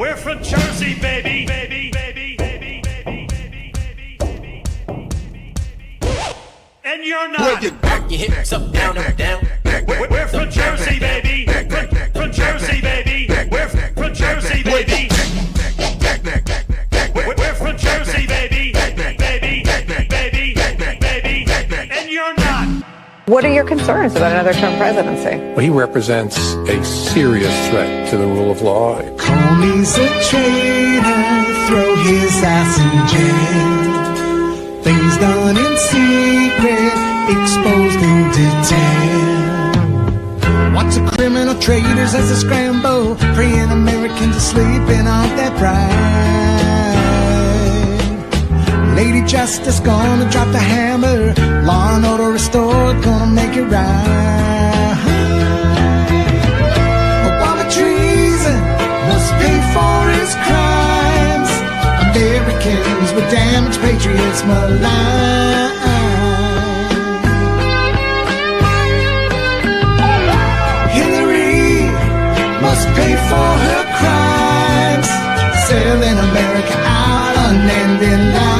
We're from Jersey, baby. Baby, baby, baby, baby, baby, baby, baby, baby. And you're not. Back your hips up, down, up, down. We're from Jersey, baby. From Jersey, baby. We're from Jersey, baby. We're from Jersey, baby. Baby, baby, baby, and you're not. What are your concerns about another Trump presidency? Well, he represents a serious threat to the rule of law. Comey's a traitor, throw his ass in jail. Things done in secret, exposed in detail. Watch the criminal traitors as they scramble, freeing Americans asleep and off their pride. Lady Justice gonna drop the hammer, law and order restored, gonna make it right. Obama treason must pay for his crimes. Americans were damaged, patriots maligned. Hillary must pay for her crimes, selling America out, unending lies.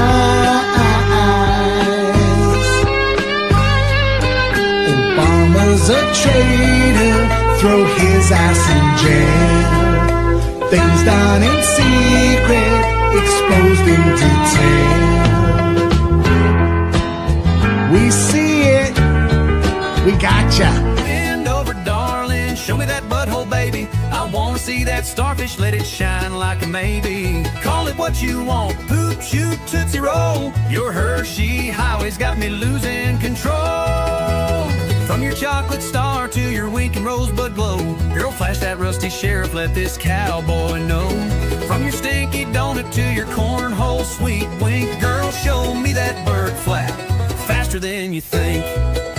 Obama's a traitor, throw his ass in jail. Things done in secret, exposed in detail. We see it, we gotcha. Bend over, darling, show me that butthole, baby. I wanna see that starfish, let it shine like a maybe. Call it what you want, poop, shoot, tootsie roll. Your Hershey highway's got me losing control. From your chocolate star to your winking rosebud glow, girl, flash that rusty sheriff, let this cowboy know. From your stinky donut to your cornhole sweet wink, girl, show me that bird flap faster than you think.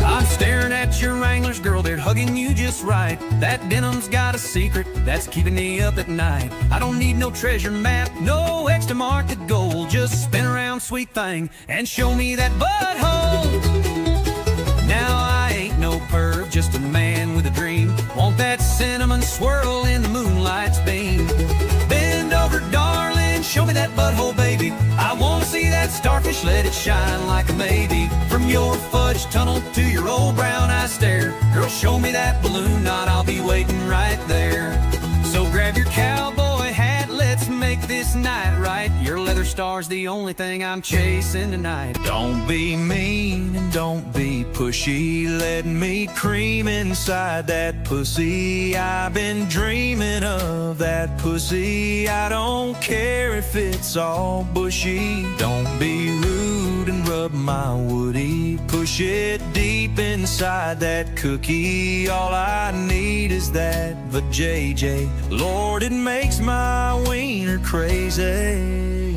I'm staring at your Wranglers, girl, they're hugging you just right. That denim's got a secret that's keeping me up at night. I don't need no treasure map, no extra market gold. Just spin around, sweet thing, and show me that butthole. Now I ain't no perv, just a man with a dream. Want that cinnamon swirl in the moonlight's beam. Bend over, darling, show me that butthole, baby. I wanna see that starfish, let it shine like a maybe. From your fudge tunnel to your old brown eye stare, girl, show me that balloon knot, I'll be waiting right there. So grab your cowboy hat, let's make this night right. Your leather star's the only thing I'm chasing tonight. Don't be mean and don't be pushy, let me cream inside that pussy. I've been dreaming of that pussy. I don't care if it's all bushy. Don't be rude and rub my woody. Push it deep inside that cookie. All I need is that vajayjay. Lord, it makes my wiener crazy.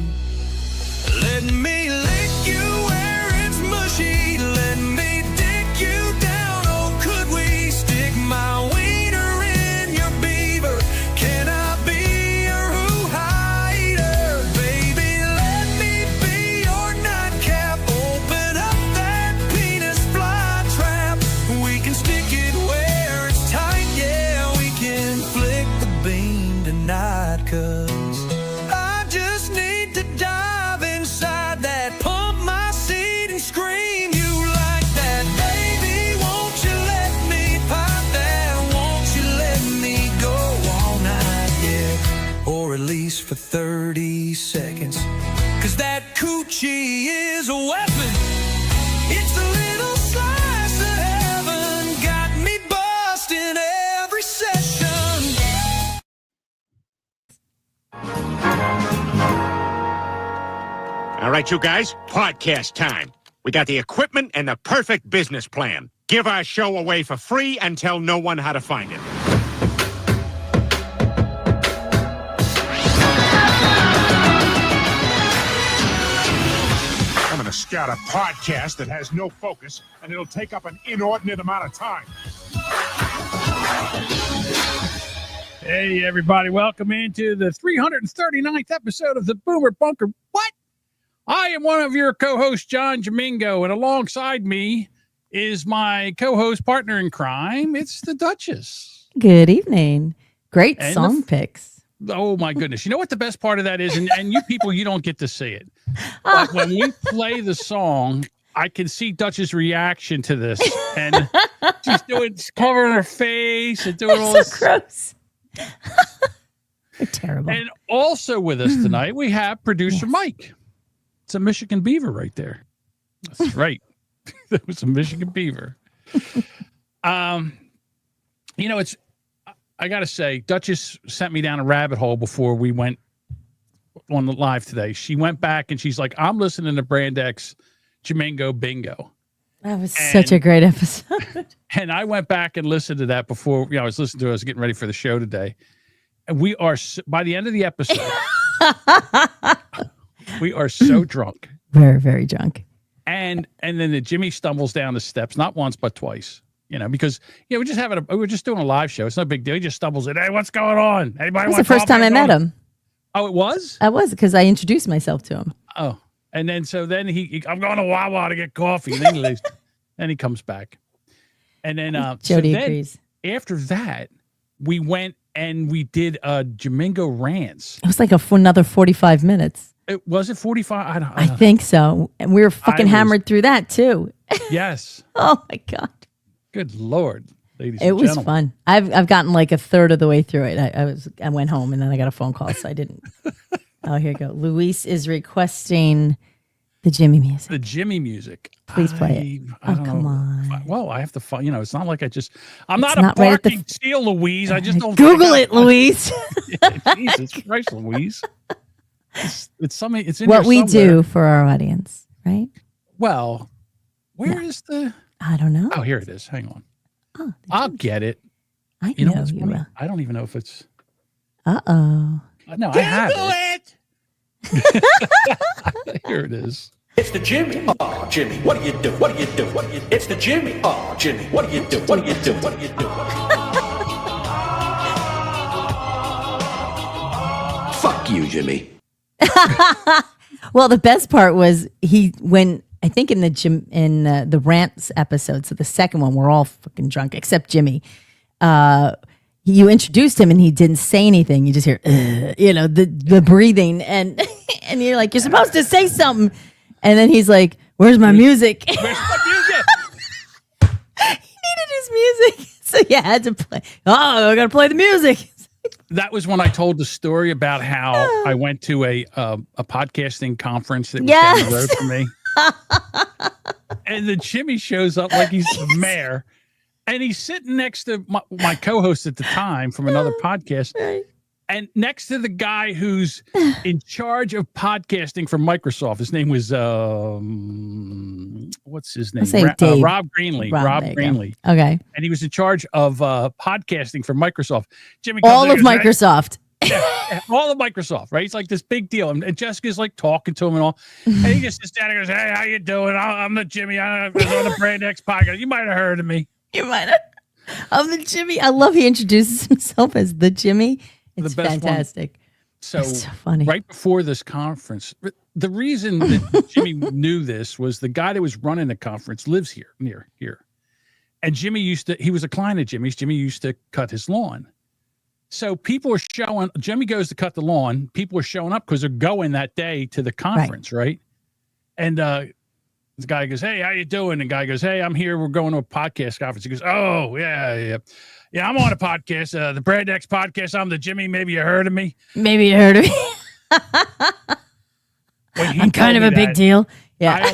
Let me lick you where it's mushy. Let me dick you down. Oh, could we stick my wiener in your beaver? Can I be your hoo-ha eater? Baby, let me be your nightcap. Open up that penis fly trap. We can stick it where it's tight. Yeah, we can flick the beam tonight, 'cause I just need to dive inside that, pump my seat and scream. You like that, baby? Won't you let me pop that? Won't you let me go all night, yeah? Or at least for 30 seconds. 'Cause that coochie is a weapon. It's a little slice of heaven. Got me busting every session. All right, you guys, podcast time. We got the equipment and the perfect business plan. Give our show away for free and tell no one how to find it. I'm going to scout a podcast that has no focus, and it'll take up an inordinate amount of time. Hey, everybody. Welcome into the 339th episode of the Boomer Bunker. What? I am one of your co-hosts, John Jamingo, and alongside me is my co-host partner in crime. It's the Duchess. Good evening. Great song picks. Oh my goodness. You know what the best part of that is? And you people, you don't get to see it. But when we play the song, I can see Dutch's reaction to this. And she's covering her face and doing all So this. gross. They're terrible. And also with us tonight, we have producer Mike. It's a Michigan Beaver right there. That's right. That was a Michigan Beaver. You know, I got to say, Duchess sent me down a rabbit hole before we went on the live today. She went back and she's like, I'm listening to Brand X Jamingo Bingo. That was such a great episode. And I went back and listened to that before, I was listening to it. I was getting ready for the show today. And we are, by the end of the episode, we are so drunk. Very, very drunk. And then the Jimmy stumbles down the steps, not once, but twice. You know, because we're just doing a live show. It's no big deal. He just stumbles in. Hey, what's going on? Anybody? It was the first time I met him. Oh, it was? I was, because I introduced myself to him. Oh, and then I'm going to Wawa to get coffee. And then he leaves. Then he comes back. And then Jody agrees. After that, we went and we did Jamingo rants. It was like another 45 minutes. It was it 45? I think so. And we were fucking hammered through that too. Yes. Oh my God. Good Lord, ladies it and was gentlemen. fun. I've gotten like a third of the way through it. I went home and then I got a phone call, so I didn't. Oh, here you go. Luis is requesting the Jimmy music. The Jimmy music. Please play it. I don't come know. on. Well, I have to find. It's not like I'm not not a right at the parking steal, Louise. I just don't Google it, Luis. Yeah, Jesus Christ, Louise. It's something. It's in What here we somewhere. do for our audience, right? Well, where is the? I don't know. Oh, here it is. Hang on. Oh, I'll get it. I You know know what's you funny? will. I don't even know if it's. Uh-oh. No, I have it. Here it is. It's the Jimmy. Oh, Jimmy, what do you do? What do you do? What do you do? It's the Jimmy. Oh, Jimmy, what do you do? What do you do? What do you do? Fuck you, Jimmy. Well, the best part was I think in the rants episode, so the second one, we're all fucking drunk except Jimmy. You introduced him and he didn't say anything. You just hear, the breathing and and you're like, you're supposed to say something, and then he's like, "Where's my music?" Where's my music? He needed his music, so yeah, I had to play. Oh, I gotta play the music. That was when I told the story about how I went to a podcasting conference that was down the road from me. And then Jimmy shows up like he's the mayor. And he's sitting next to my co-host at the time from another podcast. Right. And next to the guy who's in charge of podcasting for Microsoft. His name was, what's his name? Dave. Rob Greenlee. Rob Greenlee. Okay. And he was in charge of podcasting for Microsoft. Jimmy All of Microsoft. Yeah, all of Microsoft, right? It's like this big deal. And Jessica's like talking to him and all. And he just sits down and goes, "Hey, how you doing? I'm the Jimmy. I was on the Brand X podcast. You might have heard of me." You might have. I'm the Jimmy. I love he introduces himself as the Jimmy. It's The best fantastic. So, It's so funny. Right before this conference, the reason that Jimmy knew this was the guy that was running the conference lives here, near here. And Jimmy he was a client of Jimmy's. Jimmy used to cut his lawn. So people are Jimmy goes to cut the lawn. People are showing up because they're going that day to the conference, right? And this guy goes, "Hey, how you doing?" And the guy goes, "Hey, I'm here. We're going to a podcast conference." He goes, "Oh, yeah. I'm on a podcast, the Brand X podcast. I'm the Jimmy. Maybe you heard of me." Maybe you heard of me. I'm kind of a big deal. Yeah.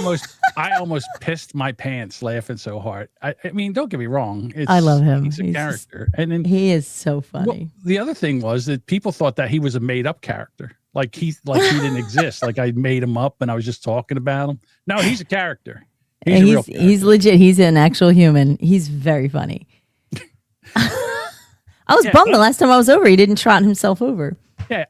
I almost pissed my pants laughing so hard. I mean, don't get me wrong. I love him. He's a character. And then he is so funny. Well, the other thing was that people thought that he was a made up character. Like he didn't exist. Like I made him up and I was just talking about him. No, he's a character. He's a real character. He's legit. He's an actual human. He's very funny. I was bummed the last time I was over. He didn't trot himself over. Yeah,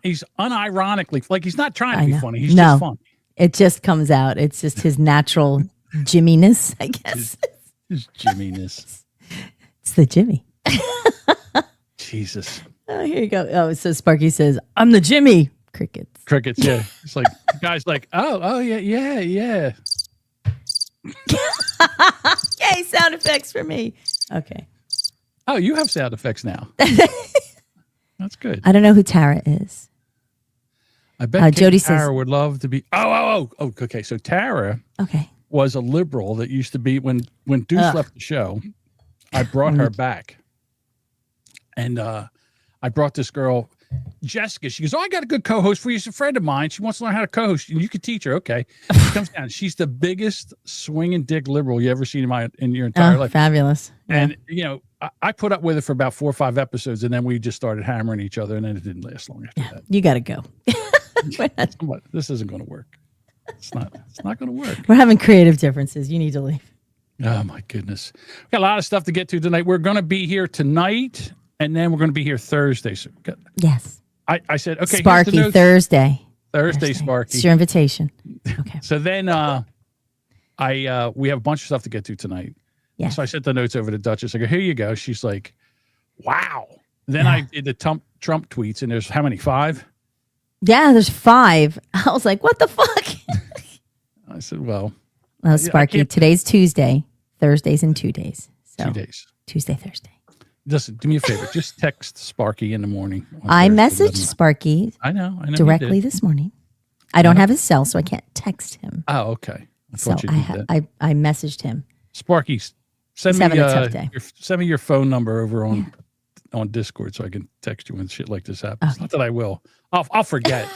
he's unironically, like he's not trying to be funny. He's no, just funny. It just comes out. It's just his natural Jimminess, I guess. His Jimminess. It's the Jimmy. Jesus. Oh, here you go. Oh, so Sparky says, "I'm the Jimmy." Crickets. Crickets, yeah. It's like, the guy's like, oh, yeah. Yay, sound effects for me. Okay. Oh, you have sound effects now. That's good. I don't know who Tara is. I bet Jody Tara says- would love to be. Oh. Okay. So Tara Okay. was a liberal that used to be when Deuce left the show. I brought her back, and I brought this girl, Jessica. She goes, "Oh, I got a good co-host for you. She's a friend of mine. She wants to learn how to co-host, and you can teach her." Okay. She comes down. She's the biggest swinging dick liberal you ever seen in your entire life. Fabulous. And I put up with it for about 4 or 5 episodes, and then we just started hammering each other, and then it didn't last long after that. You got to go. This isn't going to work. It's not going to work. We're having creative differences. You need to leave. Oh my goodness. We got a lot of stuff to get to tonight. We're going to be here tonight, and then we're going to be here Thursday. So Yes. I said, okay, Sparky, Thursday, Sparky. It's your invitation. Okay. So then we have a bunch of stuff to get to tonight. Yes. So I sent the notes over to Duchess. I go, here you go. She's like, wow. Then I did the Trump tweets, and there's how many? 5? Yeah, there's 5. I was like, what the fuck? I said, well. Sparky, today's Tuesday. Thursday's in 2 days. So 2 days. Tuesday, Thursday. Listen, do me a favor. Just text Sparky in the morning. I messaged Sparky I know directly this morning. I don't have his cell, so I can't text him. Oh, okay. So I messaged him. Sparky, send having a tough day. Send me your phone number over on Discord so I can text you when shit like this happens. Okay. Not that I will. I'll forget.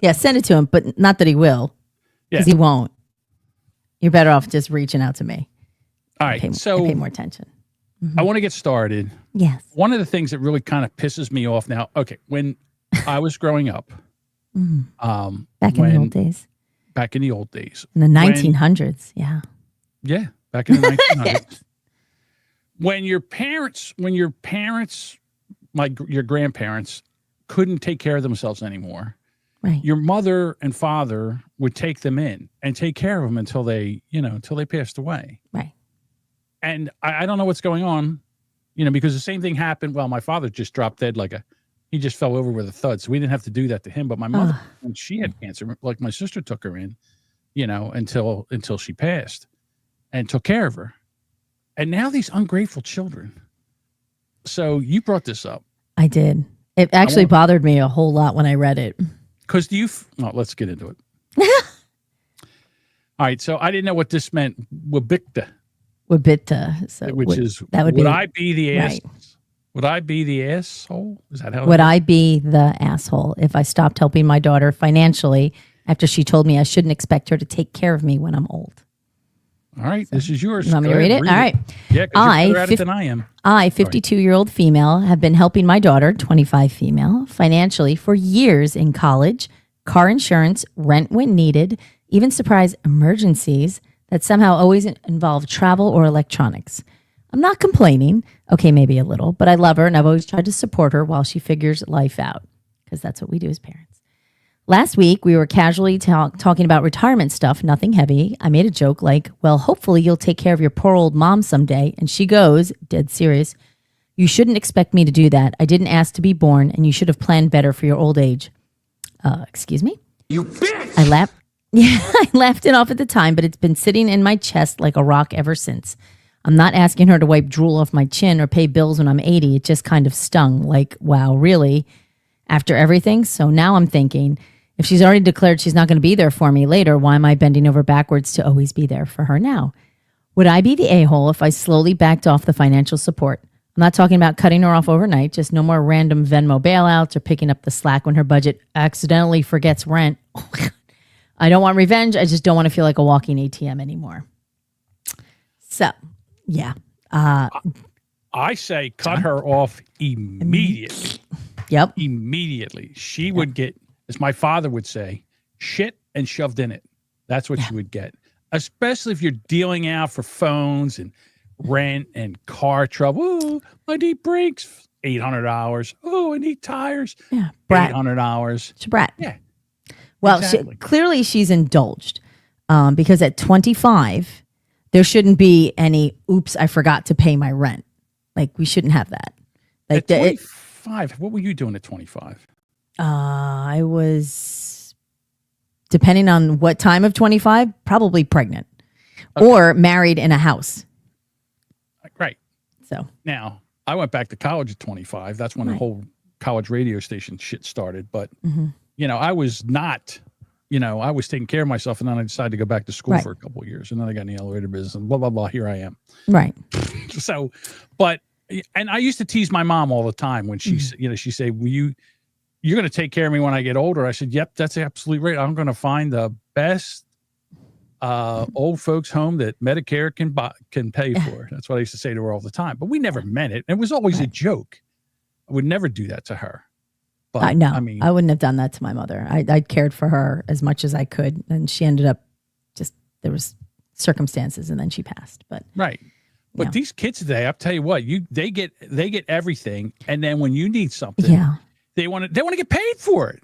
Yeah, send it to him, but not that he will, because he won't. You're better off just reaching out to me. All right. I pay more attention. Mm-hmm. I want to get started. Yes. One of the things that really kind of pisses me off now. Okay, when I was growing up, back in the old days. Back in the old days. In the 1900s. Yeah. Yeah. Back in the 1900s. When your parents, your grandparents couldn't take care of themselves anymore. Right. Your mother and father would take them in and take care of them until they passed away. Right. And I don't know what's going on, because the same thing happened. Well, my father just dropped dead he just fell over with a thud. So we didn't have to do that to him. But my mother, when she had cancer, like my sister took her in, until she passed and took care of her. And now these ungrateful children. So you brought this up. I did. It actually bothered me a whole lot when I read it. Because let's get into it. All right. So I didn't know what this meant. Wabikta. So would I be the ass? Right. Would I be the asshole? Is that how? Would I be the asshole if I stopped helping my daughter financially after she told me I shouldn't expect her to take care of me when I'm old? All right, this is yours. You want me to read it? All right. Yeah, because you're better at it than I am. I, 52-year-old female, have been helping my daughter, 25 female, financially for years in college, car insurance, rent when needed, even surprise emergencies that somehow always involve travel or electronics. I'm not complaining. Okay, maybe a little, but I love her and I've always tried to support her while she figures life out, because that's what we do as parents. Last week, we were casually talking about retirement stuff, nothing heavy. I made a joke like, well, hopefully you'll take care of your poor old mom someday. And she goes, dead serious, you shouldn't expect me to do that. I didn't ask to be born, and you should have planned better for your old age. Excuse me? You bitch! I laughed. Yeah, I laughed it off at the time, but it's been sitting in my chest like a rock ever since. I'm not asking her to wipe drool off my chin or pay bills when I'm 80. It just kind of stung. Like, wow, really? After everything? So now I'm thinking, if she's already declared she's not going to be there for me later, why am I bending over backwards to always be there for her now? Would I be the a-hole if I slowly backed off the financial support? I'm not talking about cutting her off overnight, just no more random Venmo bailouts or picking up the slack when her budget accidentally forgets rent. I don't want revenge. I just don't want to feel like a walking ATM anymore. So, yeah. I say cut her off immediately. Yep. Immediately. She would get, as my father would say, shit and shoved in it. That's what she would get. Especially if you're dealing out for phones and rent and car trouble. Oh, I need brakes. $800. Oh, I need tires. Yeah. Brat. $800. It's a brat. Yeah. Well, exactly. Clearly she's indulged because at 25, there shouldn't be any, oops, I forgot to pay my rent. Like, we shouldn't have that. Like, at 25, what were you doing at 25? I was, depending on what time of 25, probably pregnant or married in a house. Right. So now I went back to college at 25. That's when the whole college radio station shit started. But, I was not, I was taking care of myself, and then I decided to go back to school for a couple of years, and then I got in the elevator business, and blah, blah, blah. Here I am. Right. So, and I used to tease my mom all the time when she said, you're going to take care of me when I get older. I said, yep, that's absolutely right. I'm going to find the best old folks home that Medicare can pay for. That's what I used to say to her all the time, but we never meant it. It was always a joke. I would never do that to her. But I know. I wouldn't have done that to my mother. I cared for her as much as I could, and she ended up there was circumstances, and then she passed. But right. But these kids today, I'll tell you what, they get everything, and then when you need something, they want to get paid for it.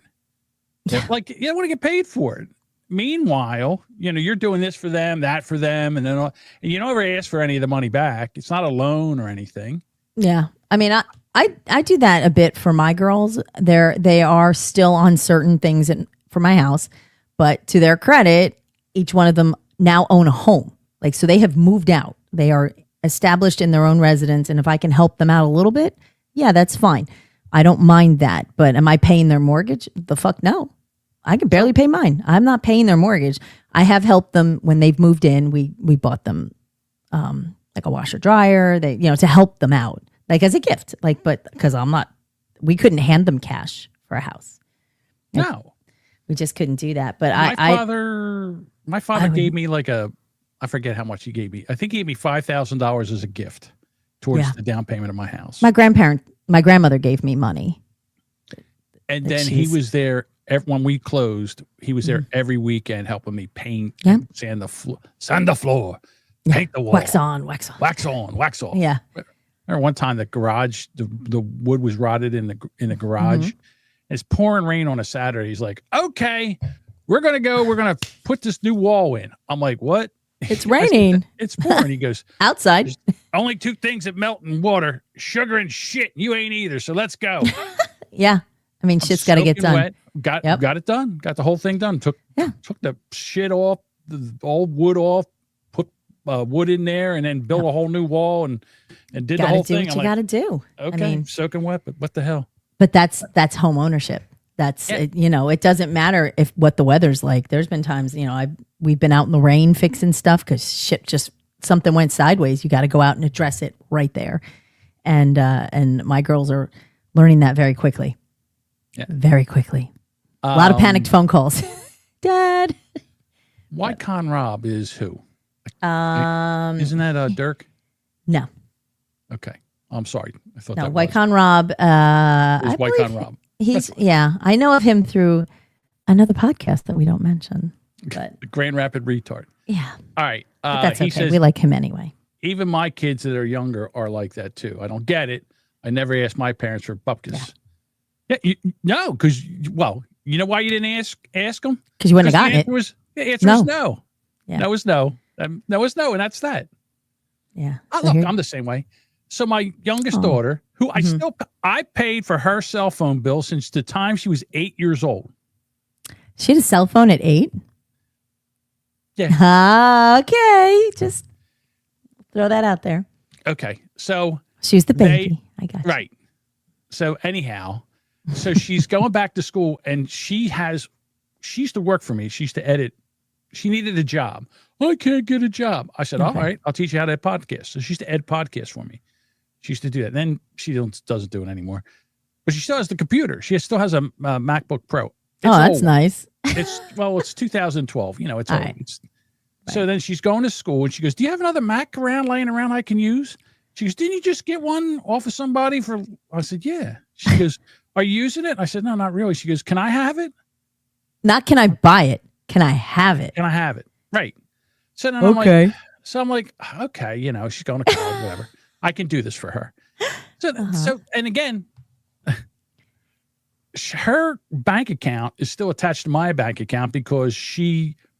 Yeah. Like you want to get paid for it. Meanwhile, you're doing this for them, that for them, and then and you don't ever ask for any of the money back. It's not a loan or anything. Yeah. I mean, I do that a bit for my girls. They are still on certain things for my house, but to their credit, each one of them now own a home. Like, so they have moved out. They are established in their own residence. And if I can help them out a little bit, yeah, that's fine. I don't mind that. But am I paying their mortgage? The fuck no. I can barely pay mine. I'm not paying their mortgage. I have helped them when they've moved in. We bought them like a washer dryer, to help them out, like as a gift, but because we couldn't hand them cash for a house. No, we just couldn't do that. But my father gave me I forget how much he gave me. I think he gave me $5,000 as a gift towards the down payment of my house. My grandmother gave me money. And then he was there when we closed. He was there every weekend helping me paint, sand the floor, paint the wall. Wax on, wax off. Wax on, wax off. Yeah. I remember one time the garage, the wood was rotted in the garage. It's pouring rain on a Saturday. He's like, okay, we're going to put this new wall in. I'm like, what? It's raining. It's pouring. He goes, outside. Only two things that melt in water, sugar and shit. You ain't either. So let's go. Yeah. I mean, shit's got to get done. Wet. Got it done. Got the whole thing done. Took the shit off, the old wood off, put wood in there, and then built a whole new wall and did the whole thing. What you got to do. Okay, soaking wet, but what the hell? But that's home ownership. That's it doesn't matter what the weather's like. There's been times we've been out in the rain fixing stuff because something went sideways. You got to go out and address it right there, and my girls are learning that very quickly. Yeah. Very quickly. A lot of panicked phone calls. Dad. Wycon Rob is who? Isn't that Dirk? No. Okay. I'm sorry. I thought that was Wycon Rob. Wycon Rob. I know of him through another podcast that we don't mention. But the Grand Rapid Retard. Yeah. All right. But that's okay. Says, we like him anyway. Even my kids that are younger are like that too. I don't get it. I never asked my parents for bupkis. Yeah. No, because you know why you didn't ask them? Because you wouldn't have gotten it. The answer was no. Yeah. No was no. No was no, and that's that. Yeah. Look, I'm the same way. So my youngest daughter, who I paid for her cell phone bill since the time she was 8 years old. She had a cell phone at 8? Yeah. Okay. Just throw that out there. Okay. So she was the baby. I got you. Right. So anyhow, she's going back to school, and she used to work for me. She used to edit. She needed a job. I can't get a job. I said, all right, I'll teach you how to edit podcasts. So she used to edit podcasts for me. She used to do that. Then she doesn't do it anymore. But she still has the computer. She still has a MacBook Pro. That's old. Nice. It's 2012. It's old. Right. So then she's going to school, and she goes, do you have another Mac laying around I can use? She goes, didn't you just get one off of somebody for? I said, yeah. She goes, are you using it? I said, no, not really. She goes, can I have it? Not can I buy it. Can I have it? Can I have it? Right. So then I'm like, okay, she's going to college, whatever. I can do this for her. So, and again, her bank account is still attached to my bank account because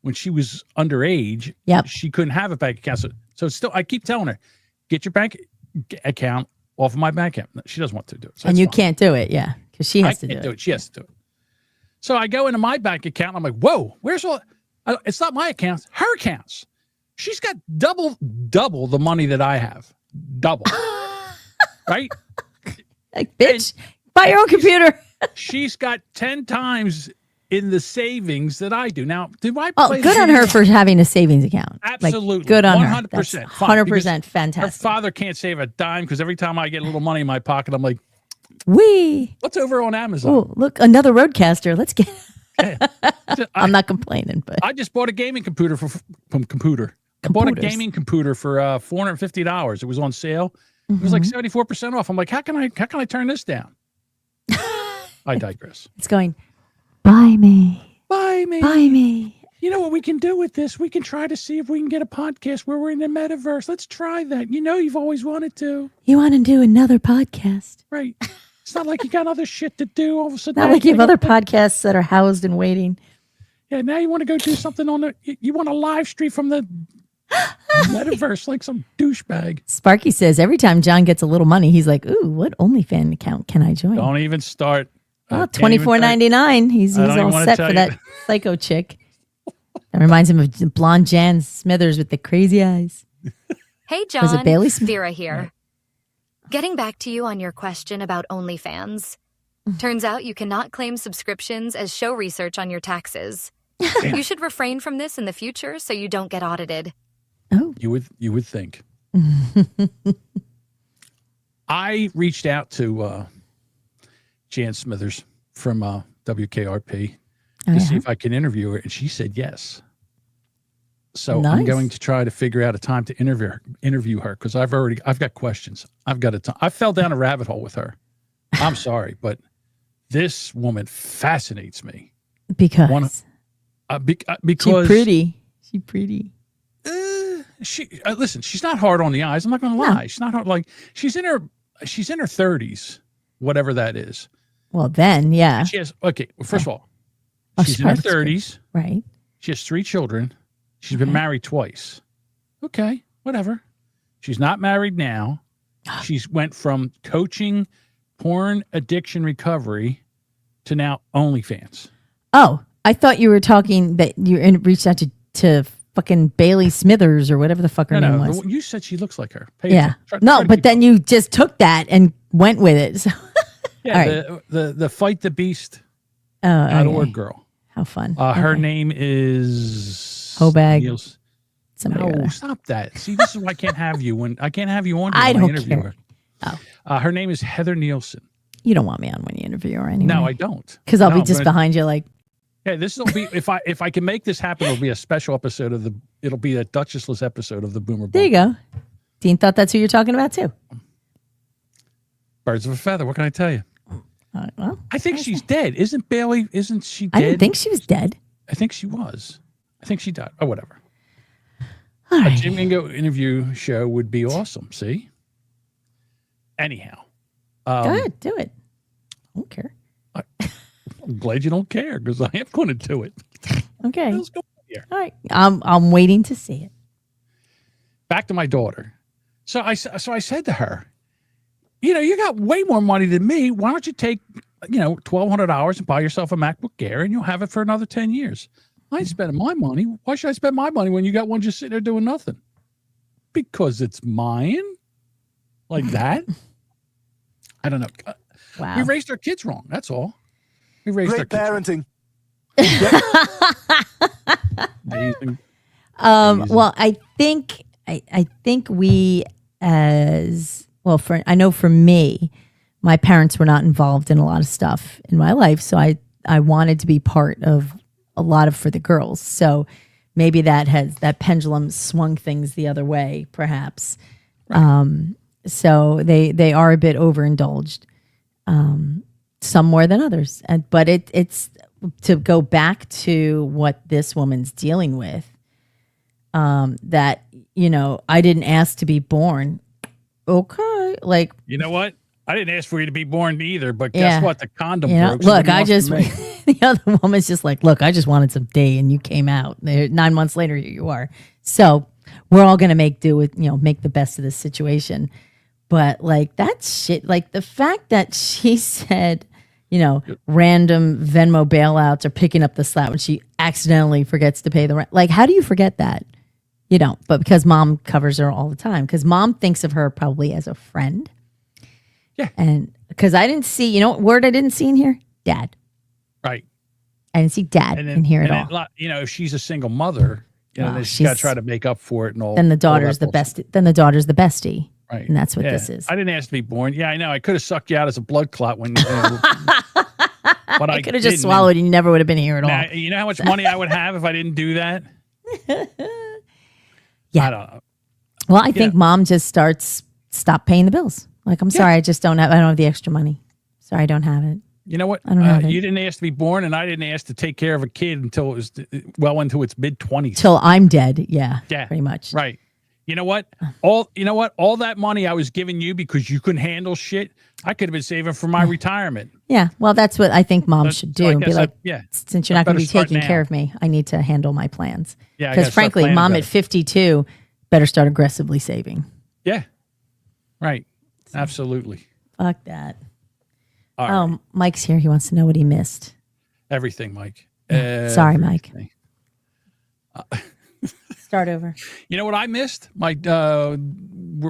when she was underage, she couldn't have a bank account. So still, I keep telling her, get your bank account off of my bank account. She doesn't want to do it. So and you can't do it, because she has to do it. She has to do it. So I go into my bank account. And I'm like, whoa, where's all? It's not my accounts, her accounts. She's got double the money that I have. Double. Right? Like, bitch, Buy your own computer. She's got 10 times in the savings that I do. Now, do I Oh, play good on her for having a savings account. Absolutely. Like, good on 100%. her. Fine, 100% because fantastic. Her father can't save a dime because every time I get a little money in my pocket, I'm like, what's over on Amazon? Oh, look, another Roadcaster. Let's get. Yeah. I'm not complaining, but I just bought a gaming computer from Computer. I bought a gaming computer for $450. It was on sale. It was like 74% off. I'm like, how can I turn this down? I digress. It's going, buy me. Buy me. Buy me. You know what we can do with this? We can try to see if we can get a podcast where we're in the metaverse. Let's try that. You know you've always wanted to. You want to do another podcast? Right. It's not like you got other shit to do. All of a sudden, Not like you have other podcasts that are housed and waiting. Yeah, now you want to go do something on you want to live stream from the metaverse like some douchebag. Sparky says every time John gets a little money, he's like, ooh, what OnlyFans account can I join? Don't even start. Oh, $24.99. He's all set for that psycho chick. That reminds him of blonde Jan Smithers with the crazy eyes. Hey, John. Was it Bailey Smith? Vera here. Getting back to you on your question about OnlyFans. Turns out you cannot claim subscriptions as show research on your taxes. You should refrain from this in the future so you don't get audited. Oh. You would think. I reached out to Jan Smithers from WKRP to see if I can interview her, and she said yes. So I'm going to try to figure out a time to interview her because I've got questions. I fell down a rabbit hole with her. I'm sorry, but this woman fascinates me. Because because she's pretty. Listen, she's not hard on the eyes. I'm not going to lie. She's not hard. Like she's in her 30s, whatever that is. Well, then, yeah. She has first of all, she's in her 30s. Right. She has 3 children. She's been married twice. Okay, whatever. She's not married now. She's went from coaching porn addiction recovery to now OnlyFans. Oh, I thought you were talking that you reached out to fucking Bailey Smithers or whatever the fuck her name was. You said she looks like her. But then you just took that and went with it. So. Yeah, the Fight the Beast .org girl. How fun. Her name is Hobag. No, stop that. See, this is why I can't have you on. I don't interview care. Her. Oh. Her name is Heather Nielsen. You don't want me on when you interview her anyway. No, I don't. Because I'll be just behind you like. Yeah, this will be if I can make this happen, it'll be a special episode it'll be a Duchessless episode of the Boomer Bunker. There you go. Dean thought that's who you're talking about too. Birds of a feather. What can I tell you? Well, I think she's dead. Isn't she dead? I didn't think she was dead. I think she was. I think she died. Oh, whatever. All right. A Jim Mingo interview show would be awesome. See? Anyhow. Go ahead. Do it. I don't care. I'm glad you don't care because I am going to do it. Okay. Let's go here. All right. I'm waiting to see it. Back to my daughter. So I said to her, you got way more money than me. Why don't you take, $1,200 and buy yourself a MacBook Air and you'll have it for another 10 years. I ain't spending my money. Why should I spend my money when you got one just sitting there doing nothing? Because it's mine? Like that? I don't know. Wow. We raised our kids wrong. That's all. We raised Great parenting. Amazing. Well, I think we I know for me, my parents were not involved in a lot of stuff in my life. So I wanted to be part of a lot of for the girls. So maybe that pendulum swung things the other way, perhaps. Right. So they are a bit overindulged, some more than others. But it's to go back to what this woman's dealing with, that, I didn't ask to be born. Okay. Like, you know what? I didn't ask for you to be born either, but guess what? The condom broke. Look, the other woman's just like, look, I just wanted some day and you came out. 9 months later, here you are. So we're all going to make do with, make the best of this situation. But like that shit, like the fact that she said, random Venmo bailouts are picking up the slack when she accidentally forgets to pay the rent. Like, how do you forget that? You don't, but because mom covers her all the time, because mom thinks of her probably as a friend. Yeah. And Because I didn't see, you know what word I didn't see in here? Dad. Right. I didn't see dad in here at all. You know, if she's a single mother, you know, Well, then she's got to try to make up for it and all. Then the all daughter's that the bullshit. best. Then the daughter's the bestie. Right. And that's what Yeah. this is. I didn't ask to be born. Yeah, I know. I could have sucked you out as a blood clot when. But I could have just swallowed and you never would have been here at all. Now, you know how much money I would have if I didn't do that? Yeah. I don't know. Well, I think mom just stop paying the bills. Like, I'm sorry, I don't have the extra money. Sorry, I don't have it. You know what? I don't have it. You didn't ask to be born, and I didn't ask to take care of a kid until it was well into its mid-20s. Till I'm dead. Yeah. Pretty much. Right. You know what? All that money I was giving you because you couldn't handle shit, I could have been saving for my retirement. Yeah. Well, that's what I think mom should do. I Be guess like, yeah. since you're not going to be better start taking now. care of me, I need to handle my plans. Yeah, I Because gotta start frankly, planning mom better. at 52 better start aggressively saving. Yeah. Right. Absolutely. Fuck that. All right. Mike's here. He wants to know what he missed. Everything, Mike. Sorry, Mike. Everything. Start over. You know what I missed? My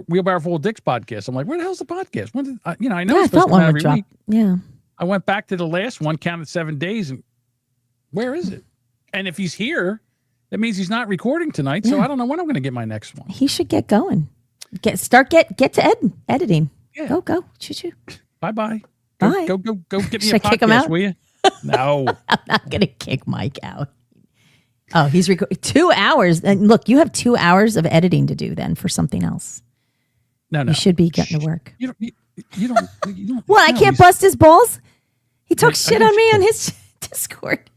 Wheelbarrow Full of Dicks podcast. I'm like, where the hell's the podcast? When did I know? Yeah, I it's supposed thought to come one out would every drop. week. Yeah. I went back to the last one, counted 7 days, and where is it? And if he's here, that means he's not recording tonight. So Yeah. I don't know when I'm going to get my next one. He should get going. Get to editing. Yeah. Go. Choo. Bye. Bye. Go get me Should a I kick him podcast, out? will you? No. I'm not going to kick Mike out. Oh, he's 2 hours. And look, you have 2 hours of editing to do then for something else. No. You should be getting to work. You don't. What? I no, can't he's- bust his balls? He talks I shit didn't on me on his Discord.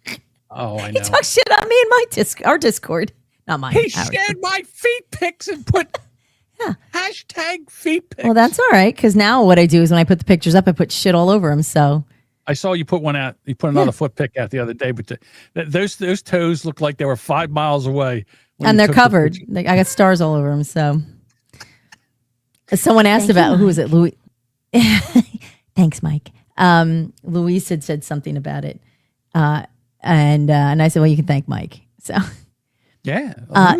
Oh, I He know. talks shit on me in my our Discord. Not mine. He ours. shared my feet pics and put hashtag feet pics. Well, that's all right. Because now what I do is when I put the pictures up, I put shit all over them. So I saw you put one out. You put another foot pic out the other day, but those toes looked like they were 5 miles away. when and you they're took the covered. picture. I got stars all over them. So someone asked about who was it, Louis? Thanks, Mike. Louise had said something about it, and I said, "Well, you can thank Mike." So Yeah.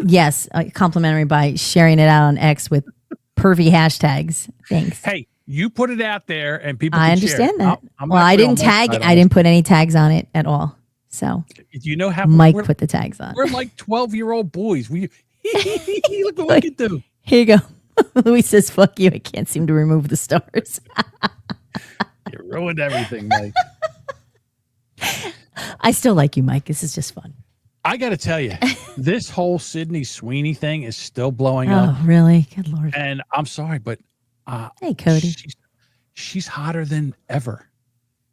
yes, complimentary by sharing it out on X with pervy hashtags. Thanks. Hey, you put it out there, and people. I can share it. understand that. I'm Well, I actually didn't on one tag. side I didn't put any tags on it at all. So almost. You know how Mike we're, put the tags on. we're like 12-year-old boys. Look what we can do. Here you go. Louis says, "Fuck you." I can't seem to remove the stars. You ruined everything, Mike. I still like you, Mike. This is just fun. I got to tell you, this whole Sydney Sweeney thing is still blowing Oh, up. really? Good Lord. And I'm sorry, but Hey, Cody. she's hotter than ever.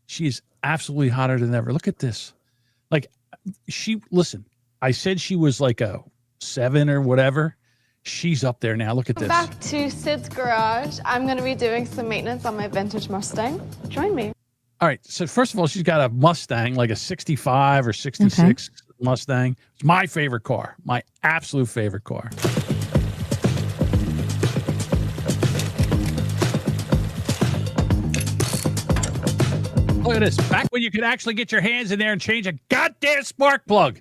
She is absolutely hotter than ever. Look at this. Like, listen, I said she was like a 7 or whatever. She's up there now. Look at this. Back to Sid's garage. I'm going to be doing some maintenance on my vintage Mustang. Join me. All right. So first of all, she's got a Mustang, like a 65 or 66 Mustang. It's my favorite car. My absolute favorite car. Look at this. Back when you could actually get your hands in there and change a goddamn spark plug.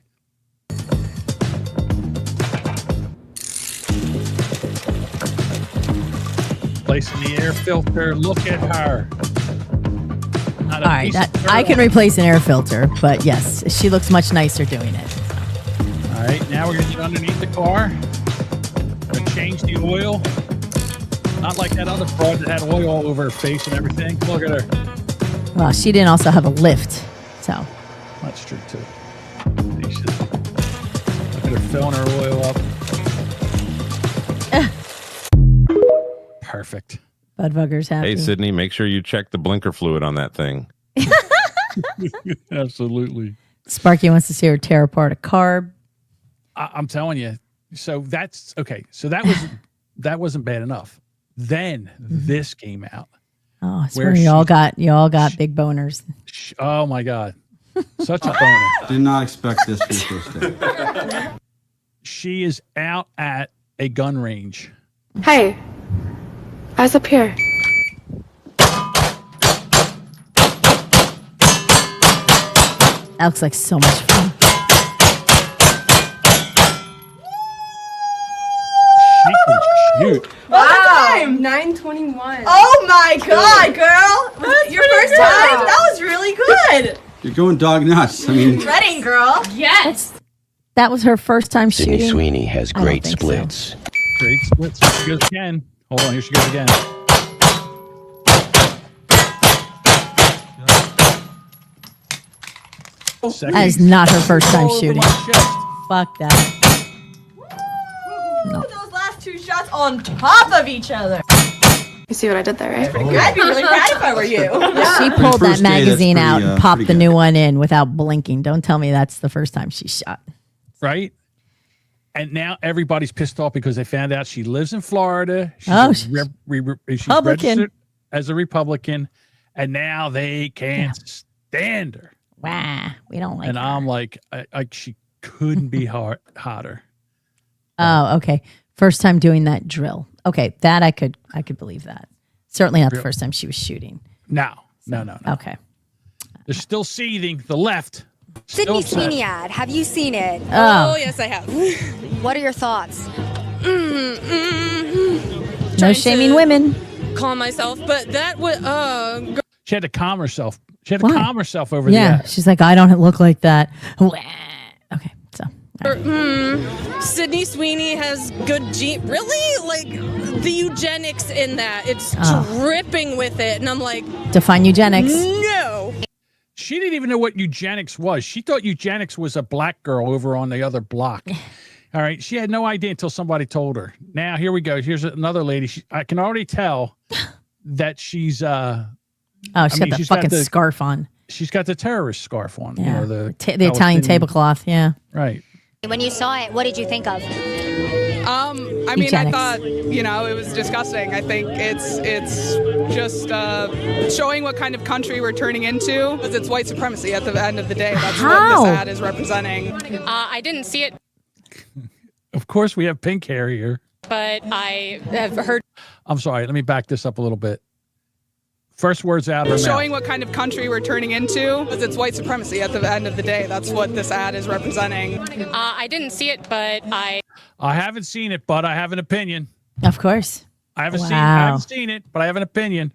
Placing the air filter. Look at her. Not a All right. piece of dirt I can on- replace an air filter, but yes, she looks much nicer doing it. All right, now we're going to get underneath the car. Going to change the oil. Not like that other fraud that had oil all over her face and everything. Look at her. Well, she didn't also have a lift. So That's true, too. Look at her filling her oil up. Perfect. Budbugger's happy. Hey, Sydney, make sure you check the blinker fluid on that thing. Absolutely. Sparky wants to see her tear apart a carb. I'm telling you. So that's okay. So that wasn't bad enough. Then this came out. Oh, it's Where where you all got big boners. Oh my God. Such a boner. Did not expect this for first day. She is out at a gun range. Hey, eyes up here. That looks like so much fun. She can shoot. Wow. 9:21. Oh my God, girl! Was it your first time? That was really good. You're going dog nuts. I mean, Ready, girl? Yes. That was her first time Sydney shooting. Sweeney has I don't great think so. splits. Great splits. Here she goes again. Hold on, here she goes again. That is not her first time All over shooting. my chest. Fuck that. No. Those last two shots on top of each other. You see what I did there, right? I'd be really proud if I were you. She pulled that First day, that's magazine out pretty, and popped pretty the good. new one in without blinking. Don't tell me that's the first time she shot. Right? And now everybody's pissed off because they found out she lives in Florida. She's Oh, she's Republican. registered as a Republican, and now they can't stand her. Wow, we don't like And her. I'm like, she couldn't be hotter. Oh, okay. First time doing that drill. Okay, that I could believe that. Certainly not the first time she was shooting. No. Okay. They're still seething. The left. Sydney Still Sweeney ad. Have you seen it? Oh. Yes, I have. What are your thoughts? No Trying shaming to women. Calm myself, but that was She had to calm herself. She had to Why? calm herself over Yeah, the ad. she's like, I don't look like that. Okay, so. Sydney Sweeney has good really like the eugenics in that. It's Oh. dripping with it, and I'm like, Define eugenics. no. She didn't even know what eugenics was. She thought eugenics was a black girl over on the other block. All right. She had no idea until somebody told her. Now, here we go. Here's another lady. I can already tell that she's Oh, she's got the fucking scarf on. She's got the terrorist scarf on. Yeah. You know, the Italian tablecloth. Yeah. Right. When you saw it, what did you think of? I mean, Eugenics. I thought, it was disgusting. I think it's just showing what kind of country we're turning into. Because it's white supremacy at the end of the day. That's what How? this ad is representing. I didn't see it, Of course, we have pink hair here. but I have heard I'm sorry. Let me back this up a little bit. First words out of her Showing mouth. what kind of country we're turning into. Because it's white supremacy at the end of the day. That's what this ad is representing. I didn't see it, but I haven't seen it, but I have an opinion. Of course. I haven't Wow. seen it, but I have an opinion.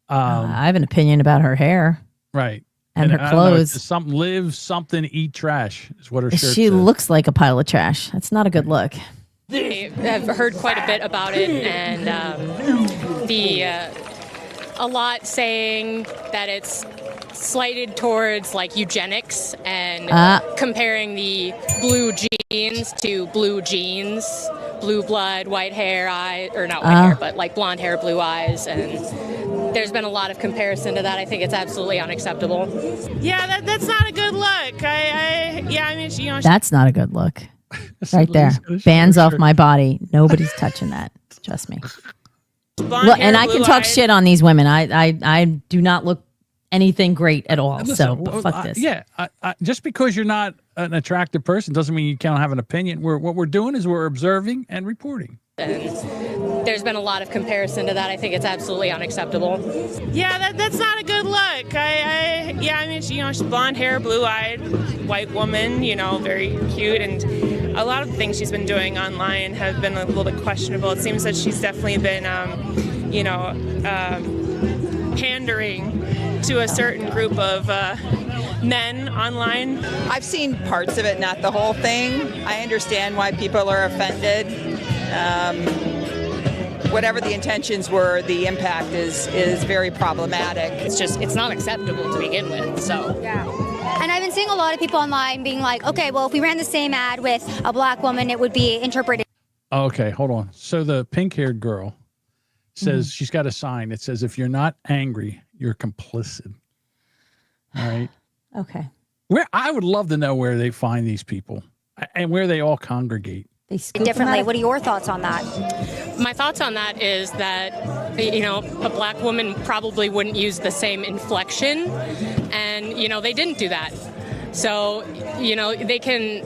I have an opinion about her hair. Right. And her I don't know, clothes. it's something live, something eat trash is what her shirt She says. looks like a pile of trash. That's not a good look. I have heard quite a bit about it, and a lot saying that it's slighted towards like eugenics and comparing the blue jeans to blue jeans, blue blood, white hair, or not white hair, but like blonde hair, blue eyes, and there's been a lot of comparison to that. I think it's absolutely unacceptable. Yeah, that's not a good look. I mean, That's not a good look. Right there. Bands off my body. Nobody's touching that. Trust me. Well, and I can talk shit on these women. I do not look anything great at all. Listen, So fuck this. Yeah, just because you're not an attractive person doesn't mean you can't have an opinion. What we're doing is we're observing and reporting. And there's been a lot of comparison to that. I think it's absolutely unacceptable. Yeah, that's not a good look. I mean, she's blonde hair, blue-eyed, white woman, very cute, and a lot of the things she's been doing online have been a little bit questionable. It seems that she's definitely been, pandering to a certain group of men online. I've seen parts of it, not the whole thing. I understand why people are offended. Whatever the intentions were, the impact is very problematic. It's not acceptable to begin with. So yeah. And I've been seeing a lot of people online being like, okay, well, if we ran the same ad with a black woman, it would be interpreted. Okay, hold on. So the pink-haired girl says she's got a sign that says, if you're not angry, you're complicit. All right. Okay. I would love to know where they find these people and where they all congregate. Differently. What are your thoughts on that? my thoughts on that is that, a black woman probably wouldn't use the same inflection, and, they didn't do that. So, they can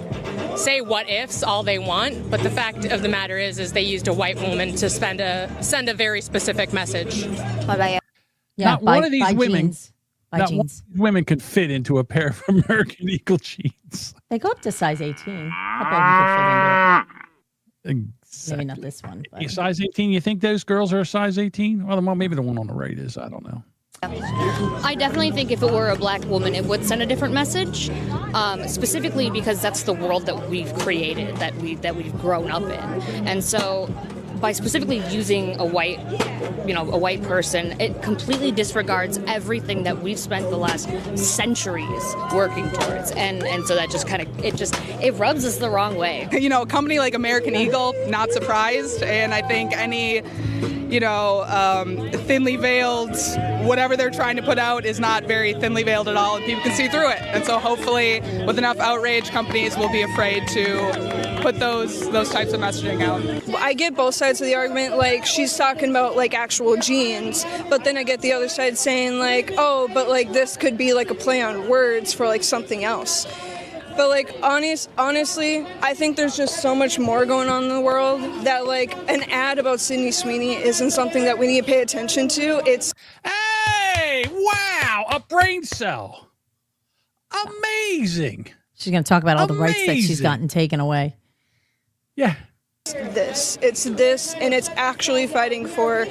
say what ifs all they want, but the fact of the matter is they used a white woman to send a very specific message. What about you? Yeah, not one of these women. By Not jeans. one of these women could fit into a pair of American Eagle jeans. They go up to size 18. A couple of them could fit into it. Maybe not this one. You size 18? You think those girls are a size 18? Well, maybe the one on the right is. I don't know. I definitely think if it were a black woman, it would send a different message. Specifically because that's the world that we've created, that we've grown up in, and so by specifically using a white person, it completely disregards everything that we've spent the last centuries working towards, and so that just it rubs us the wrong way. You know, a company like American Eagle, not surprised, and I think any thinly veiled, whatever they're trying to put out is not very thinly veiled at all, and people can see through it. And so hopefully with enough outrage, companies will be afraid to put those types of messaging out. I get both sides of the argument. Like, she's talking about like actual genes, but then I get the other side saying like, oh, but like this could be like a play on words for like something else. But like honestly, I think there's just so much more going on in the world that like an ad about Sydney Sweeney isn't something that we need to pay attention to. It's Hey, wow, a brain cell. Amazing. She's going to talk about all the rights that she's gotten taken away. Yeah. It's this, and it's actually fighting for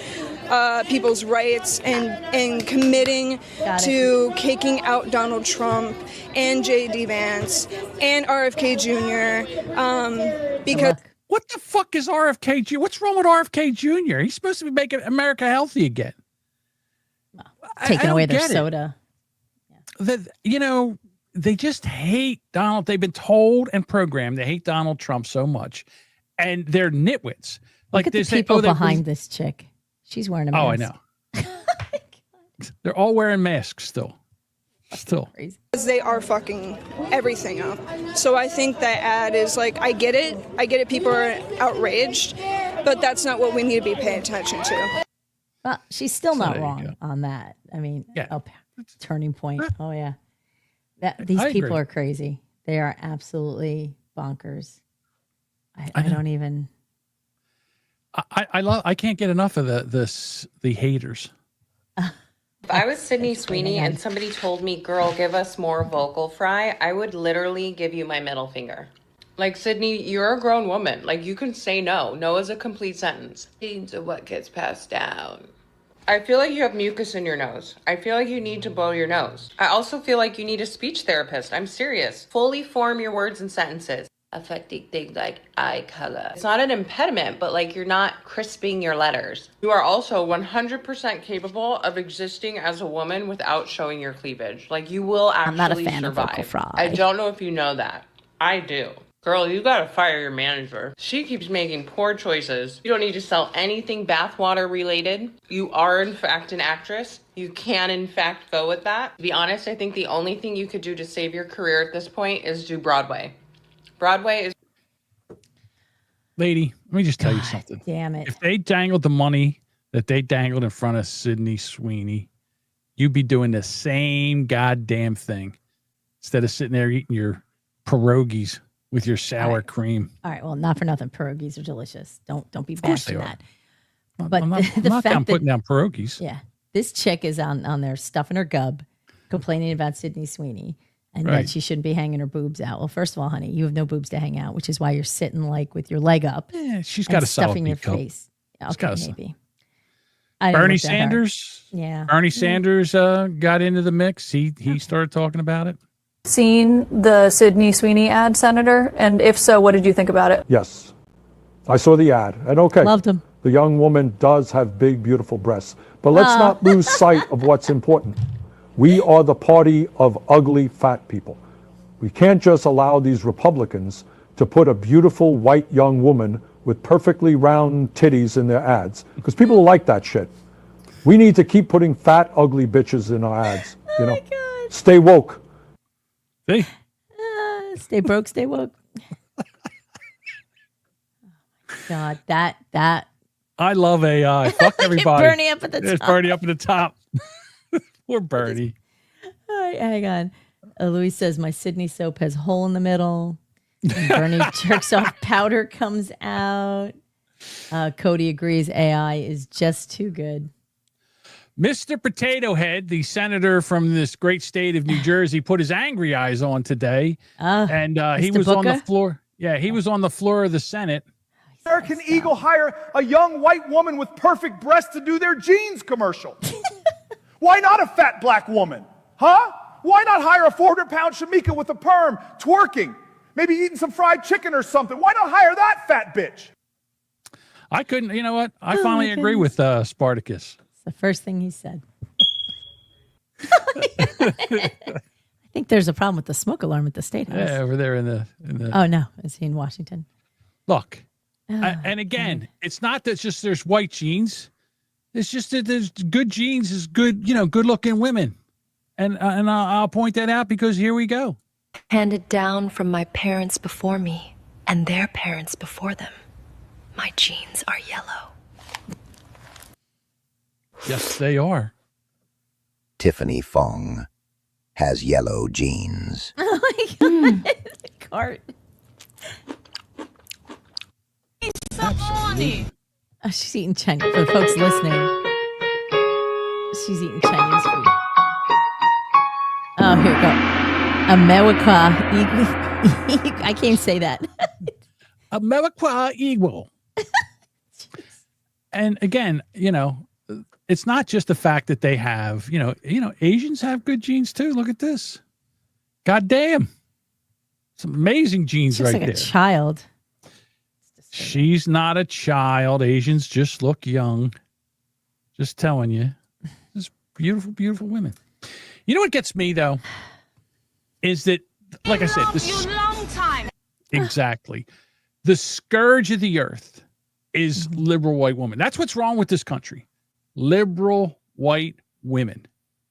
people's rights and committing to kicking out Donald Trump and J.D. Vance and RFK Jr. Because what the fuck is RFK Jr.? What's wrong with RFK Jr.? He's supposed to be making America healthy again. Taking away their soda. They just hate Donald. They've been told and programmed they hate Donald Trump so much, and they're nitwits. Look at the people behind this chick. She's wearing a mask. Oh, I know. They're all wearing masks still. Because they are fucking everything up. So I think that ad is like, I get it. People are outraged, but that's not what we need to be paying attention to. Well, she's still not wrong on that. I mean, turning point. Oh yeah. These people are crazy. They are absolutely bonkers. I don't even. I can't get enough of the haters. If I was Sydney Sweeney and somebody told me, girl, give us more vocal fry, I would literally give you my middle finger. Like, Sydney, you're a grown woman. Like, you can say no. No is a complete sentence. Genes are what gets passed down. I feel like you have mucus in your nose. I feel like you need to blow your nose. I also feel like you need a speech therapist. I'm serious. Fully form your words and sentences. Affecting things like eye color. It's not an impediment, but like you're not crisping your letters. You are also 100% capable of existing as a woman without showing your cleavage. Like, you will actually I'm not a fan survive. of vocal fry. I don't know if you know that. I do. Girl, you gotta fire your manager. She keeps making poor choices. You don't need to sell anything bathwater related. You are in fact an actress. You can in fact go with that. To be honest, I think the only thing you could do to save your career at this point is do Broadway. Broadway is... Lady, let me just tell you something. Damn it. If they dangled the money that they dangled in front of Sydney Sweeney, you'd be doing the same goddamn thing instead of sitting there eating your pierogies with your sour cream. All right. Well, not for nothing. Pierogies are delicious. Don't be bashing that. But I'm not putting down pierogies. Yeah. This chick is on there stuffing her gub, complaining about Sydney Sweeney. And that she shouldn't be hanging her boobs out. Well, first of all, honey, you have no boobs to hang out, which is why you're sitting like with your leg up. Yeah, she's got a stuffing your cup. face. Okay, maybe. Bernie Sanders. Yeah. Bernie Sanders got into the mix. He started talking about it. Seen the Sydney Sweeney ad, Senator? And if so, what did you think about it? Yes. I saw the ad. And okay. Loved him. The young woman does have big, beautiful breasts. But let's not lose sight of what's important. We are the party of ugly, fat people. We can't just allow these Republicans to put a beautiful, white young woman with perfectly round titties in their ads, because people like that shit. We need to keep putting fat, ugly bitches in our ads. You know, stay woke. See? Stay broke, stay woke. God, that. I love AI. Fuck everybody. Bernie up at the There's top. Bernie up at the top. Poor Bernie. All right, hang on. Louise says, my Sydney soap has a hole in the middle. And Bernie jerks off, powder comes out. Cody agrees AI is just too good. Mr. Potato Head, the senator from this great state of New Jersey, put his angry eyes on today. And he was on the floor. Yeah, he was on the floor of the Senate. American Eagle hire a young white woman with perfect breasts to do their jeans commercial? Why not a fat black woman? Huh? Why not hire a 400-pound Shamika with a perm, twerking, maybe eating some fried chicken or something? Why not hire that fat bitch? I couldn't, you know what? I finally agree with Spartacus. It's the first thing he said. I think there's a problem with the smoke alarm at the State House. Yeah, over there in the. Oh, no. Is he in Washington? Look, and again, it's not that just there's white genes. It's just that there's good genes is good, good looking women. And I'll point that out because here we go. Handed down from my parents before me and their parents before them. My genes are yellow. Yes, they are. Tiffany Fong has yellow genes. Oh my God. The cart. He's so funny. Oh, she's eating Chinese. For the folks listening, she's eating Chinese food. Oh, here we go. America. I can't say that. America equal. And again, it's not just the fact that they have, Asians have good genes too. Look at this. God damn. Some amazing genes She looks right like there. a child. She's not a child. Asians just look young. Just telling you. Just beautiful, beautiful women. You know what gets me though? Is that, like I said, long time. Exactly. The scourge of the earth is liberal white women. That's what's wrong with this country. Liberal white women.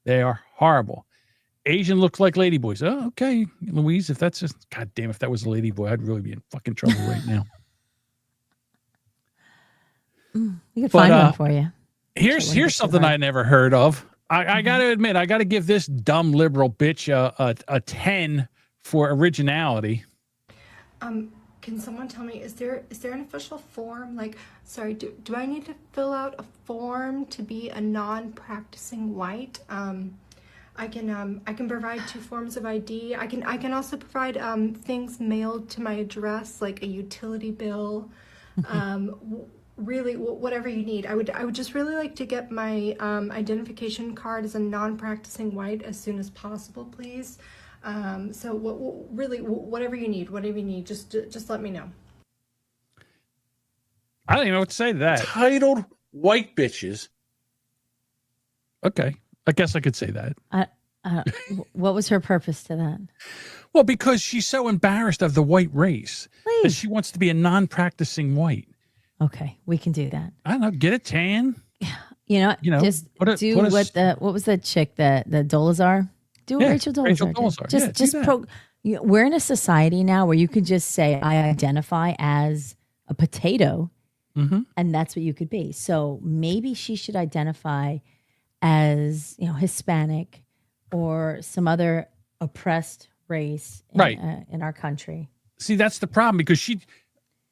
They are horrible. Asian looks like ladyboys. Oh, okay, Louise, if that's just, God damn, if that was a ladyboy, I'd really be in fucking trouble right now. We could find one for you. Here's something I never heard of. I got to admit, I got to give this dumb liberal bitch a 10 for originality. Can someone tell me, is there an official form? Like, sorry, do I need to fill out a form to be a non-practicing white? I can provide 2 forms of ID. I can also provide things mailed to my address, like a utility bill. Really, whatever you need. I would just really like to get my identification card as a non-practicing white as soon as possible, please. So whatever you need, just let me know. I don't even know what to say to that. Titled white bitches. Okay, I guess I could say that. What was her purpose to that? Well, because she's so embarrassed of the white race that she wants to be a non-practicing white. Okay, we can do that. I don't know. Get a tan. Just do what was the chick that the Dolezal? Do what Rachel Dolezal did. Just we're in a society now where you could just say I identify as a potato, and that's what you could be. So maybe she should identify as Hispanic or some other oppressed race in our country. See, that's the problem because she.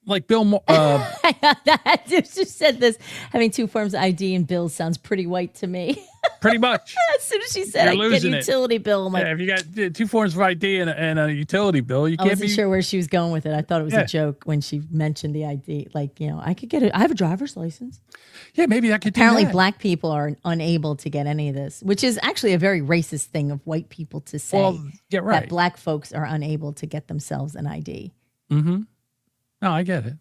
Like Bill Moore. That just said this. Having 2 forms of ID and bills sounds pretty white to me. Pretty much. As soon as she said I get a utility bill, I'm like, if you got 2 forms of ID and a utility bill, you can't. I wasn't sure where she was going with it. I thought it was a joke when she mentioned the ID. Like, I could get it. I have a driver's license. Yeah, maybe I could. Apparently, black people are unable to get any of this, which is actually a very racist thing of white people to say. Well, yeah, right. That black folks are unable to get themselves an ID. Mm-hmm. No, I get it.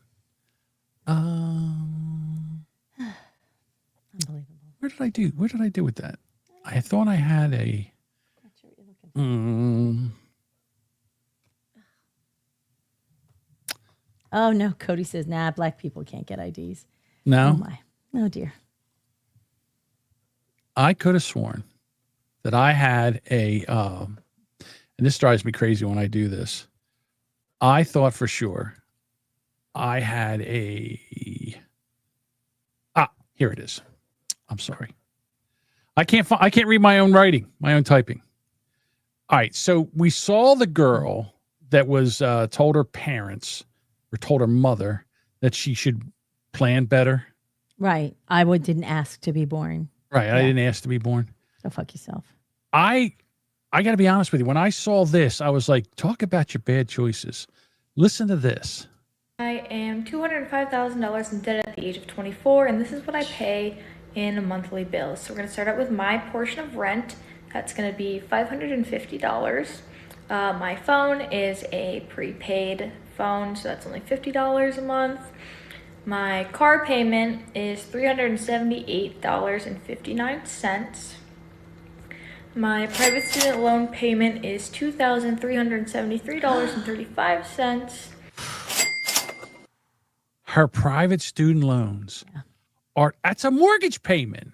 Unbelievable. What did I do with that? I thought I had a. Oh no, Cody says, nah, black people can't get IDs. No. Oh my. Oh dear. I could have sworn that I had a, and this drives me crazy when I do this. I thought for sure I had here it is. I'm sorry. I can't read my own writing, my own typing. All right. So we saw the girl that was told her parents or told her mother that she should plan better. Right. Didn't ask to be born. Right. Yeah. I didn't ask to be born. Go fuck yourself. I got to be honest with you. When I saw this, I was like, talk about your bad choices. Listen to this. I am $205,000 in debt at the age of 24, and this is what I pay in monthly bills. So we're going to start out with my portion of rent. That's going to be $550. My phone is a prepaid phone, so that's only $50 a month. My car payment is $378.59. My private student loan payment is $2,373.35. Her private student loans that's a mortgage payment.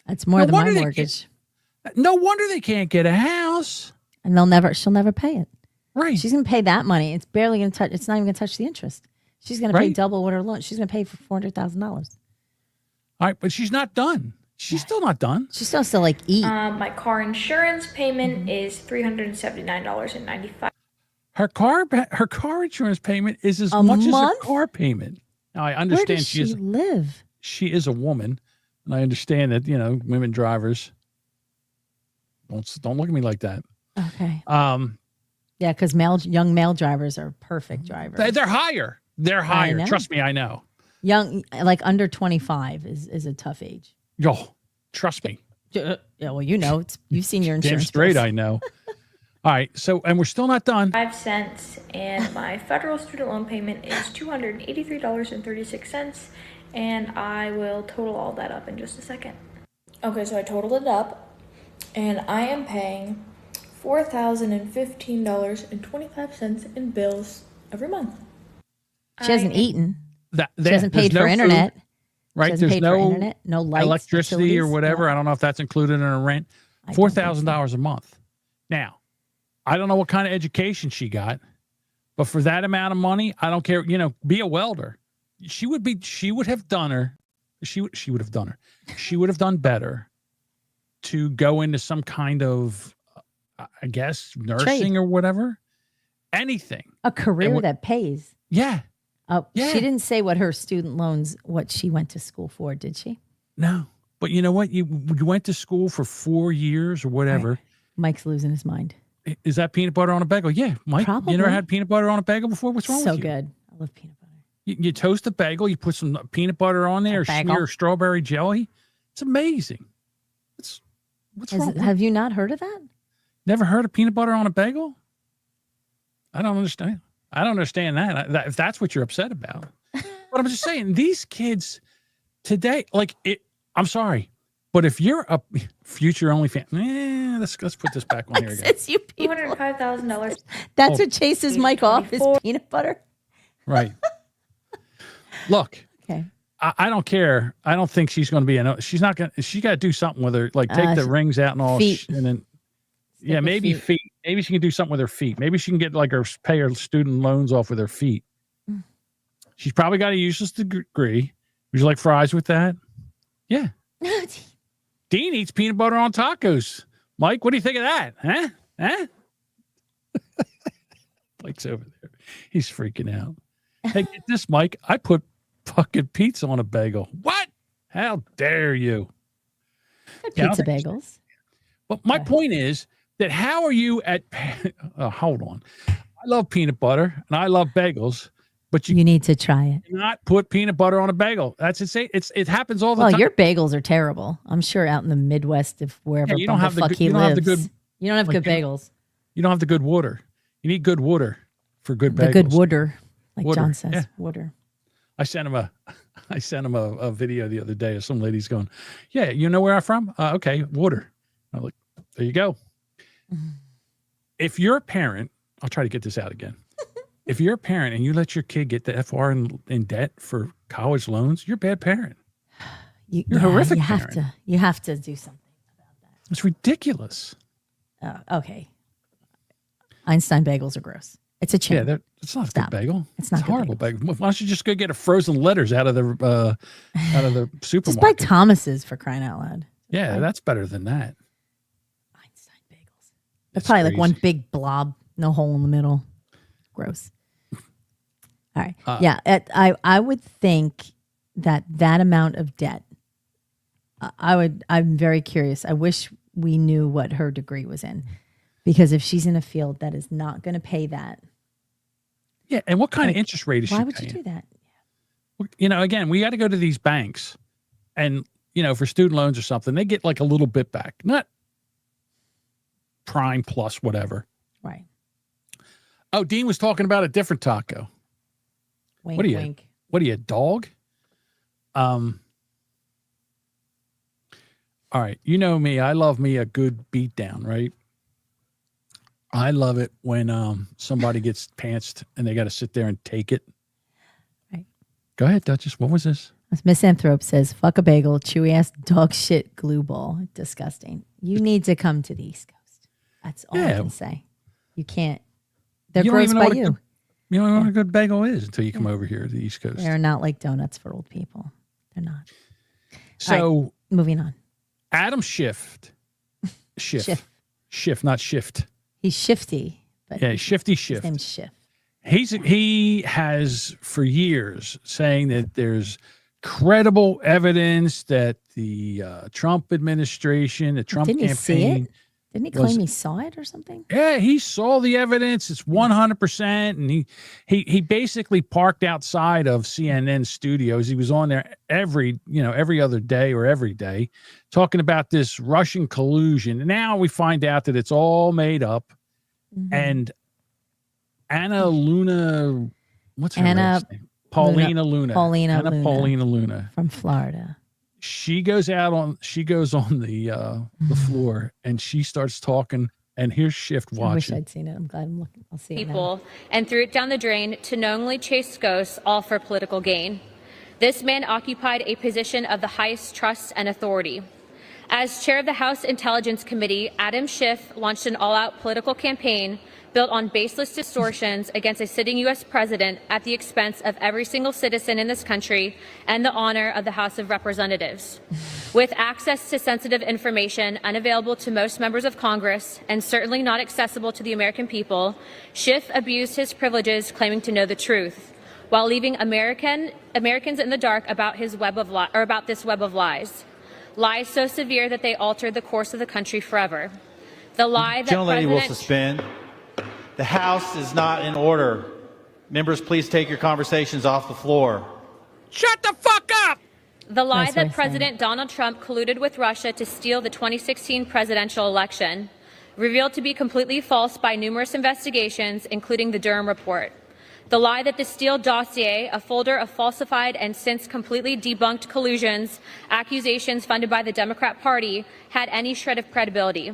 That's more than my mortgage. No wonder they can't get a house. And she'll never pay it. Right. She's going to pay that money. It's barely going to touch. It's not even going to touch the interest. She's going to pay double what her loan. She's going to pay for $400,000. All right, but she's not done. She's still not done. She still has to eat. My car insurance payment is $379.95. Her car insurance payment is as much as a car payment. Now I understand. Where does she live? She is a woman, and I understand that women drivers. Don't look at me like that. Okay. Yeah, because young male drivers are perfect drivers. They're higher. They're higher. Trust me, I know. Young, like under 25 is a tough age. Yo, trust me. Yeah, well, you've seen your insurance. Damn straight, bills. I know. All right, and we're still not done. 5 cents, and my federal student loan payment is $283.36, and I will total all that up in just a second. Okay, so I totaled it up, and I am paying $4,015.25 in bills every month. She hasn't eaten. She hasn't paid for internet. Right? There's no internet, no lights, electricity or whatever. No. I don't know if that's included in her rent. $4,000 a month. Now, I don't know what kind of education she got, but for that amount of money, I don't care. Be a welder. She would have done better to go into some kind of, I guess, nursing trade or whatever. Anything. A career that pays. Yeah. She didn't say what her student loans, what she went to school for, did she? No. But you know what? You went to school for 4 years or whatever. Right. Mike's losing his mind. Is that peanut butter on a bagel? Yeah, Mike. Probably. You never had peanut butter on a bagel before? What's wrong with you? So good. I love peanut butter. You toast a bagel, you put some peanut butter on there, smear strawberry jelly. It's amazing. What's wrong? Have you not heard of that? Never heard of peanut butter on a bagel? I don't understand. I don't understand that. If that's what you're upset about. But I'm just saying, these kids today, I'm sorry, but if you're a future OnlyFans, let's put this back on here again. It's you people. $205,000. That's what chases Mike off, is peanut butter. Right. Look. Okay. I don't care. I don't think she's going to be she's not going to, she got to do something with her, like take the rings out and all. Feet. And then, maybe feet. Maybe she can do something with her feet. Maybe she can get pay her student loans off with her feet. She's probably got a useless degree. Would you like fries with that? Yeah. Dean eats peanut butter on tacos. Mike, what do you think of that? Huh? Mike's over there. He's freaking out. Hey, get this, Mike. I put fucking pizza on a bagel. What? How dare you? Pizza bagels. But my point is that how are you at hold on. I love peanut butter and I love bagels, but you need to try it. Not put peanut butter on a bagel. That's insane. It happens all the time. Well, your bagels are terrible. I'm sure out in the Midwest, if wherever you don't have the fuck he lives, you don't have good bagels. You don't have the good water. You need good water for good bagels. The good water, like water. John says, Yeah. water. I sent him a video the other day of some ladies going, yeah, you know where I'm from? Okay, water. I'm like, there you go. If you're a parent, I'll try to get this out again. If you're a parent and you let your kid get the FR in debt for college loans, you're a bad parent. You're a horrific parent. You have to do something about that. It's ridiculous. Okay. Superfine bagels are gross. It's a chain. Yeah, it's not a good bagel. It's not a horrible bagel. Why don't you just go get a frozen letters out of the supermarket? Just buy Thomas's, for crying out loud. Yeah, that's better than that. They're probably like one big blob, no hole in the middle. Gross. All right. I would think that amount of debt, I'm very curious. I wish we knew what her degree was in, because if she's in a field that is not going to pay that, Yeah, and what kind Like, of interest rate is she why paying? would you do that? You know, again, we got to go to these banks and, you know, for student loans or something, they get like a little bit back, not prime plus whatever. Right. Oh, Dean was talking about a different taco. Wink, What are you? wink. What are you, a dog? All right. You know me. I love me a good beatdown, right? I love it when somebody gets pantsed and they got to sit there and take it. Right. Go ahead, Duchess. What was this? Misanthrope says, fuck a bagel, chewy ass dog shit glue ball. Disgusting. You need to come to the East Coast. That's all I can say. You can't. They're You don't gross even know by what a you. good- You don't know what a good bagel is until you come over here to the East Coast. They're not like donuts for old people. They're not. So All right, moving on. Adam Schiff, not Shift. He's shifty. But Yeah, Shifty his Shift. name's Schiff. He has for years saying that there's credible evidence that the Trump administration, the Trump Didn't he see campaign, it? Didn't he claim he saw it or something? yeah, he saw the evidence. It's 100%, and he basically parked outside of CNN studios. He was on there every other day or every day, talking about this Russian collusion. And now we find out that it's all made up. Mm-hmm. And Anna Luna, what's her last name? Paulina Luna. Paulina Luna from Florida. She goes on the floor and she starts talking, and here's Shift watching. I wish I'd seen it. I'm glad I'm looking. I'll see it now. People and threw it down the drain to knowingly chase ghosts, all for political gain. This man occupied a position of the highest trust and authority. As chair of the House Intelligence Committee, Adam Schiff launched an all-out political campaign built on baseless distortions against a sitting U.S. president at the expense of every single citizen in this country and the honor of the House of Representatives. With access to sensitive information unavailable to most members of Congress and certainly not accessible to the American people, Schiff abused his privileges claiming to know the truth, while leaving Americans in the dark about this web of lies. Lies so severe that they altered the course of the country forever. The lie that Gentlelady will President suspend. The House is not in order. Members, please take your conversations off the floor. Shut the fuck up! The lie that President Donald Trump colluded with Russia to steal the 2016 presidential election, revealed to be completely false by numerous investigations, including the Durham report. The lie that the Steele dossier, a folder of falsified and since completely debunked collusions, accusations funded by the Democrat Party, had any shred of credibility.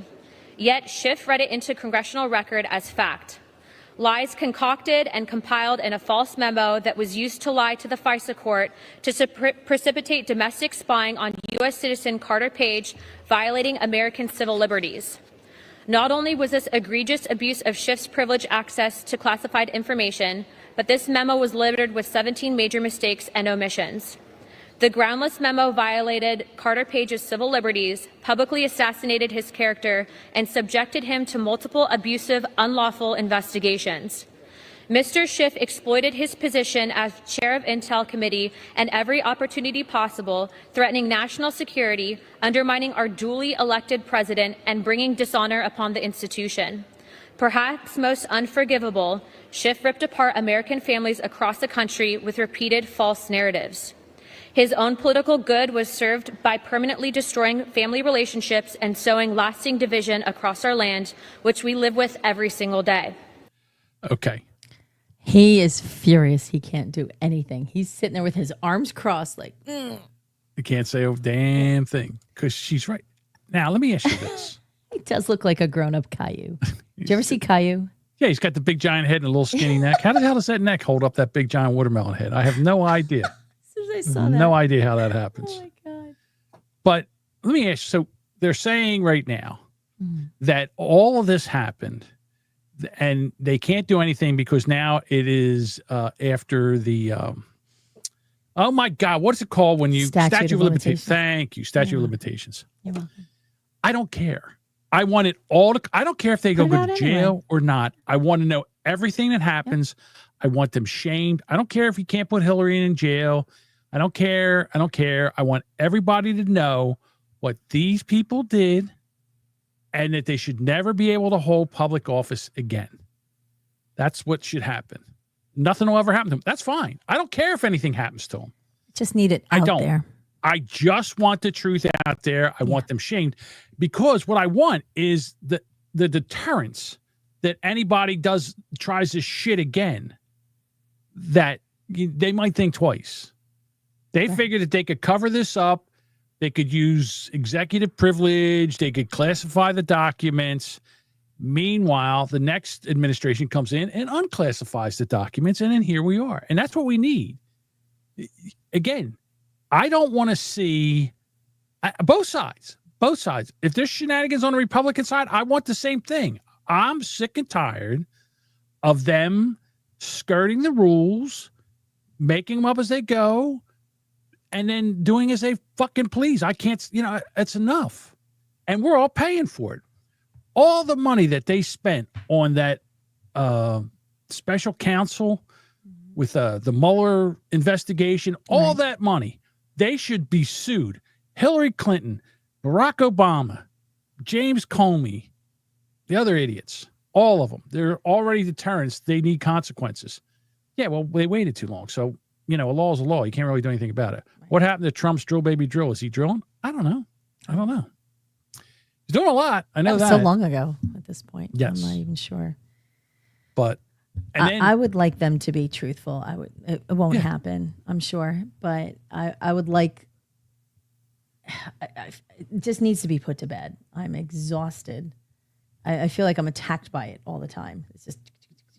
Yet Schiff read it into congressional record as fact. Lies concocted and compiled in a false memo that was used to lie to the FISA court to precipitate domestic spying on U.S. citizen Carter Page, violating American civil liberties. Not only was this egregious abuse of Schiff's privileged access to classified information, but this memo was littered with 17 major mistakes and omissions. The groundless memo violated Carter Page's civil liberties, publicly assassinated his character, and subjected him to multiple abusive, unlawful investigations. Mr. Schiff exploited his position as chair of Intel Committee and every opportunity possible, threatening national security, undermining our duly elected president, and bringing dishonor upon the institution. Perhaps most unforgivable, Schiff ripped apart American families across the country with repeated false narratives. His own political good was served by permanently destroying family relationships and sowing lasting division across our land, which we live with every single day. Okay. He is furious. He can't do anything. He's sitting there with his arms crossed like, You can't say a damn thing because she's right. Now, let me ask you this. He does look like a grown-up Caillou. Did you ever see Caillou? Yeah, he's got the big giant head and a little skinny neck. How the hell does that neck hold up that big giant watermelon head? I have no idea. As soon as I saw that. No idea how that happens. Oh, my God. But let me ask you, so they're saying right now that all of this happened and they can't do anything because now it is after the, oh my God, what's it called when you, statute of limitations. Thank you, statute of limitations. You're welcome. I don't care. I want it all to, I don't care if they go Put it to out jail anyway. or not. I want to know everything that happens. I want them shamed. I don't care if you can't put Hillary in jail. I don't care. I don't care. I want everybody to know what these people did and that they should never be able to hold public office again. That's what should happen. Nothing will ever happen to him. That's fine. I don't care if anything happens to him. Just need it out there. I just want the truth out there. I want them shamed, because what I want is the deterrence that anybody tries this shit again, that they might think twice. They figured that they could cover this up. They could use executive privilege. They could classify the documents. Meanwhile, the next administration comes in and unclassifies the documents, and then here we are. And that's what we need. Again, I don't want to see both sides. Both sides. If there's shenanigans on the Republican side, I want the same thing. I'm sick and tired of them skirting the rules, making them up as they go, and then doing as they fucking please. I can't, it's enough. And we're all paying for it. All the money that they spent on that special counsel with the Mueller investigation, all that money, they should be sued. Hillary Clinton, Barack Obama, James Comey, the other idiots, all of them. They're already deterrents. They need consequences. Yeah, well, they waited too long. So, a law is a law. You can't really do anything about it. What happened to Trump's drill baby drill? Is he drilling? I don't know. He's doing a lot. I know that. So long ago at this point. Yes. I'm not even sure. But I would like them to be truthful. It won't happen, I'm sure. But I would like, it just needs to be put to bed. I'm exhausted. I feel like I'm attacked by it all the time. It's just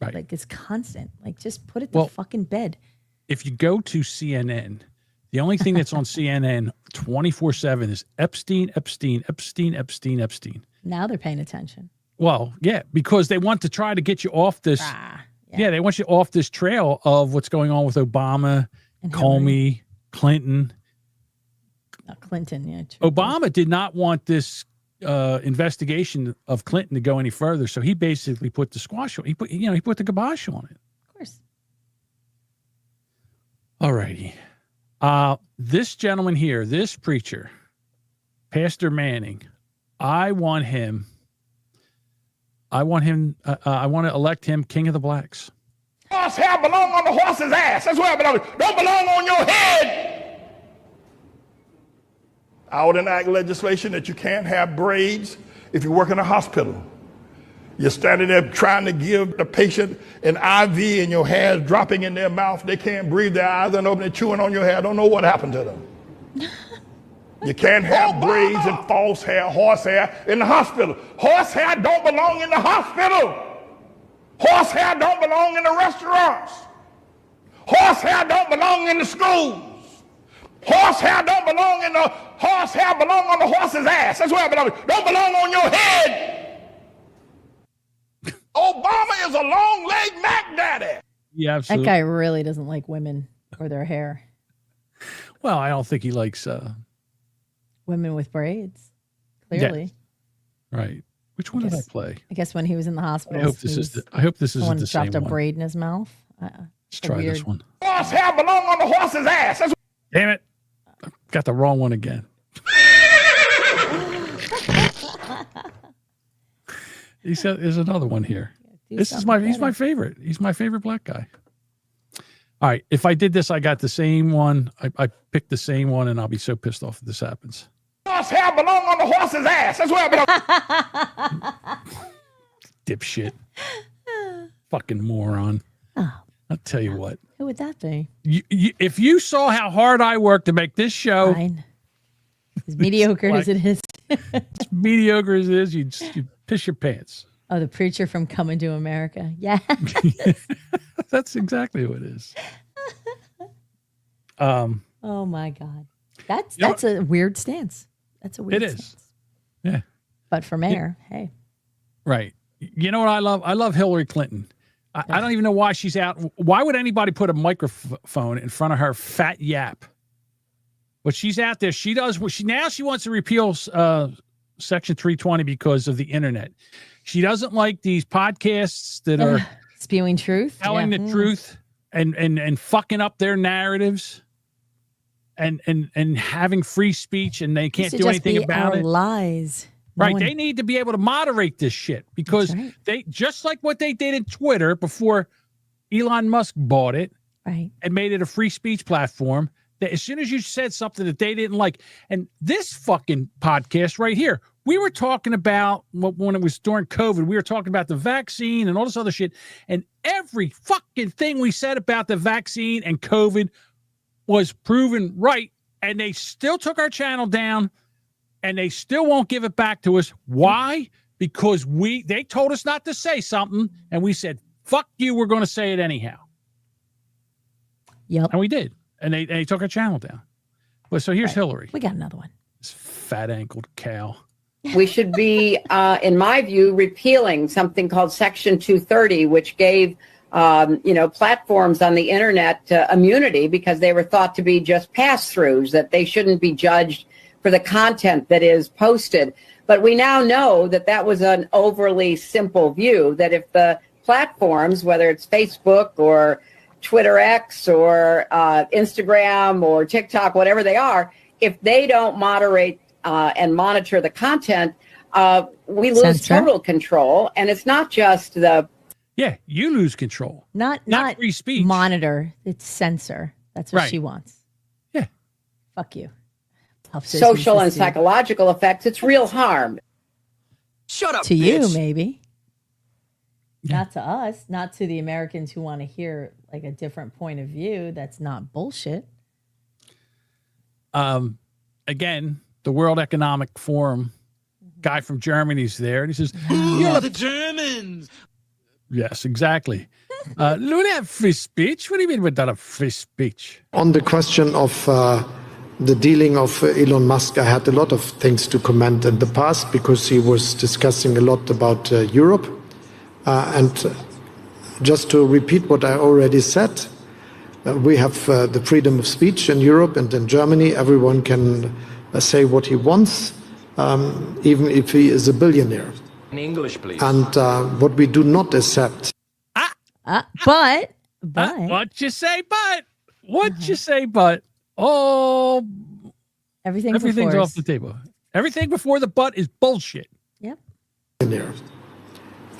like it's constant. Like, just put it to fucking bed. If you go to CNN, the only thing that's on CNN 24/7 is Epstein, Epstein, Epstein, Epstein, Epstein. Now they're paying attention. Well, yeah, because they want to try to get you off this. They want you off this trail of what's going on with Obama, Comey, Clinton. Clinton, yeah. Obama did not want this investigation of Clinton to go any further, so he basically put the squash on. He put the kibosh on it. Of course. All righty. This gentleman here, this preacher, Pastor Manning, I want to elect him king of the blacks. Horse hair belong on the horse's ass. That's where it belongs. Don't belong on your head. I would enact legislation that you can't have braids if you work in a hospital. You're standing there trying to give the patient an IV and your hair is dropping in their mouth. They can't breathe, their eyes aren't open, they're chewing on your hair. Don't know what happened to them. You can't have braids and false hair, horse hair in the hospital. Horse hair don't belong in the hospital. Horse hair don't belong in the restaurants. Horse hair don't belong in the schools. Horse hair don't belong in the horse hair belong on the horse's ass. That's where it belongs. Don't belong on your head. Obama is a long-legged Mac Daddy. Yeah, absolutely. That guy really doesn't like women or their hair. Well, I don't think he likes women with braids. Clearly. Yeah. Right. Which one did I play? I guess when he was in the hospital. I hope this isn't the same one. Dropped a braid in his mouth. Let's try this one. Horse hair belong on the horse's ass. Damn it. I got the wrong one again. He said there's another one here. He's my favorite. He's my favorite black guy. All right. If I did this, I got the same one. I picked the same one, and I'll be so pissed off if this happens. Horse hair belong on the horse's ass. That's where it belongs. Dipshit. Fucking moron. Oh, I'll tell you what. who would that be? If you saw how hard I worked to make this show. Fine. As mediocre as it is. As mediocre as it is, you'd piss your pants. Oh, the preacher from Coming to America. Yeah. That's exactly who it is. Oh my God. That's a weird stance. That's a weird stance. It is. Yeah. But for mayor, hey. Right. You know what I love? I love Hillary Clinton. I don't even know why she's out. Why would anybody put a microphone in front of her fat yap? But she's out there. She does what she wants to repeal Section 320 because of the internet. She doesn't like these podcasts that are spewing truth, telling the truth, and fucking up their narratives, and having free speech, and they can't do anything about it. Lies. Right. They need to be able to moderate this shit because they, just like what they did in Twitter before Elon Musk bought it, right, and made it a free speech platform. That as soon as you said something that they didn't like, and this fucking podcast right here, we were talking about when it was during COVID, we were talking about the vaccine and all this other shit, and every fucking thing we said about the vaccine and COVID was proven right, and they still took our channel down, and they still won't give it back to us. Why? Because they told us not to say something, and we said, fuck you, we're going to say it anyhow. Yep. And we did. And they took our channel down. Well, so here's Hillary. We got another one. This fat-ankled cow. We should be, in my view, repealing something called Section 230, which gave, platforms on the internet immunity because they were thought to be just pass-throughs, that they shouldn't be judged for the content that is posted. But we now know that that was an overly simple view, that if the platforms, whether it's Facebook or Twitter X or Instagram or TikTok, whatever they are, if they don't moderate and monitor the content, we lose total control. And it's not just the... Yeah, you lose control. Not free speech. Monitor, it's censor. That's what Right. she wants. Yeah. Fuck you. social and psychological effects. It's real harm. Shut up, to bitch. you, maybe. Not to us, not to the Americans who want to hear like a different point of view. That's not bullshit. Again, the World Economic Forum guy from Germany's there, and he says, You're the Germans. Yes, exactly. Look at free speech. What do you mean with that free speech? On the question of the dealing of Elon Musk, I had a lot of things to comment in the past because he was discussing a lot about Europe. And just to repeat what I already said, we have the freedom of speech in Europe and in Germany. Everyone can say what he wants, even if he is a billionaire. In English, please. And what we do not accept. But what you say? But what you say? But oh, everything's off the table. Everything before the but is bullshit. Yep.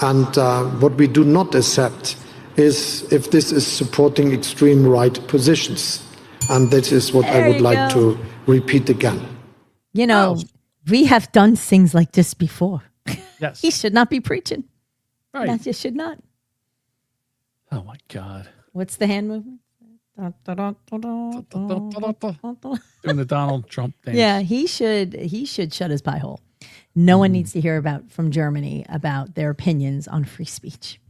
And what we do not accept is if this is supporting extreme right positions. And this is what I would like to repeat again. You know, we have done things like this before. Yes. He should not be preaching. Right. That just should not. Oh my God. What's the hand movement? Doing the Donald Trump dance. Yeah, he should shut his pie hole. No one needs to hear from Germany about their opinions on free speech.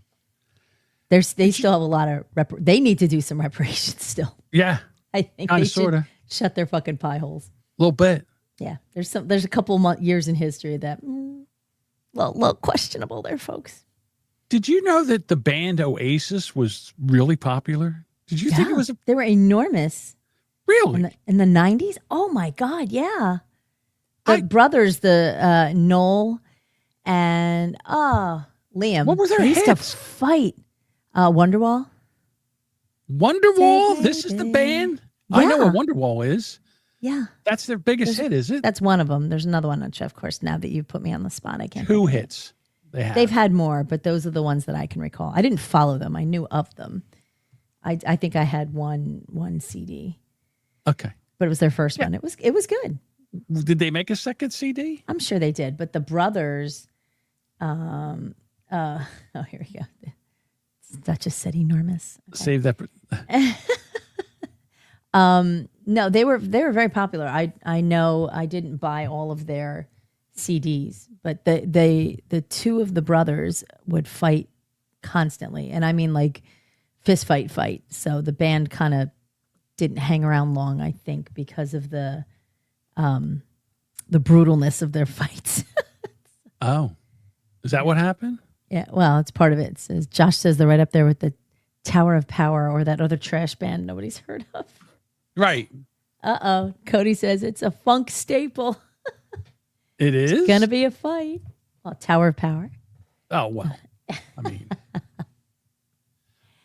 They still have a lot of they need to do some reparations still. Yeah. I think Kinda, they should sorta. shut their fucking pie holes. A little bit. Yeah, there's a couple years in history that little questionable there, folks. Did you know that the band Oasis was really popular? Did you think it was? They were enormous. Really? In the 90s? Oh my God, yeah. The brothers, the Noel and Liam. What were their they used hits? to fight. Wonderwall. Wonderwall? This is the band? I know Yeah. what Wonderwall is. Yeah. That's their biggest hit, is it? That's one of them. There's another one, of course, now that you've put me on the spot. I can't. Two hits. They've had more, but those are the ones that I can recall. I didn't follow them. I knew of them. I think I had one CD. Okay. But it was their first one. It was good. Did they make a second CD? I'm sure they did. But the brothers, here we go. Duchess said enormous. Okay. Save that. No, they were very popular. I know I didn't buy all of their CDs, but the two of the brothers would fight constantly, and I mean like fist fight. So the band kind of didn't hang around long, I think, because of the brutalness of their fights. Oh, is that what happened? Yeah, well, it's part of it. It says, Josh says they're right up there with the Tower of Power or that other trash band nobody's heard of. Right. Cody says it's a funk staple. It is? It's gonna be a fight. Well, Tower of Power. Oh, well. I mean.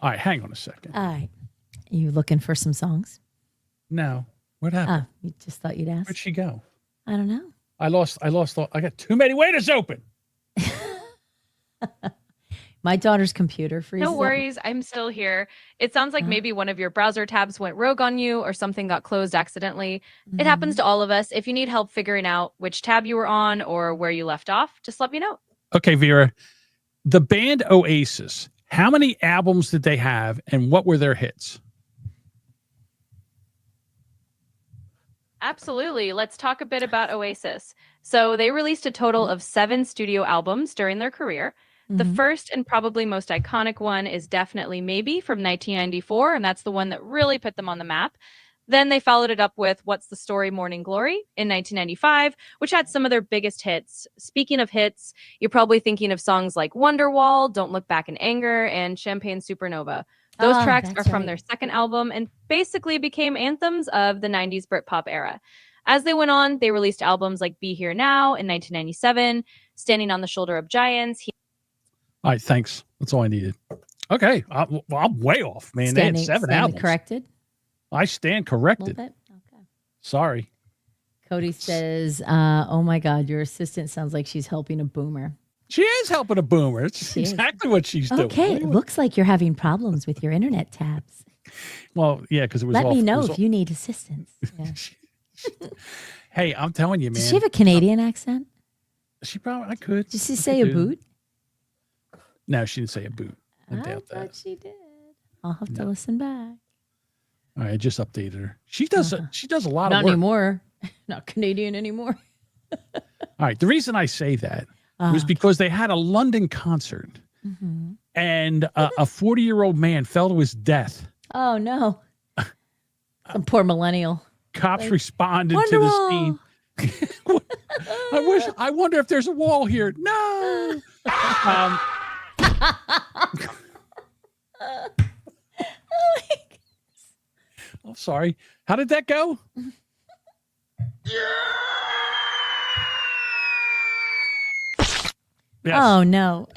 All right, hang on a second. All right. Are you looking for some songs? No. What happened? You just thought you'd ask? Where'd she go? I don't know. I got too many waiters open. My daughter's computer freezes No up. worries, I'm still here. It sounds like maybe one of your browser tabs went rogue on you or something got closed accidentally. It happens to all of us. If you need help figuring out which tab you were on or where you left off, just let me know. Okay, Vera, the band Oasis, how many albums did they have and what were their hits? Absolutely. Let's talk a bit about Oasis. So they released a total of 7 studio albums during their career. The first and probably most iconic one is definitely Maybe from 1994, and that's the one that really put them on the map. Then they followed it up with What's the Story, Morning Glory in 1995, which had some of their biggest hits. Speaking of hits, you're probably thinking of songs like Wonderwall, Don't Look Back in Anger, and Champagne Supernova. Those tracks are from their second album and basically became anthems of the 90s Britpop era. As they went on, they released albums like Be Here Now in 1997, Standing on the Shoulder of Giants. All right, thanks. That's all I needed. Okay, I'm way off, man. They had 7 albums. Corrected? I stand corrected. Okay. Sorry. Cody says, oh my God, your assistant sounds like she's helping a boomer. She is helping a boomer. It's exactly what she's doing. Okay, it looks like you're having problems with your internet tabs. Well, yeah, because it was Let off. me know if you need assistance. Yeah. Hey, I'm telling you, man. Does she have a Canadian accent? She probably, I could. Did she say a boot? No, she didn't say a boot. I doubt that. Thought she did. I'll have to listen back. All right, I just updated her. She does a lot Not of work. anymore. Not Canadian anymore. All right, the reason I say that was because they had a London concert and a 40-year-old man fell to his death. Oh, no. Some poor millennial. Cops Like, responded to the scene. I wonder if there's a wall here. No. Oh, sorry. How did that go? Yes. Oh, no.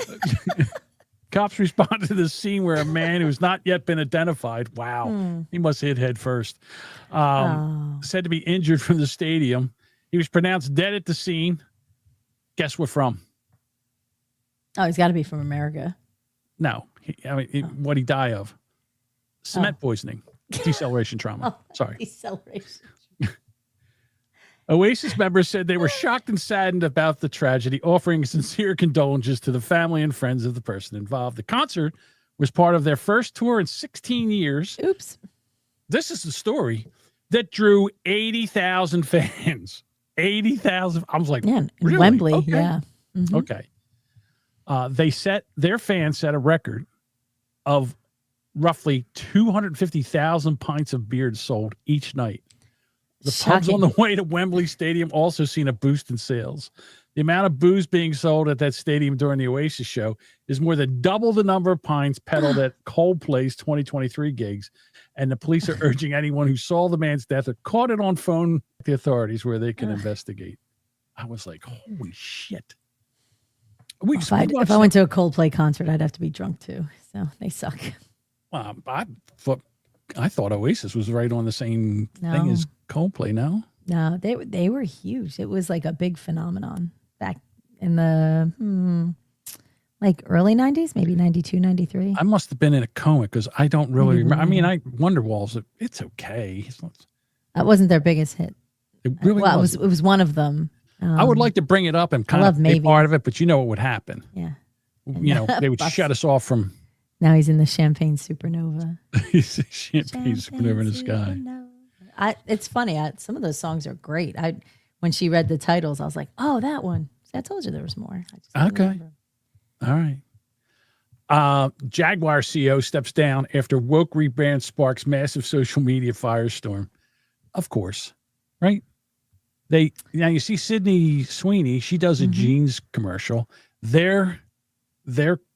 Cops responded to the scene where a man who's not yet been identified, wow, he must hit head first, said to be injured from the stadium. He was pronounced dead at the scene. Guess what from? Oh, he's got to be from America. No. What'd he die of? Cement poisoning. Deceleration trauma. Sorry. Deceleration. Oasis members said they were shocked and saddened about the tragedy, offering sincere condolences to the family and friends of the person involved. The concert was part of their first tour in 16 years. Oops. This is the story that drew 80,000 fans. 80,000. I was like, yeah, really? Wembley. Okay. Yeah. Okay. Their fans set a record of roughly 250,000 pints of beer sold each night. The pubs on the way to Wembley Stadium also seen a boost in sales. The amount of booze being sold at that stadium during the Oasis show is more than double the number of pints peddled at Coldplay's 2023 gigs. And the police are urging anyone who saw the man's death or caught it on phone the authorities where they can investigate. I was like, holy shit. If I went to a Coldplay concert, I'd have to be drunk too. So they suck. I thought Oasis was right on the same thing as Coldplay. No, they were huge. It was like a big phenomenon back in the like early 90s, maybe 92, 93. I must have been in a coma because I don't really remember. I mean, Wonderwall's, it's okay. That wasn't their biggest hit. It really was. It was one of them. I would like to bring it up and kind of be part of it, but you know what would happen. Yeah. They would shut us off from. Now he's in the Champagne Supernova. He's a Champagne Supernova in the sky. It's funny. Some of those songs are great. When she read the titles, I was like, oh, that one. See, I told you there was more. Okay. All right. Jaguar CEO steps down after woke rebrand sparks massive social media firestorm. Of course. Right? Now you see Sydney Sweeney, she does a jeans commercial. Their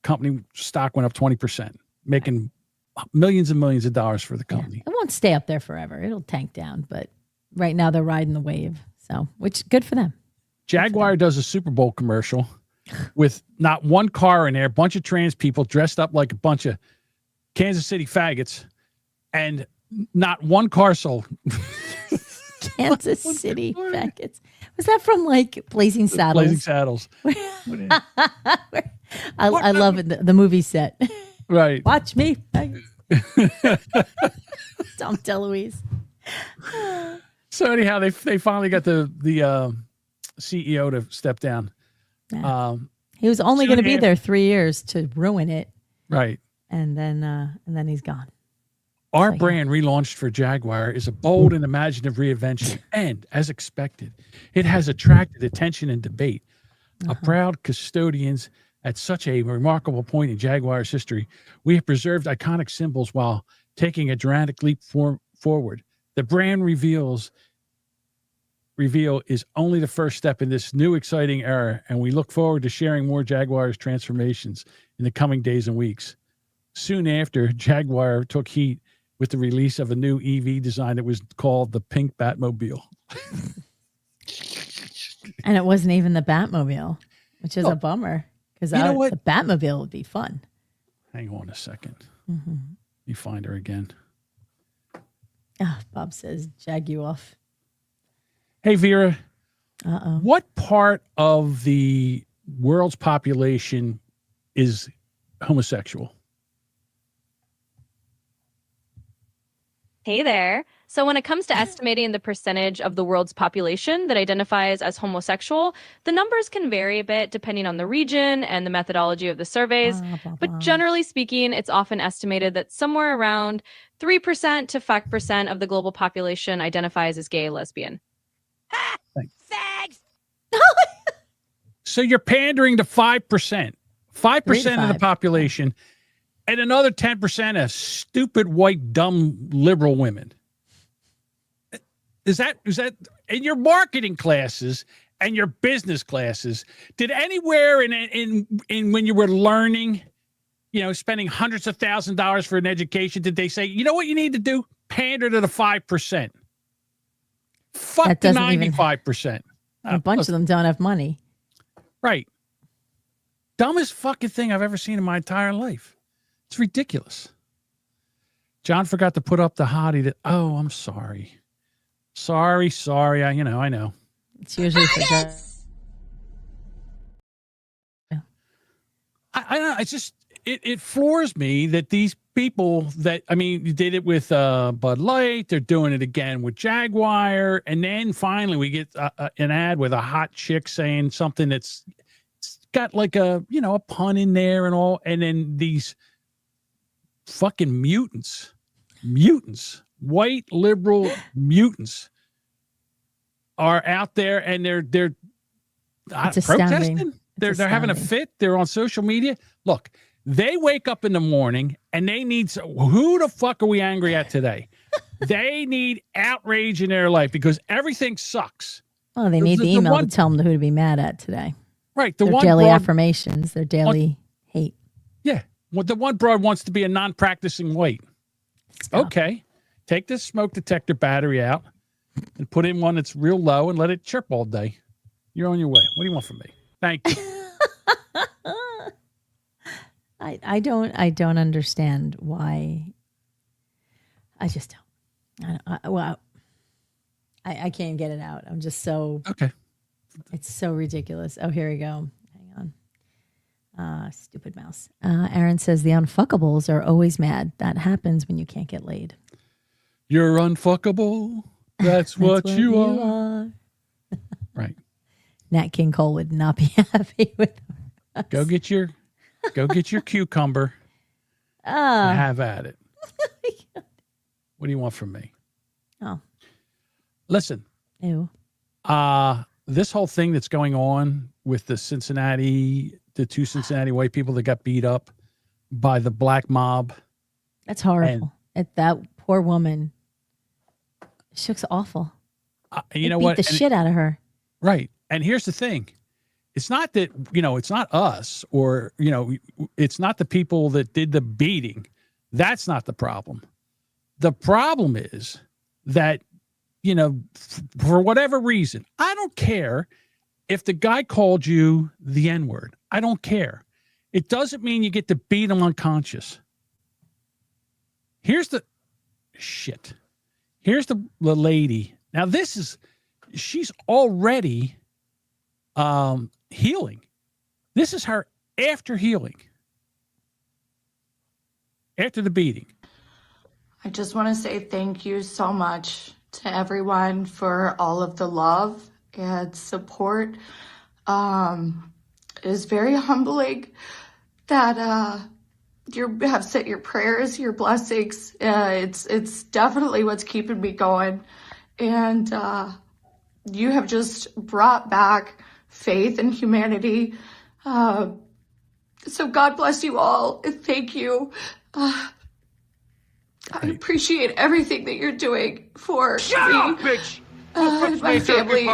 company stock went up 20%, making millions and millions of dollars for the company. It won't stay up there forever. It'll tank down, but right now they're riding the wave. So, which good for them. Jaguar does a Super Bowl commercial with not one car in there, a bunch of trans people dressed up like a bunch of Kansas City faggots, and not one car sold. Kansas City faggots. Was that from like Blazing Saddles? Blazing Saddles. I love it. The movie set. Right. Watch me. Tom DeLuise. So anyhow, they finally got the CEO to step down. Yeah. He was only going to be there 3 years to ruin it. Right. And then he's gone. Our brand relaunched for Jaguar is a bold and imaginative reinvention, and as expected, it has attracted attention and debate. A proud custodians at such a remarkable point in Jaguar's history, we have preserved iconic symbols while taking a dramatic leap forward. The brand reveal is only the first step in this new exciting era, and we look forward to sharing more Jaguar's transformations in the coming days and weeks. Soon after, Jaguar took heat with the release of a new EV design that was called the Pink Batmobile. And it wasn't even the Batmobile, which is a bummer, because You know what? the Batmobile would be fun. Hang on a second. Mm-hmm. Let me find her again. Bob says, jag you off. Hey, Vera. Uh-oh. What part of the world's population is homosexual? Hey there. So when it comes to estimating the percentage of the world's population that identifies as homosexual, the numbers can vary a bit depending on the region and the methodology of the surveys. But generally speaking, it's often estimated that somewhere around 3% to 5% of the global population identifies as gay or lesbian. Fags! So you're pandering to 5%. 5% of the population, and another 10% of stupid, white, dumb, liberal women. Is that in your marketing classes and your business classes? Did anywhere in when you were learning, spending hundreds of thousands of dollars for an education, did they say, you know what you need to do? Pander to the 5%. Fuck the 95%. A bunch of them don't have money. Right. Dumbest fucking thing I've ever seen in my entire life. It's ridiculous. John forgot to put up the hottie I'm sorry. Sorry. I know. It's usually for I know. It's just, it floors me that these people you did it with Bud Light. They're doing it again with Jaguar. And then finally we get an ad with a hot chick saying something it's got like a pun in there and all. And then these fucking mutants, white liberal mutants are out there and they're protesting. They're having a fit. They're on social media. Look, they wake up in the morning and they need who the fuck are we angry at today? They need outrage in their life because everything sucks. Well, they need the email to tell them who to be mad at today. Right. Their daily affirmations, their daily hate. Yeah. Well, the one broad wants to be a non-practicing white. Stop. Okay. Take this smoke detector battery out and put in one that's real low and let it chirp all day. You're on your way. What do you want from me? Thank you. I don't understand why. I just don't. I can't get it out. I'm just so okay. It's so ridiculous. Oh, here we go. Hang on. Stupid mouse. Aaron says the unfuckables are always mad. That happens when you can't get laid. You're unfuckable. That's what you are. Right. Nat King Cole would not be happy with us. Go get your cucumber. And have at it. What do you want from me? Oh. Listen. Ew. This whole thing that's going on with the two Cincinnati white people that got beat up by the black mob. That's horrible. That poor woman. She looks awful. You know beat what? The shit out of her. Right. And here's the thing. It's not that, it's not us or, it's not the people that did the beating. That's not the problem. The problem is that, for whatever reason, I don't care if the guy called you the N-word. I don't care. It doesn't mean you get to beat him unconscious. Here's the lady. Now she's already healing. This is her after healing, after the beating. I just want to say thank you so much to everyone for all of the love and support. It is very humbling that you have sent your prayers, your blessings. It's definitely what's keeping me going. And you have just brought back faith and humanity. So God bless you all. And thank you. I appreciate everything that you're doing for me, bitch! and my family.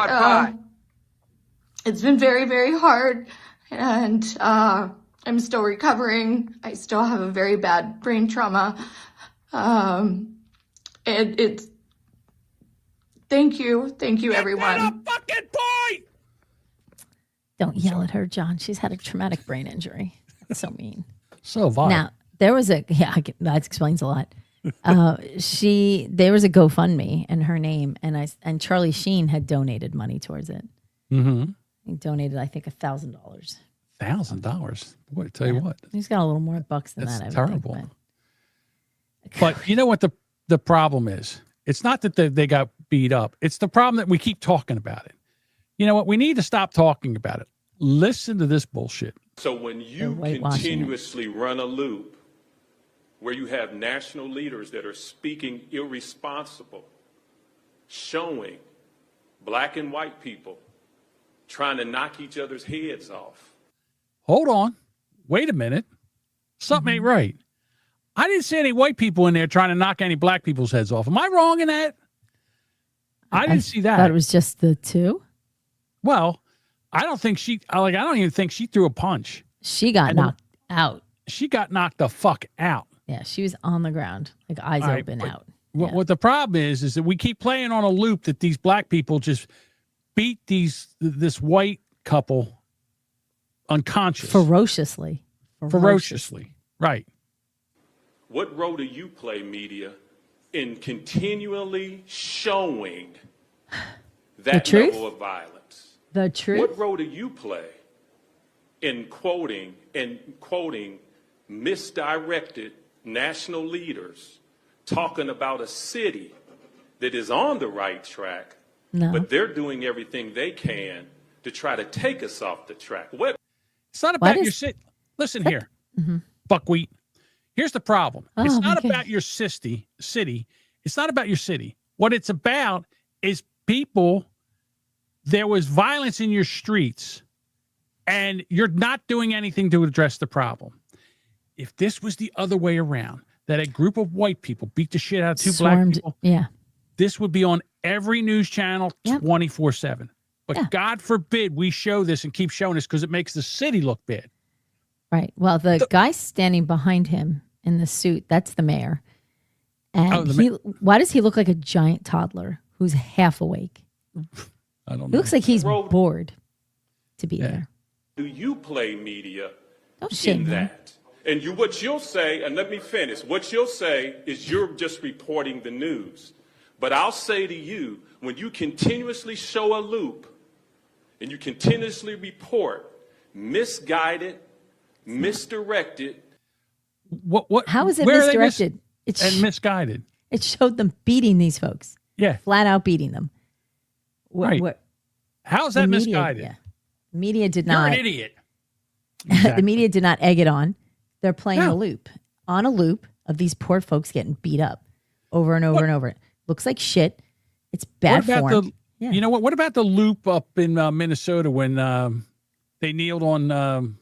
It's been very, very hard, and I'm still recovering. I still have a very bad brain trauma. And it's thank you, everyone. Fucking point. Don't yell at her, John. She's had a traumatic brain injury. That's so mean. So vile. Now, there was that explains a lot. There was a GoFundMe in her name, and Charlie Sheen had donated money towards it. Mm-hmm. He donated, I think, $1,000. $1,000. Boy, I tell you what. He's got a little more bucks than That's that. I would terrible. think, But you know what the problem is? It's not that they got beat up. It's the problem that we keep talking about it. You know what? We need to stop talking about it. Listen to this bullshit. So when you continuously run a loop where you have national leaders that are speaking irresponsible, showing black and white people trying to knock each other's heads off. Hold on. Wait a minute. Something ain't right. I didn't see any white people in there trying to knock any black people's heads off. Am I wrong in that? I didn't see that. I thought it was just the two. Well, I don't even think she threw a punch. She got knocked out. She got knocked the fuck out. Yeah, she was on the ground, like eyes open out. What the problem is that we keep playing on a loop that these black people just beat this white couple unconscious. Ferociously. Right. What role do you play, media, in continually showing that level of violence? The truth? What role do you play in quoting misdirected national leaders talking about a city that is on the right track, but they're doing everything they can to try to take us off the track? It's not about your city. Listen here, buckwheat. Here's the problem. It's not about your city. It's not about your city. What it's about is people. There was violence in your streets, and you're not doing anything to address the problem. If this was the other way around, that a group of white people beat the shit out of two black people, this would be on every news channel 24/7. But God forbid we show this and keep showing this because it makes the city look bad. Right. Well, the guy standing behind him in the suit, that's the mayor. And why does he look like a giant toddler who's half awake? I don't know. He looks like he's bored to be there. Do you play media Don't in that? And what you'll say, and let me finish, what you'll say is you're just reporting the news. But I'll say to you, when you continuously show a loop and you continuously report misguided, misdirected. How is it misdirected? Misguided. It showed them beating these folks. Yeah. Flat out beating them. Right. How is that misguided? Media did not. You're an idiot. The media did not egg it on. They're playing a loop of these poor folks getting beat up over and over and over. It looks like shit. It's bad form. You know what? What about the loop up in Minnesota when they kneeled on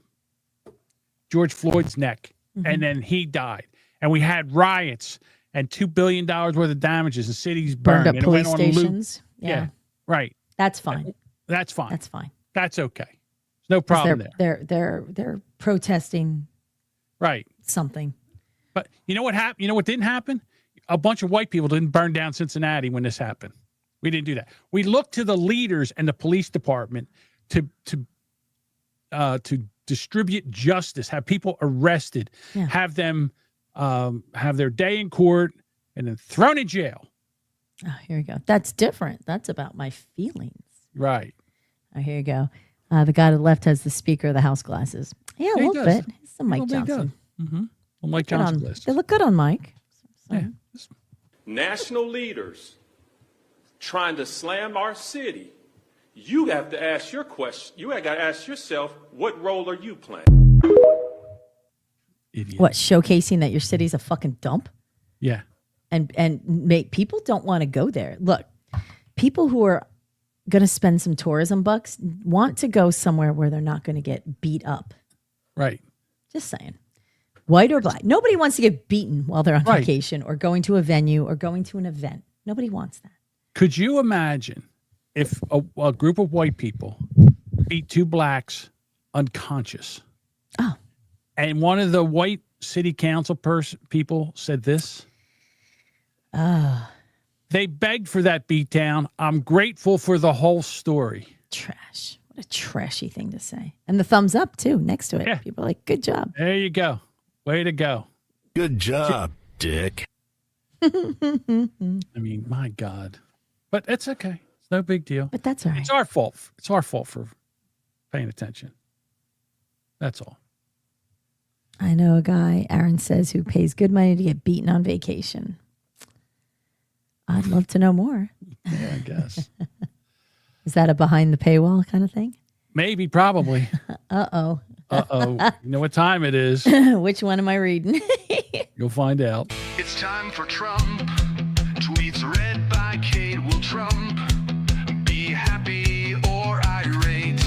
George Floyd's neck and then he died, and we had riots and $2 billion worth of damages and cities burned up and police it went on a loop. stations. Yeah. Right. That's fine. That's fine. That's fine. That's okay. There's no problem there. They're protesting. Right. Something. But you know what happened? You know what didn't happen? A bunch of white people didn't burn down Cincinnati when this happened. We didn't do that. We looked to the leaders and the police department to distribute justice, have people arrested, have them have their day in court, and then thrown in jail. Oh, here we go. That's different. That's about my feelings. Right. Oh, here you go. The guy to the left has the Speaker of the House glasses. Yeah, a he little does. bit. Some Mike Well, he Johnson. does. Well, Mike Good on- Johnson list. They look good on Mike. So- National leaders trying to slam our city. You have to ask your question. You got to ask yourself, what role are you playing? What, showcasing that your city's a fucking dump? Yeah. And make people don't want to go there. Look, people who are going to spend some tourism bucks want to go somewhere where they're not going to get beat up. Right. Just saying. White or black. Nobody wants to get beaten while they're on Right. vacation or going to a venue or going to an event. Nobody wants that. Could you imagine if a group of white people beat two blacks unconscious? Oh. And one of the white city council people said this. They begged for that beatdown. I'm grateful for the whole story. Trash. What a trashy thing to say. And the thumbs up, too, next to it. Yeah. People are like, good job. There you go. Way to go. Good job, Dick. I mean, my God. But it's okay. It's no big deal. But that's all right. It's our fault. It's our fault for paying attention. That's all. I know a guy, Aaron says, who pays good money to get beaten on vacation. I'd love to know more. Yeah, I guess. Is that a behind the paywall kind of thing? Maybe, probably. Uh-oh. Uh-oh. You know what time it is. Which one am I reading? You'll find out. It's time for Trump. Tweets read by Kate will Trump. Be happy or irate.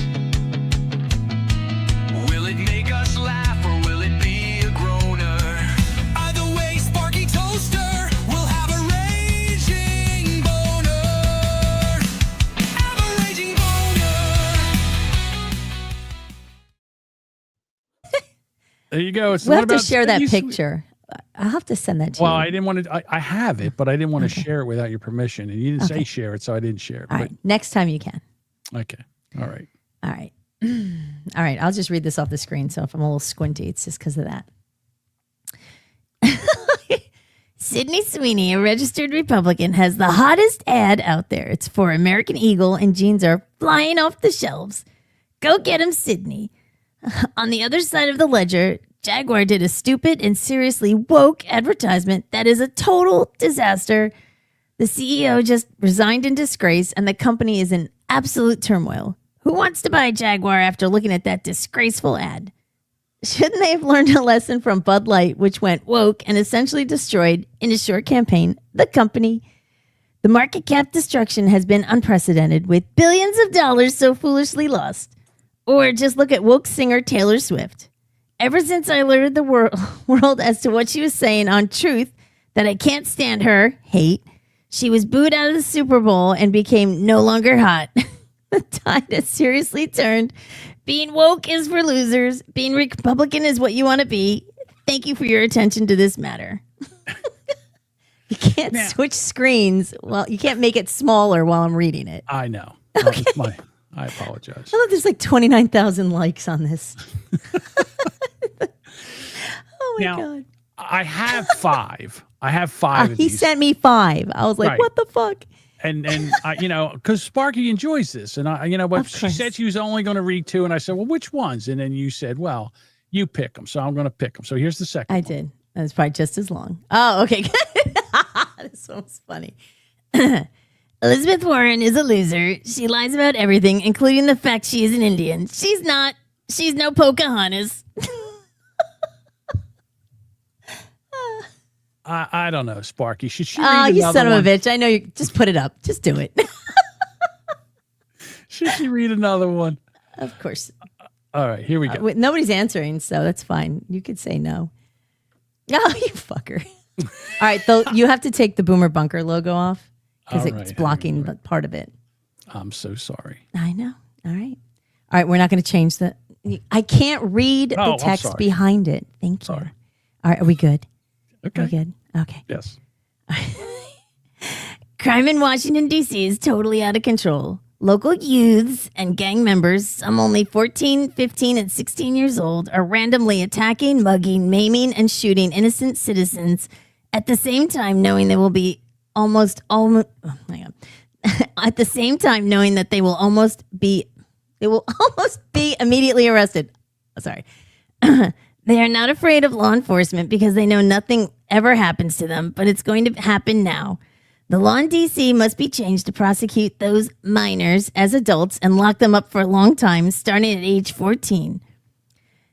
Will it make us laugh or will it be a groaner? Either way, Sparky Toaster will have a raging boner. Have a raging There you go. It's We'll not have to about share that Sydney Swe- picture. I'll have to send that to Well, you. I didn't want to. I have it, but I didn't want to share it without your permission. And you didn't Okay. say share it, so I didn't share it. All But right. Next time you can. okay. All right. All right. All right. I'll just read this off the screen. So if I'm a little squinty, it's just because of that. Sydney Sweeney, a registered Republican, has the hottest ad out there. It's for American Eagle, and jeans are flying off the shelves. Go get 'em, Sydney. On the other side of the ledger, Jaguar did a stupid and seriously woke advertisement that is a total disaster. The CEO just resigned in disgrace, and the company is in absolute turmoil. Who wants to buy a Jaguar after looking at that disgraceful ad? Shouldn't they have learned a lesson from Bud Light, which went woke and essentially destroyed, in a short campaign, the company? The market cap destruction has been unprecedented, with billions of dollars so foolishly lost. Or just look at woke singer Taylor Swift. Ever since I alerted the world as to what she was saying on Truth, that I can't stand her, hate, she was booed out of the Super Bowl and became no longer hot. The tide has seriously turned. Being woke is for losers. Being Republican is what you want to be. Thank you for your attention to this matter. You can't switch screens. Well, you can't make it smaller while I'm reading it. I know. Okay. I apologize. I look, there's like 29,000 likes on this. Oh my Now, God. I have 5. I have 5 of He these. sent me 5. I was like, Right. what the fuck? And I, because Sparky enjoys this, and but Of she course. said she was only going to read 2, and I said, well, which ones? And then you said, well, you pick them, so I'm going to pick them. So here's the second. I did. That was probably just as long. Oh, okay. Good. This one was funny. Elizabeth Warren is a loser. She lies about everything, including the fact she is an Indian. She's not. She's no Pocahontas. I don't know, Sparky. Should she read Oh, you another son of one? a bitch. I know you. Just put it up. Just do it. Should she read another one? Of course. All right, here we go. Nobody's answering, so that's fine. You could say no. Oh, you fucker. All right, though, you have to take the Boomer Bunker logo off because All it's right, blocking the part of it. I'm so sorry. I know. All right. All right, we're not going to change the. I can't read Oh, the I'm text sorry. behind it. Thank you. All right, are we good? Okay. Are we good? Okay. Yes. Crime in Washington, D.C. is totally out of control. Local youths and gang members, some only 14, 15, and 16 years old, are randomly attacking, mugging, maiming, and shooting innocent citizens at the same time knowing they will be at the same time knowing that they will almost be immediately arrested. Sorry. They are not afraid of law enforcement because they know nothing ever happens to them, but it's going to happen now. The law in D.C. must be changed to prosecute those minors as adults and lock them up for a long time, starting at age 14.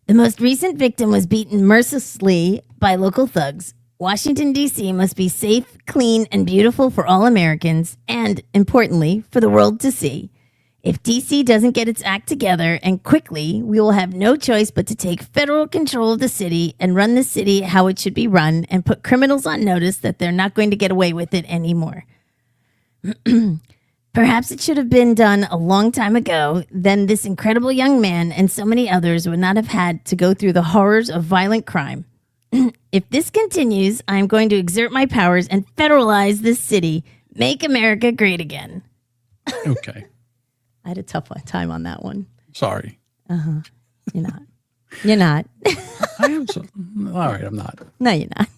The most recent victim was beaten mercilessly by local thugs. Washington, D.C. must be safe, clean, and beautiful for all Americans, and, importantly, for the world to see. If D.C. doesn't get its act together, and quickly, we will have no choice but to take federal control of the city and run the city how it should be run and put criminals on notice that they're not going to get away with it anymore. Perhaps it should have been done a long time ago. Then this incredible young man and so many others would not have had to go through the horrors of violent crime. If this continues, I am going to exert my powers and federalize this city. Make America great again. Okay. I had a tough time on that one. Sorry. Uh-huh. You're not. You're not. I am so. All right, I'm not. No, you're not.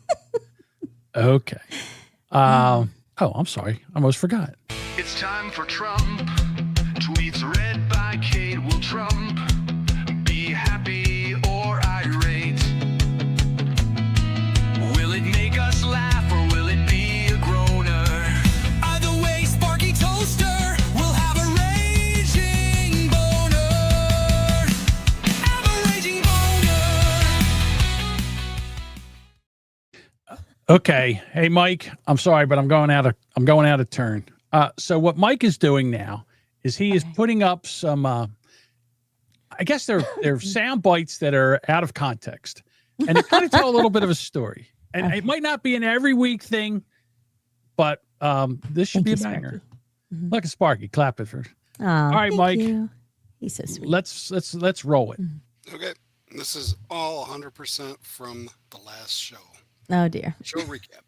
Okay. Oh, I'm sorry. I almost forgot. It's time for Trump. Tweets read by Kate will Trump. Be happy or irate. Will it make us laugh or will it be a groaner? Either way, Sparky Toaster will have a raging boner. Have a raging boner. Okay. Hey, Mike, I'm sorry, but I'm going out of turn. So what Mike is doing now is he is putting up some, I guess they're sound bites that are out of context, and they kind of tell a little bit of a story. And it might not be an every week thing, but this should be a banger. Look at Sparky, clap it first. Oh, all right, Mike. You. He's so sweet. Let's roll it. Okay, this is all 100% from the last show. Oh dear. Show recap.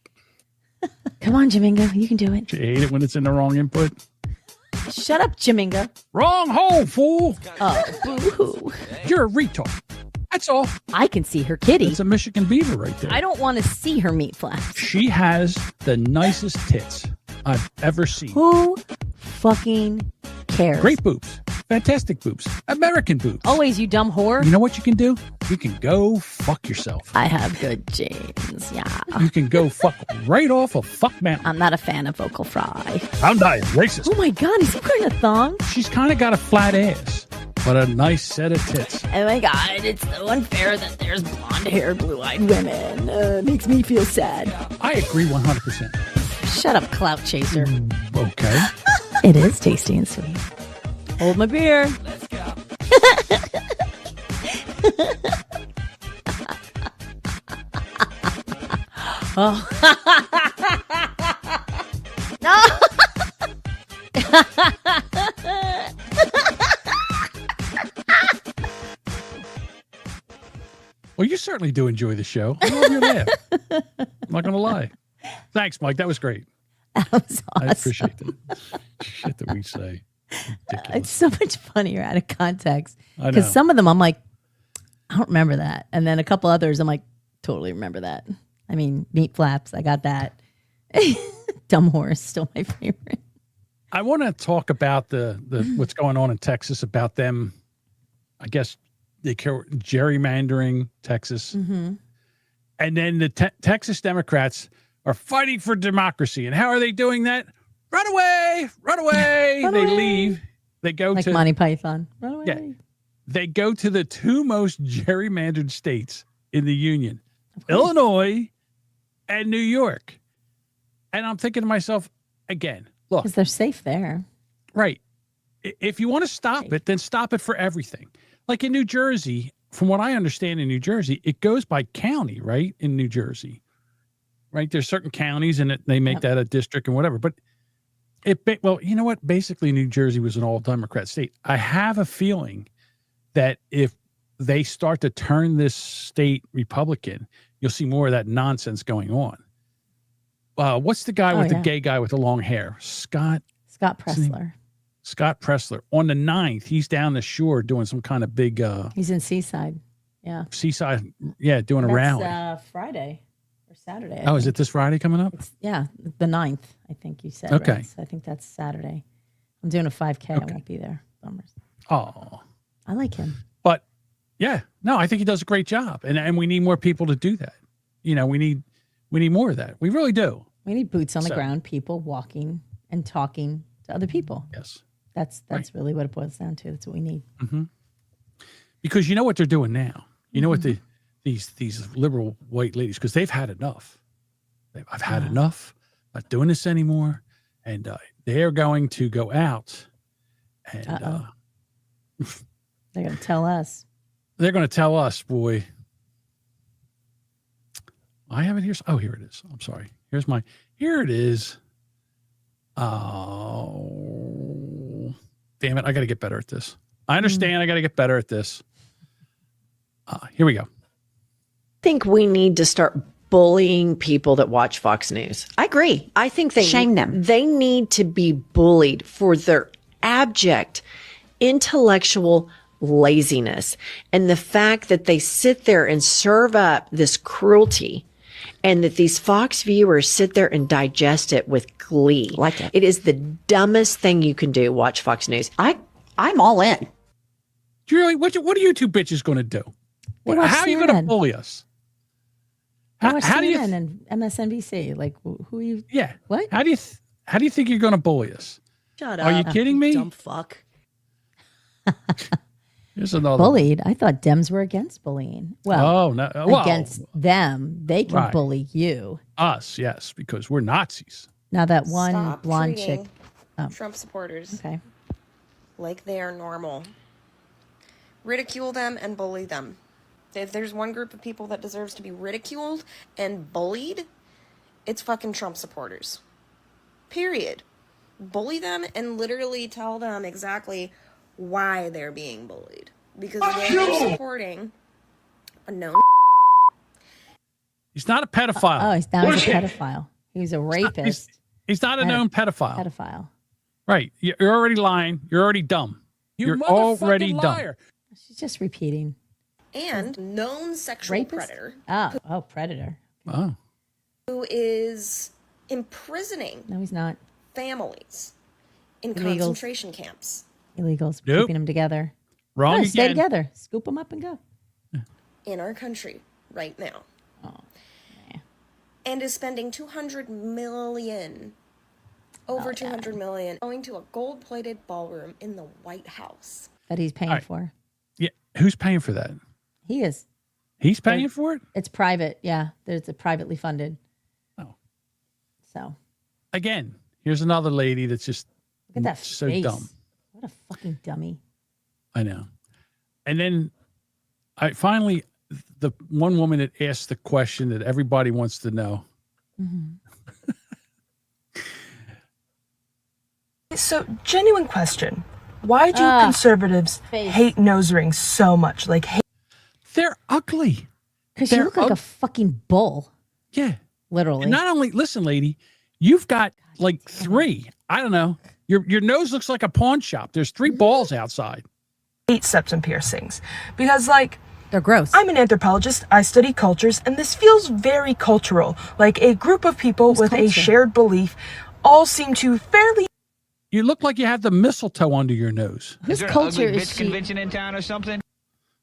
Come on, Jamingo. You can do it. You hate it when it's in the wrong input. Shut up, Jamingo. Wrong hole, fool. Oh, boo-hoo. You're a retard. That's all. I can see her kitty. It's a Michigan beaver right there. I don't want to see her meat flaps. She has the nicest tits I've ever seen. Who fucking cares? Great boobs. Fantastic boobs. American boobs. Always, you dumb whore. You know what you can do? You can go fuck yourself. I have good genes, yeah. You can go fuck right off a fuck mountain. I'm not a fan of vocal fry. I'm not racist. Oh my God, is he wearing a thong? She's kind of got a flat ass, but a nice set of tits. Oh my God, it's so unfair that there's blonde-haired, blue-eyed women. It makes me feel sad. I agree 100%. Shut up, clout chaser. Okay. It is tasty and sweet. Hold my beer. Let's go. Oh. No. Well, you certainly do enjoy the show. I love your laugh. I'm not going to lie. Thanks, Mike. That was great. That was awesome. I appreciate that. Shit that we say. Ridiculous. It's so much funnier out of context. I know. Because some of them I'm like, I don't remember that. And then a couple others I'm like, totally remember that. I mean, meat flaps, I got that. Dumb horse, still my favorite. I want to talk about the what's going on in Texas, about them, I guess, they gerrymandering Texas. Mm-hmm. And then the Texas Democrats are fighting for democracy. And how are they doing that? Run away, run away. Run they away. leave. They go Like to Monty Python. Run away. Yeah. They go to the two most gerrymandered states in the union, Illinois and New York. And I'm thinking to myself, again, look. Because they're safe there. Right. If you want to stop it, then stop it for everything. Like in New Jersey, from what I understand in New Jersey, it goes by county, right? In New Jersey, right? There's certain counties and they make that a district and whatever. But well, you know what? Basically, New Jersey was an all Democrat state. I have a feeling that if they start to turn this state Republican, you'll see more of that nonsense going on. What's the guy with the gay guy with the long hair? Scott Pressler. Scott Pressler. On the 9th, he's down the shore doing some kind of big He's in Seaside. Yeah. Seaside, doing a rally. Friday or Saturday. Is it this Friday coming up? Yeah, the 9th, I think you said. Okay. Right? So I think that's Saturday. I'm doing a 5K. I won't be there. Bummers. Oh. I like him. But Yeah, no, I think he does a great job, and we need more people to do that. You know, we need more of that. We really do. We need boots on the So- ground, people walking and talking to other people. Yes, that's really what it boils down to. That's what we need. Because you know what they're doing now. You know what these liberal white ladies, because they've had enough. I've had enough. Not doing this anymore, and they're going to go out, and they're going to tell us. They're going to tell us, boy. I have it here. Oh, here it is. I'm sorry. Here it is. Oh, damn it. I got to get better at this. I understand. I got to get better at this. Here we go. I think we need to start bullying people that watch Fox News. I agree. I think shame them. They need to be bullied for their abject intellectual laziness and the fact that they sit there and serve up this cruelty, and that these Fox viewers sit there and digest it with glee. Like it. It is the dumbest thing you can do. Watch Fox News. I'm all in. Really? What are you two bitches going to do? How are you going to bully us? How do you and MSNBC? Like, who are you? Yeah. What? How do you think you're going to bully us? Shut up. Are you kidding me? Dumb fuck. Here's another bullied. I thought Dems were against bullying. Well, no. Against them, they can bully you. Us, yes, because we're Nazis. Now that one Stop blonde chick. treating Trump supporters Okay. like they are normal. Ridicule them and bully them. If there's one group of people that deserves to be ridiculed and bullied, it's fucking Trump supporters. Period. Bully them and literally tell them exactly why they're being bullied. Because they're supporting a known. He's not a pedophile. Oh, he's not a pedophile. He was a rapist. He's not a known pedophile. Pedophile. Right. You're already lying. You're already dumb. You're already dumb. She's just repeating. And known sexual Rapist? predator. Oh, predator. Oh. Who is imprisoning No, he's not. families in Illegals. concentration camps Illegals. Nope. Keeping them together. Wrong No, stay again. together. Scoop them up and go. in our country right now. And is spending $200 million, over $200 million, going to a gold-plated ballroom in the White House. That he's paying All right. for. Yeah. Who's paying for that? He is. He's paying for it? It's private. Yeah. There's a privately funded. Oh. So. Again, here's another lady that's just Look at that so face. dumb. What a fucking dummy. I know. And then I finally, the one woman that asked the question that everybody wants to know. So, genuine question. Why do conservatives hate nose rings so much? Like, they're ugly. Because you look like a fucking bull. Yeah. Literally. And not only, listen, lady, you've got like three. I don't know. Your nose looks like a pawn shop. There's three balls outside. hate septum piercings. Because, like, they're gross. I'm an anthropologist. I study cultures, and this feels very cultural. Like a group of people with a shared belief all seem to fairly. You look like you have the mistletoe under your nose. Whose culture is she? Convention in town or something?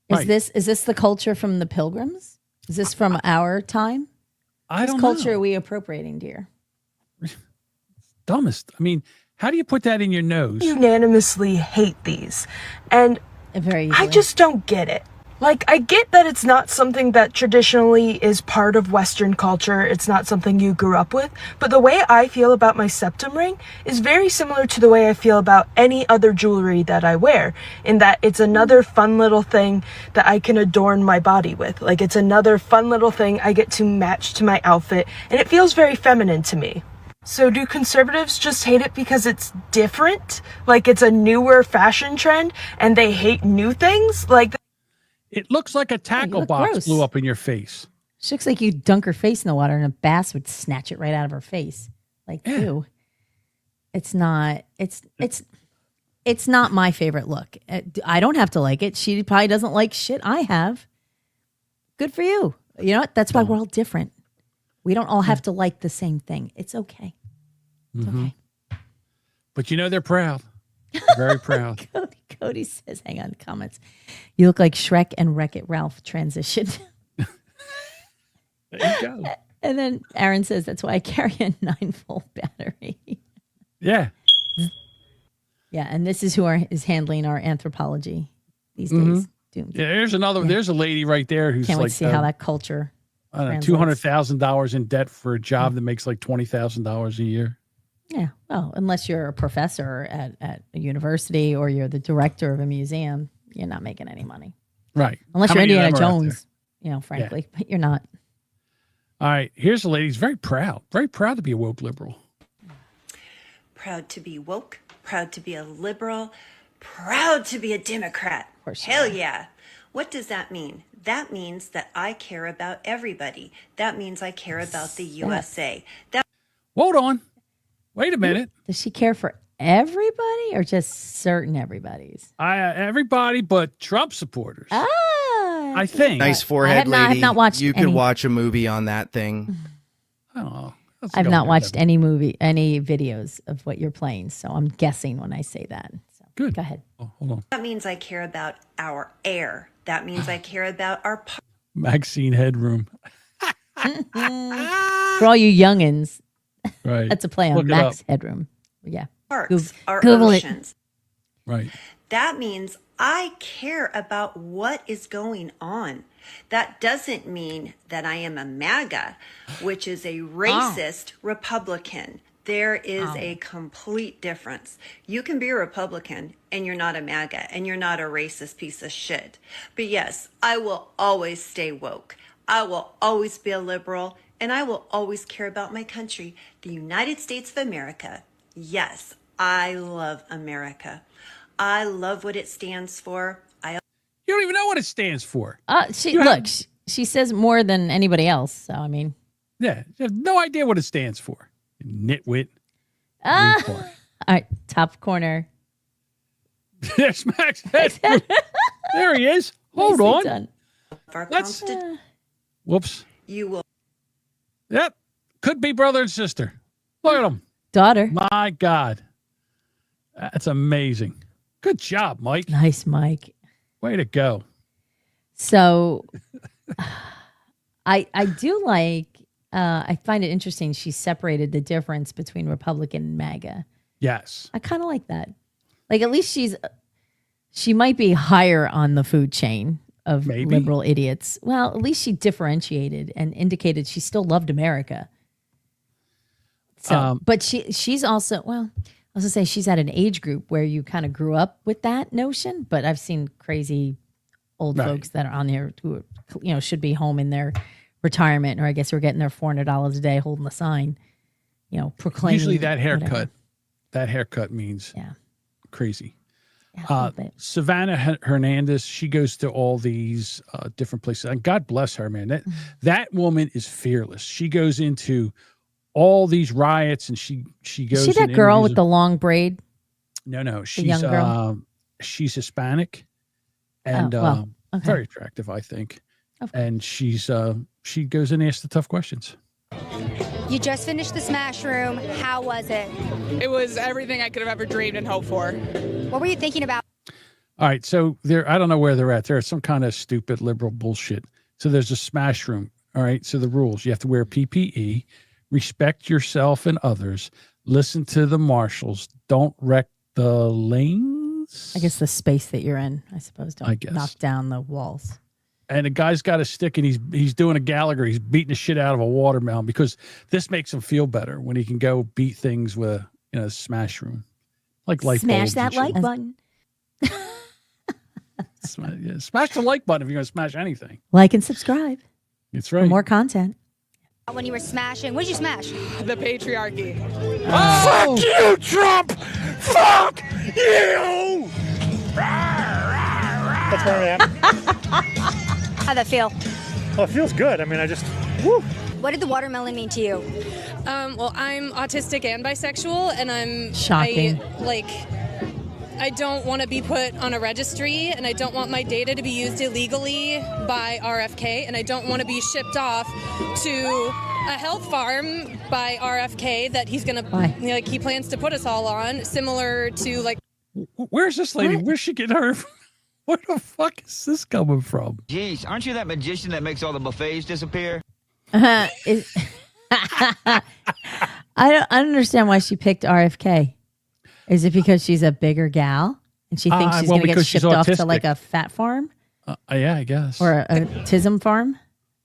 Is this the culture from the Pilgrims? Is this from our time? I Whose don't culture know. are we appropriating, dear? Dumbest. I mean, how do you put that in your nose? Unanimously hate these. And I just don't get it. Like, I get that it's not something that traditionally is part of Western culture. It's not something you grew up with. But the way I feel about my septum ring is very similar to the way I feel about any other jewelry that I wear, in that it's another fun little thing that I can adorn my body with. Like, it's another fun little thing I get to match to my outfit, and it feels very feminine to me. So do conservatives just hate it because it's different? Like it's a newer fashion trend and they hate new things? Like It looks like a tackle look box gross. blew up in your face. She looks like you dunk her face in the water and a bass would snatch it right out of her face. Like, ew. It's not, it's not my favorite look. I don't have to like it. She probably doesn't like shit I have. Good for you. You know what? That's why we're all different. We don't all have to like the same thing. It's okay. It's okay. But you know they're proud. Very proud. Cody, Cody says, hang on, comments. You look like Shrek and Wreck-It Ralph transitioned. There you go. And then Aaron says, that's why I carry a 9-volt battery. Yeah. Yeah, and this is who is handling our anthropology these Mm-hmm. days. Doomed. Yeah, there's another. There's a lady right there who's Can't wait like to see how that culture $200,000 in debt for a job that makes like $20,000 a year. Yeah, well, unless you're a professor at a university or you're the director of a museum, you're not making any money. Right. Unless How you're many of Indiana them are out Jones, frankly, but you're not. All right. Here's a lady who's very proud to be a woke liberal. Proud to be woke, proud to be a liberal, proud to be a Democrat. Hell yeah. What does that mean? That means that I care about everybody. That means I care about the USA. Hold on. Wait a minute. Does she care for everybody or just certain everybody's? Everybody but Trump supporters. I think. Nice forehead lady. I have not watched you any. could watch a movie on that thing. Oh, I've not watched any videos of what you're playing, so I'm guessing when I say that. So, good. Go ahead. Oh, hold on. That means I care about our air. That means I care about our Maxine Headroom. For all you youngins, right? That's a play on Look it Max up. Headroom. Yeah. parks, our Google oceans. Right. That means I care about what is going on. That doesn't mean that I am a MAGA, which is a racist Republican. There is a complete difference. You can be a Republican and you're not a MAGA and you're not a racist piece of shit. But yes, I will always stay woke. I will always be a liberal and I will always care about my country, the United States of America. Yes, I love America. I love what it stands for. You don't even know what it stands for. She says more than anybody else. So, I mean. Yeah, you have no idea what it stands for. Nitwit. All right, top corner. There's Max. There he is. Hold Nicely on. done. Whoops. You will. Yep. Could be brother and sister. Look at them. Daughter. My God. That's amazing. Good job, Mike. Nice, Mike. Way to go. So I do like, I find it interesting. She separated the difference between Republican and MAGA. Yes. I kind of like that. Like, at least she might be higher on the food chain of liberal idiots. Well, at least she differentiated and indicated she still loved America. So, but she's also, well, I was gonna say she's at an age group where you kind of grew up with that notion, but I've seen crazy old folks that are on here who, should be home in their retirement, or I guess we're getting their $400 a day holding the sign, proclaiming. Usually that haircut, whatever. Means Yeah. Crazy. Yeah, Savannah Hernandez, she goes to all these different places, and God bless her, man. That woman is fearless. She goes into all these riots, and she goes. Is she that girl with the long braid? No, The young girl? she's Hispanic, and okay. very attractive, I think. And she goes and asks the tough questions. You just finished the Smash Room. How was it? It was everything I could have ever dreamed and hoped for. What were you thinking about? All right, so I don't know where they're at. There's some kind of stupid liberal bullshit. So there's a Smash Room. All right, so the rules: you have to wear PPE, respect yourself and others, listen to the marshals, don't wreck the lanes. I guess the space that you're in, I suppose. Don't knock down the walls. And the guy's got a stick, and he's doing a Gallagher. He's beating the shit out of a watermelon because this makes him feel better when he can go beat things with a Smash Room, like light bulbs. Smash that like button. Smash the like button if you're going to smash anything. Like and subscribe. That's right. For more content. When you were smashing, what did you smash? The patriarchy. Oh. Fuck you, Trump! Fuck you! That's where I am. How'd that feel? Well, it feels good. I mean, woo. What did the watermelon mean to you? Well, I'm autistic and bisexual, and I'm shocking. I don't want to be put on a registry, and I don't want my data to be used illegally by RFK, and I don't want to be shipped off to a health farm by RFK that he's gonna he plans to put us all on, similar to Where's this lady? Where's she getting her? Where the fuck is this coming from? Jeez, aren't you that magician that makes all the buffets disappear? I don't understand why she picked RFK. Is it because she's a bigger gal and she thinks she's going to get shipped off to like a fat farm? Yeah, I guess. Or a tism farm?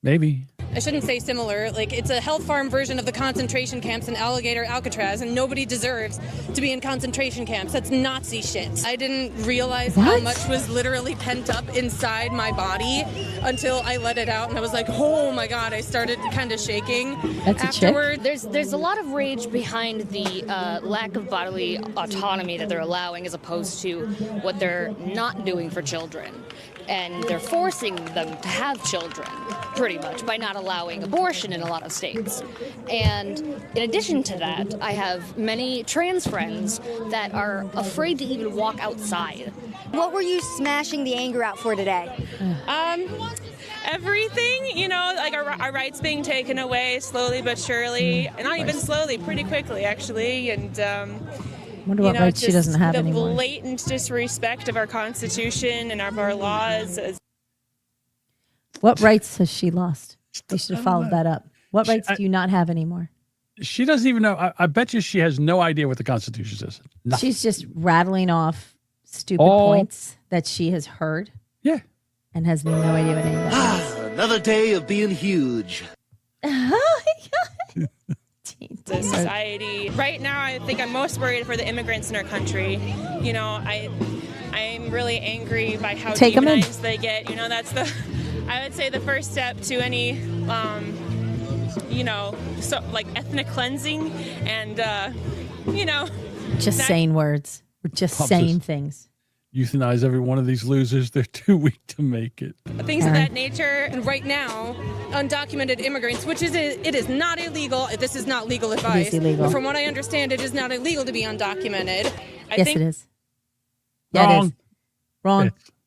Maybe. I shouldn't say similar. Like, it's a health farm version of the concentration camps in Alligator, Alcatraz, and nobody deserves to be in concentration camps. That's Nazi shit. I didn't realize how much was literally pent up inside my body until I let it out, and I was like, oh my God, I started kind of shaking afterward. There's a lot of rage behind the lack of bodily autonomy that they're allowing as opposed to what they're not doing for children. And they're forcing them to have children, pretty much, by not allowing abortion in a lot of states. And in addition to that, I have many trans friends that are afraid to even walk outside. What were you smashing the anger out for today? Everything, you know, like our rights being taken away slowly but surely, and not even slowly, pretty quickly, actually. And Wonder what rights she doesn't have anymore. The blatant disrespect of our Constitution and of our laws. What rights has she lost? We should have followed that up. What rights do you not have anymore? She doesn't even know. I bet you she has no idea what the Constitution says. Nothing. She's just rattling off stupid points that she has heard. Yeah. And has no idea what any of that is. Another day of being huge. Oh my God. The society. Right now, I think I'm most worried for the immigrants in our country. You know, I'm really angry by how demonized they get. You know, that's I would say the first step to any, you know, so like ethnic cleansing and, you know. Just saying words. We're just saying things. Euthanize every one of these losers. They're too weak to make it. Things of that nature. And right now, undocumented immigrants, which it is not illegal. This is not legal advice. It is illegal. But from what I understand, it is not illegal to be undocumented. Yes, it is. Yeah, Wrong.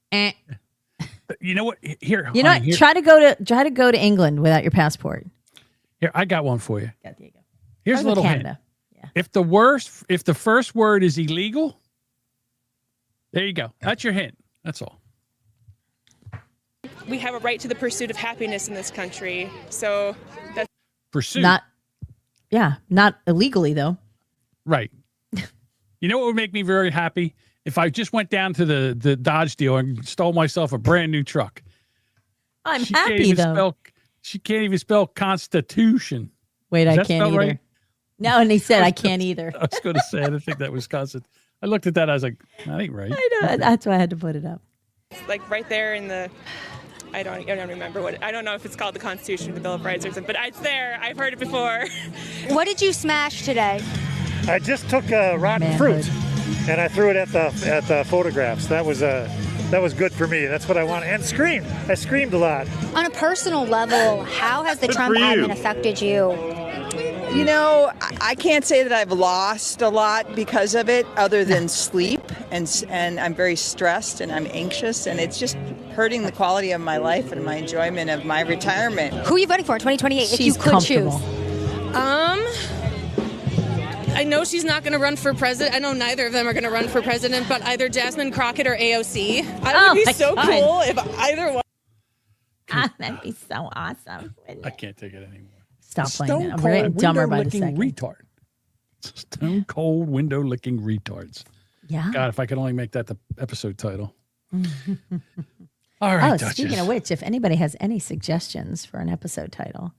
it is. Wrong. You know what? Here. You know what? Try to go to England without your passport. Here, I got one for you. There you go. Here's a little hint. If the first word is illegal, there you go. That's your hint. That's all. We have a right to the pursuit of happiness in this country. So that's pursuit. Not illegally though. Right. You know what would make me very happy? If I just went down to the Dodge dealer and stole myself a brand new truck. I'm happy though. She can't even spell Constitution. Wait, I can't either. Right? No, and he said I can't either. I was going to say, I didn't think that was Wisconsin. I looked at that. I was like, that ain't right. I know. That's why I had to put it up. like right there in the. I don't remember what. I don't know if it's called the Constitution, the Bill of Rights, or something. But it's there. I've heard it before. What did you smash today? I just took rotten fruit and I threw it at the photographs. That was good for me. That's what I wanted. And screamed. I screamed a lot. On a personal level, how has the Trump admin affected you? You know, I can't say that I've lost a lot because of it, other than sleep, and I'm very stressed and I'm anxious, and it's just hurting the quality of my life and my enjoyment of my retirement. Who are you voting for in 2028 if you could choose? I know she's not going to run for president. I know neither of them are going to run for president, but either Jasmine Crockett or AOC. It would be so cool if either one. That'd be so awesome. I can't take it anymore. Stop playing it. We're getting dumber by the second. Retard. Stone cold window licking retards. Yeah. God, if I could only make that the episode title. All right, Duchess. Speaking of which, if anybody has any suggestions for an episode title,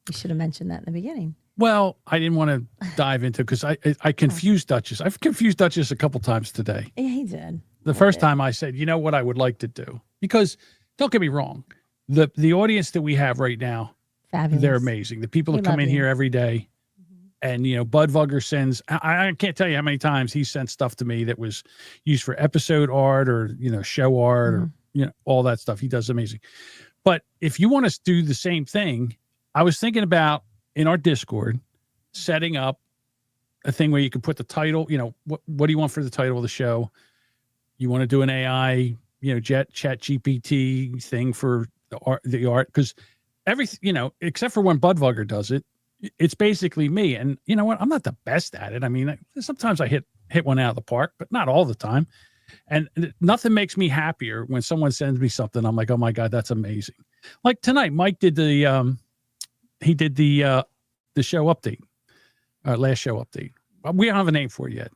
we should have mentioned that in the beginning. Well, I didn't want to dive into because I confused Duchess. I've confused Duchess a couple times today. Yeah, he did. The first time I said, you know what I would like to do? Because don't get me wrong, the audience that we have right now, fabulous. They're amazing. The people that come in here every day. And, you know, Bud Vugger sends, I can't tell you how many times he sent stuff to me that was used for episode art or, you know, show art or, you know, all that stuff. He does amazing. But if you want to do the same thing, I was thinking about in our Discord setting up a thing where you could put the title, you know, what do you want for the title of the show? You want to do an AI, you know, chat GPT thing for the art, because everything, you know, except for when Bud Vugger does it, it's basically me. And you know what? I'm not the best at it. I mean, sometimes I hit one out of the park, but not all the time. And nothing makes me happier when someone sends me something. I'm like, oh my God, that's amazing. Like tonight, Mike did the show update, last show update. We don't have a name for it yet,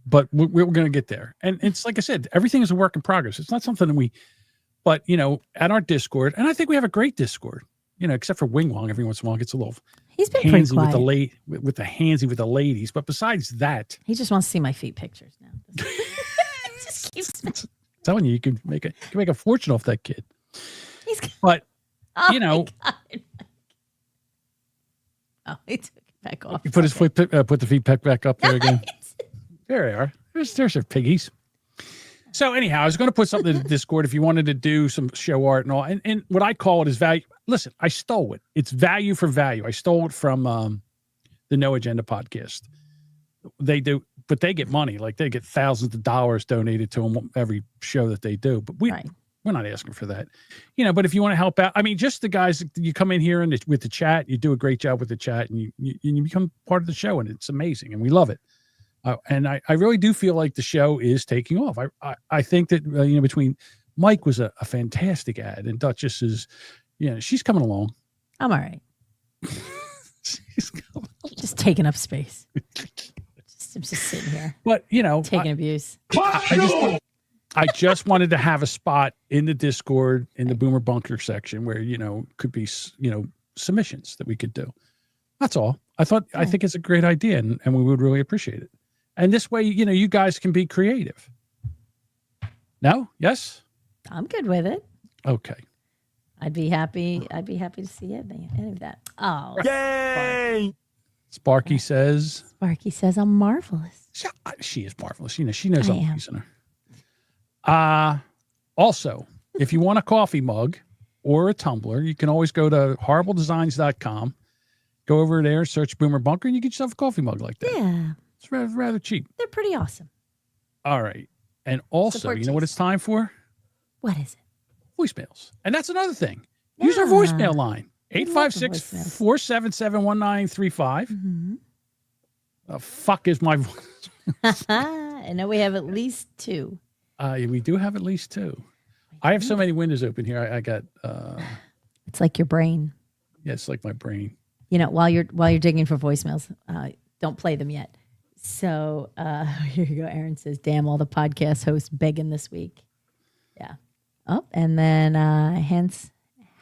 but we're going to get there. And it's like I said, everything is a work in progress. It's not something that but you know, at our Discord, and I think we have a great Discord, you know, except for Wing Wong, every once in a while gets a little He's been pretty handsy quiet. with the handsy with the ladies. But besides that, he just wants to see my feet pictures now. Just keeps I'm telling you, you can make a fortune off that kid. But Oh you know, oh, he took it back off. you put his foot, put the feet back up there again. There they are. There's their piggies. So anyhow, I was going to put something in the Discord if you wanted to do some show art and all. And what I call it is value. Listen, I stole it. It's value for value. I stole it from the No Agenda podcast. They do, but they get money. Like they get thousands of dollars donated to them every show that they do. But we're not asking for that, you know. But if you want to help out, I mean, just the guys, you come in here and with the chat, you do a great job with the chat, and you become part of the show, and it's amazing, and we love it. And I really do feel like the show is taking off. I think that you know, between Mike was a fantastic ad, and Duchess is, you know, she's coming along. I'm all right. Just taking up space. I'm just sitting here. But you know, taking abuse. I just wanted to have a spot in the Discord in the Boomer Bunker section where, you know, could be, you know, submissions that we could do. That's all. I think it's a great idea, and we would really appreciate it. And this way, you know, you guys can be creative. No? Yes? I'm good with it. Okay. I'd be happy to see any of that. Oh. Yay! Sparky says I'm marvelous. She is marvelous. You know, she knows I'm using her. Also, if you want a coffee mug or a tumbler, you can always go to horribledesigns.com. Go over there, search Boomer Bunker, and you get yourself a coffee mug like that. Yeah. It's rather cheap. They're pretty awesome. All right. And also, you know what it's time for? What is it? Voicemails. And that's another thing. Use our voicemail line. 856-477-1935. Mm-hmm. The fuck is my voice? I know we have at least two. We do have at least two. I have so many windows open here. I got it's like your brain. Yeah, it's like my brain. You know, while you're digging for voicemails, don't play them yet. So here you go. Aaron says, damn, all the podcast hosts begging this week. Yeah. Oh, and then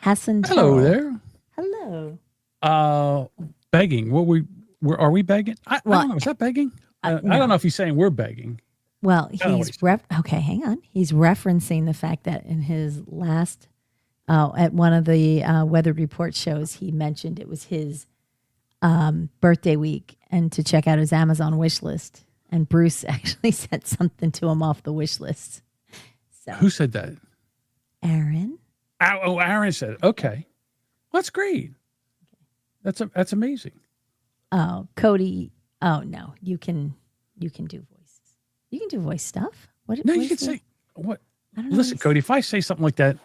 Hassan. Hello there. Hello. Begging. Are we begging? I don't know. Is that begging? No. I don't know if he's saying we're begging. Well, okay, hang on. He's referencing the fact that in his last, at one of the Weather Report shows, he mentioned it was his birthday week and to check out his Amazon wish list. And Bruce actually sent something to him off the wish list. So who said that? Aaron. Oh, Aaron said it. Okay. Well, that's great. That's amazing. Oh, Cody. Oh no, you can do voices. You can do voice stuff. No, you can say what? Listen, Cody, if I say something like that,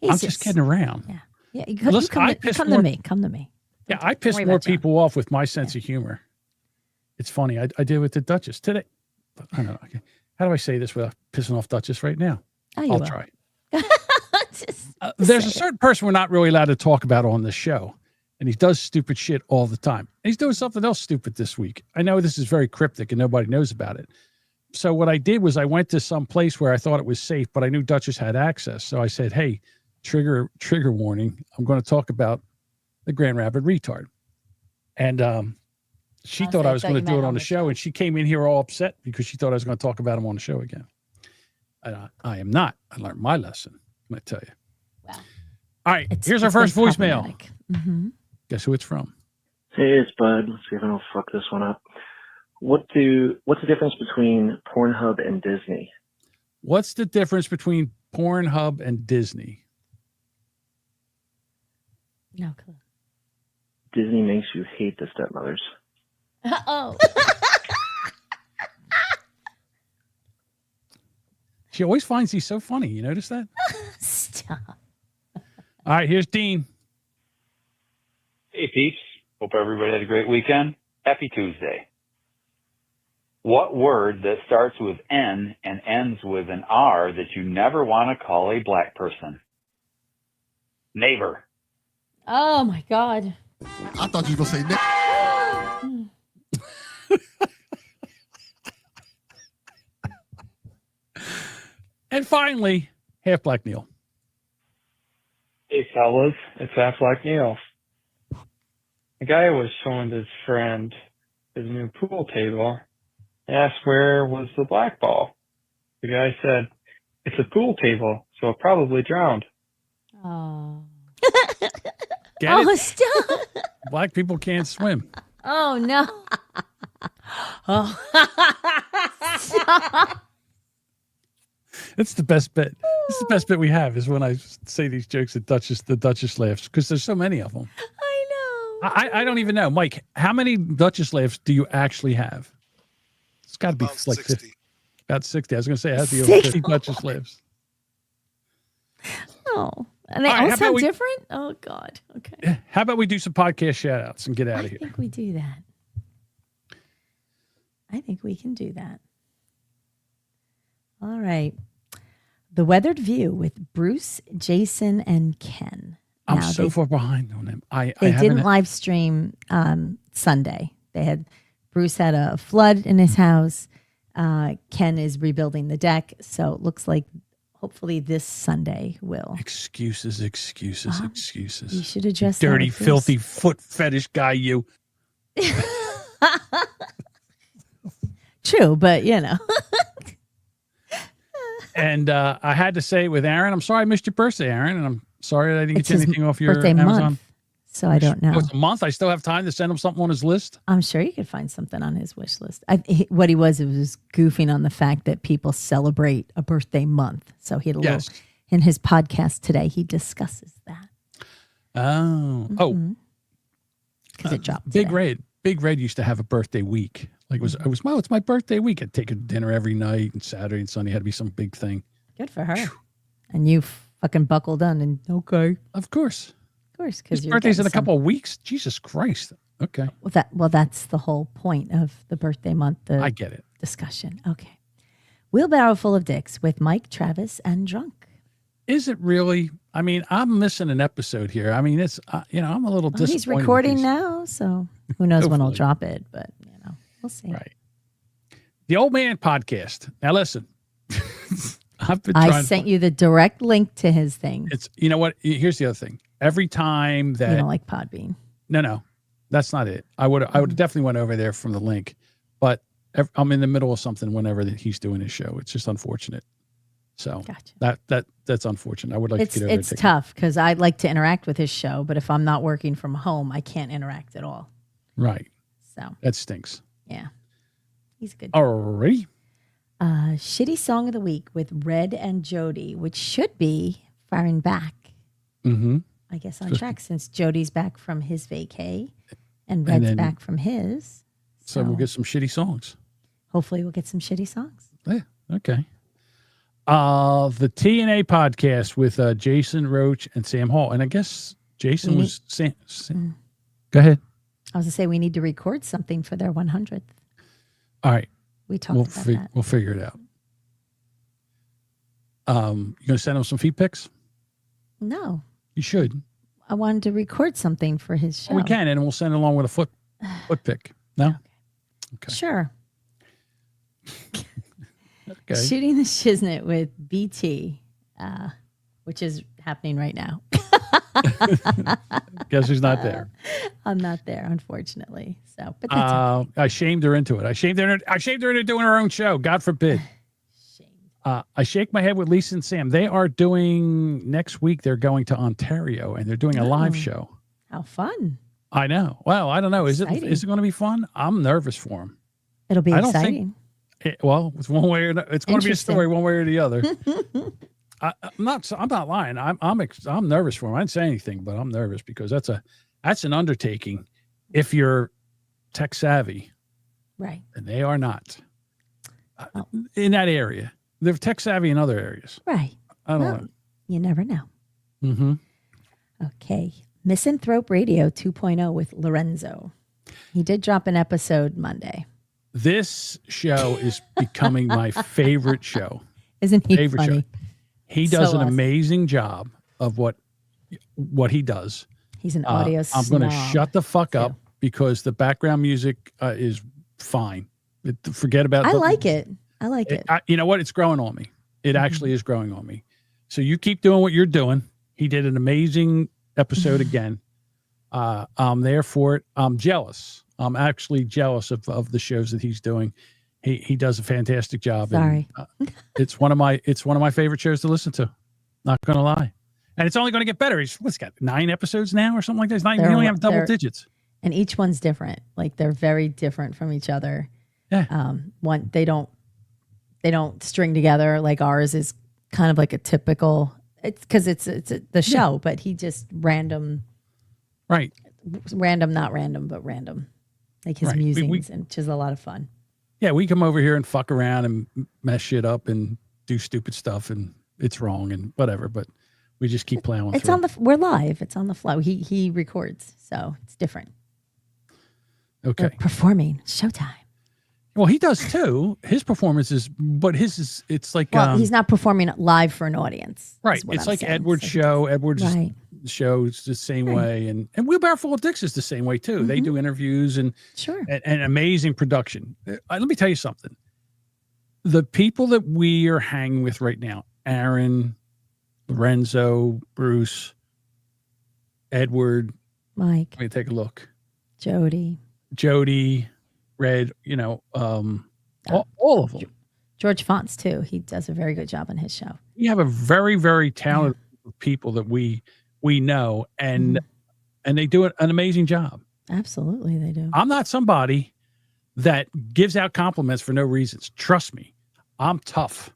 I'm just kidding around. Yeah. Come to me. Come to me. Yeah, I piss more people off with my sense of humor. It's funny. I did with the Duchess today. I don't know. Okay. How do I say this without pissing off Duchess right now? I'll try. There's a certain person we're not really allowed to talk about on this show, and he does stupid shit all the time. And he's doing something else stupid this week. I know this is very cryptic and nobody knows about it. So what I did was I went to some place where I thought it was safe, but I knew Duchess had access. So I said, hey, trigger warning. I'm going to talk about the Grand Rapids retard. And she thought I was going to do it on the show, and she came in here all upset because she thought I was going to talk about him on the show again. I am not. I learned my lesson. I'm going to tell you. Wow. All right. Here's our first voicemail. Mm-hmm. Guess who it's from? Hey, it's Bud. Let's see if I don't fuck this one up. What's the difference between Pornhub and Disney? What's the difference between Pornhub and Disney? No clue. Disney makes you hate the stepmothers. Oh. She always finds these so funny. You notice that? Stop. All right, here's Dean. Hey, peeps. Hope everybody had a great weekend. Happy Tuesday. What word that starts with N and ends with an R that you never want to call a black person? Neighbor. Oh my God. I thought you were going to say And finally, Half Black Neil. Hey fellas, it's Half Black Neil. A guy was showing his friend his new pool table. He asked where was the black ball. The guy said, "It's a pool table, so it probably drowned." Oh. Get Oh, it? stop. Black people can't swim. Oh, no. Oh. Stop. It's the best bit. It's the best bit we have is when I say these jokes at the Duchess laughs, because there's so many of them. I know. I don't even know. Mike, how many Duchess laughs do you actually have? It's got to be like 50. About 60. I was going to say it has to be over 50 Duchess laughs. Oh. And they All right, all how about sound we- different? Oh, God. Okay. How about we do some podcast shout outs and get out of here? I think we do that. I think we can do that. All right. The Weathered View with Bruce, Jason, and Ken. I'm Now, so far behind on them. I They haven't- didn't live stream Sunday. Bruce had a flood in his house. Ken is rebuilding the deck. So it looks like hopefully this Sunday will. Excuses. You should address that dirty, with Bruce. filthy foot fetish guy, you. True, but you know. And I had to say it with Aaron. I'm sorry I missed your birthday, Aaron, and I'm sorry that I didn't It's get you his anything off your birthday Amazon. month, so I don't know. Oh, it's a month. I still have time to send him something on his list. I'm sure you could find something on his wish list. What he was goofing on the fact that people celebrate a birthday month. So he had a little, in his podcast today, he discusses that. Oh, because it dropped. Big Red used to have a birthday week. Like it's my birthday week. I'd take her to dinner every night, and Saturday and Sunday had to be some big thing. Good for her. And you fucking buckled on and okay. Of course. Because His birthday's in a couple of weeks. Jesus Christ. Okay. Well, that's the whole point of the birthday month. I get it. Discussion. Okay. Wheelbarrow Full of Dicks with Mike, Travis, and Drunk. Is it really? I mean, I'm missing an episode here. I mean, it's I'm a little disappointed. He's recording now, so who knows when he'll drop it, but we'll see. Right. The Old Man Podcast. Now listen. I sent you the direct link to his thing. It's you know what? Here's the other thing. Every time that You don't like Podbean. No, that's not it. I would definitely went over there from the link, but I'm in the middle of something whenever that he's doing his show. It's just unfortunate. So that's unfortunate. I would like to get over. It's tough because I like to interact with his show, but if I'm not working from home, I can't interact at all. Right. So that stinks. Yeah, he's good. Alrighty. Shitty Song of the Week with Red and Jody, which should be firing back. Mm-hmm. I guess on track since Jody's back from his vacay and Red's back from his. So we'll get some shitty songs. Hopefully we'll get some shitty songs. Yeah. Okay. The TNA podcast with Jason Roach and Sam Hall. And I guess Jason was Sam. Go ahead. I was going to say we need to record something for their 100th. All right. We talked about that. We'll figure it out. You going to send him some feed pics? No. You should. I wanted to record something for his show. We can, and we'll send it along with a foot pic. No? Okay. Sure. Okay. Shooting the Shiznit with BT, which is happening right now. Guess who's not there? I'm not there, unfortunately. So, but that's okay. I shamed her into it. I shamed her into doing her own show. God forbid. I shake my head with Lisa and Sam. They are doing next week. They're going to Ontario and they're doing a live show. How fun! I know. Well, I don't know. Is Exciting. it going to be fun? I'm nervous for them. It'll be exciting. It's one way or another. It's going to be a story one way or the other. I'm not lying. I'm nervous for them. I didn't say anything, but I'm nervous because that's an undertaking. If you're tech savvy, right? And they are not in that area. They're tech savvy in other areas, right? I don't know. You never know. Mm-hmm. Okay. Misanthrope Radio 2.0 with Lorenzo. He did drop an episode Monday. This show is becoming my favorite show. Isn't he favorite funny? Show. He So does an awesome. amazing job of what he does. He's an audio I'm going to snob, shut the fuck up because the background music is fine. Forget about. I like it. I like it. You know what? It's growing on me. It actually is growing on me. So you keep doing what you're doing. He did an amazing episode again. I'm there for it. I'm jealous. I'm actually jealous of the shows that he's doing. He does a fantastic job. Sorry. And, it's one of my favorite shows to listen to. Not going to lie. And it's only going to get better. He's got 9 episodes now or something like that. He only have double digits. And each one's different. Like they're very different from each other. Yeah. One they don't string together like ours is kind of like a typical. It's because it's the show, but he just random. Right. Random, not random, but random. Like his Right. musings, and which is a lot of fun. Yeah, we come over here and fuck around and mess shit up and do stupid stuff, and it's wrong and whatever. But we just keep plowing. It's through. on the. We're live. It's on the flow. He records, so it's different. Okay. We're performing showtime. Well, he does too. His performance is, but his is. It's like He's not performing live for an audience. right. is what It's I'm like saying. Edward's show. Edward's Right. show is the same way, and Wheelbarrow Full of Dicks is the same way too. They do interviews and sure and amazing production. Let me tell you something. The people that we are hanging with right now, Aaron, Lorenzo, Bruce, Edward, Mike, let me take a look. Jody, Red, all of them. George Fonts too. He does a very good job on his show. We have a very, very talented group of people that we know, and they do an amazing job. Absolutely, they do. I'm not somebody that gives out compliments for no reasons. Trust me, I'm tough.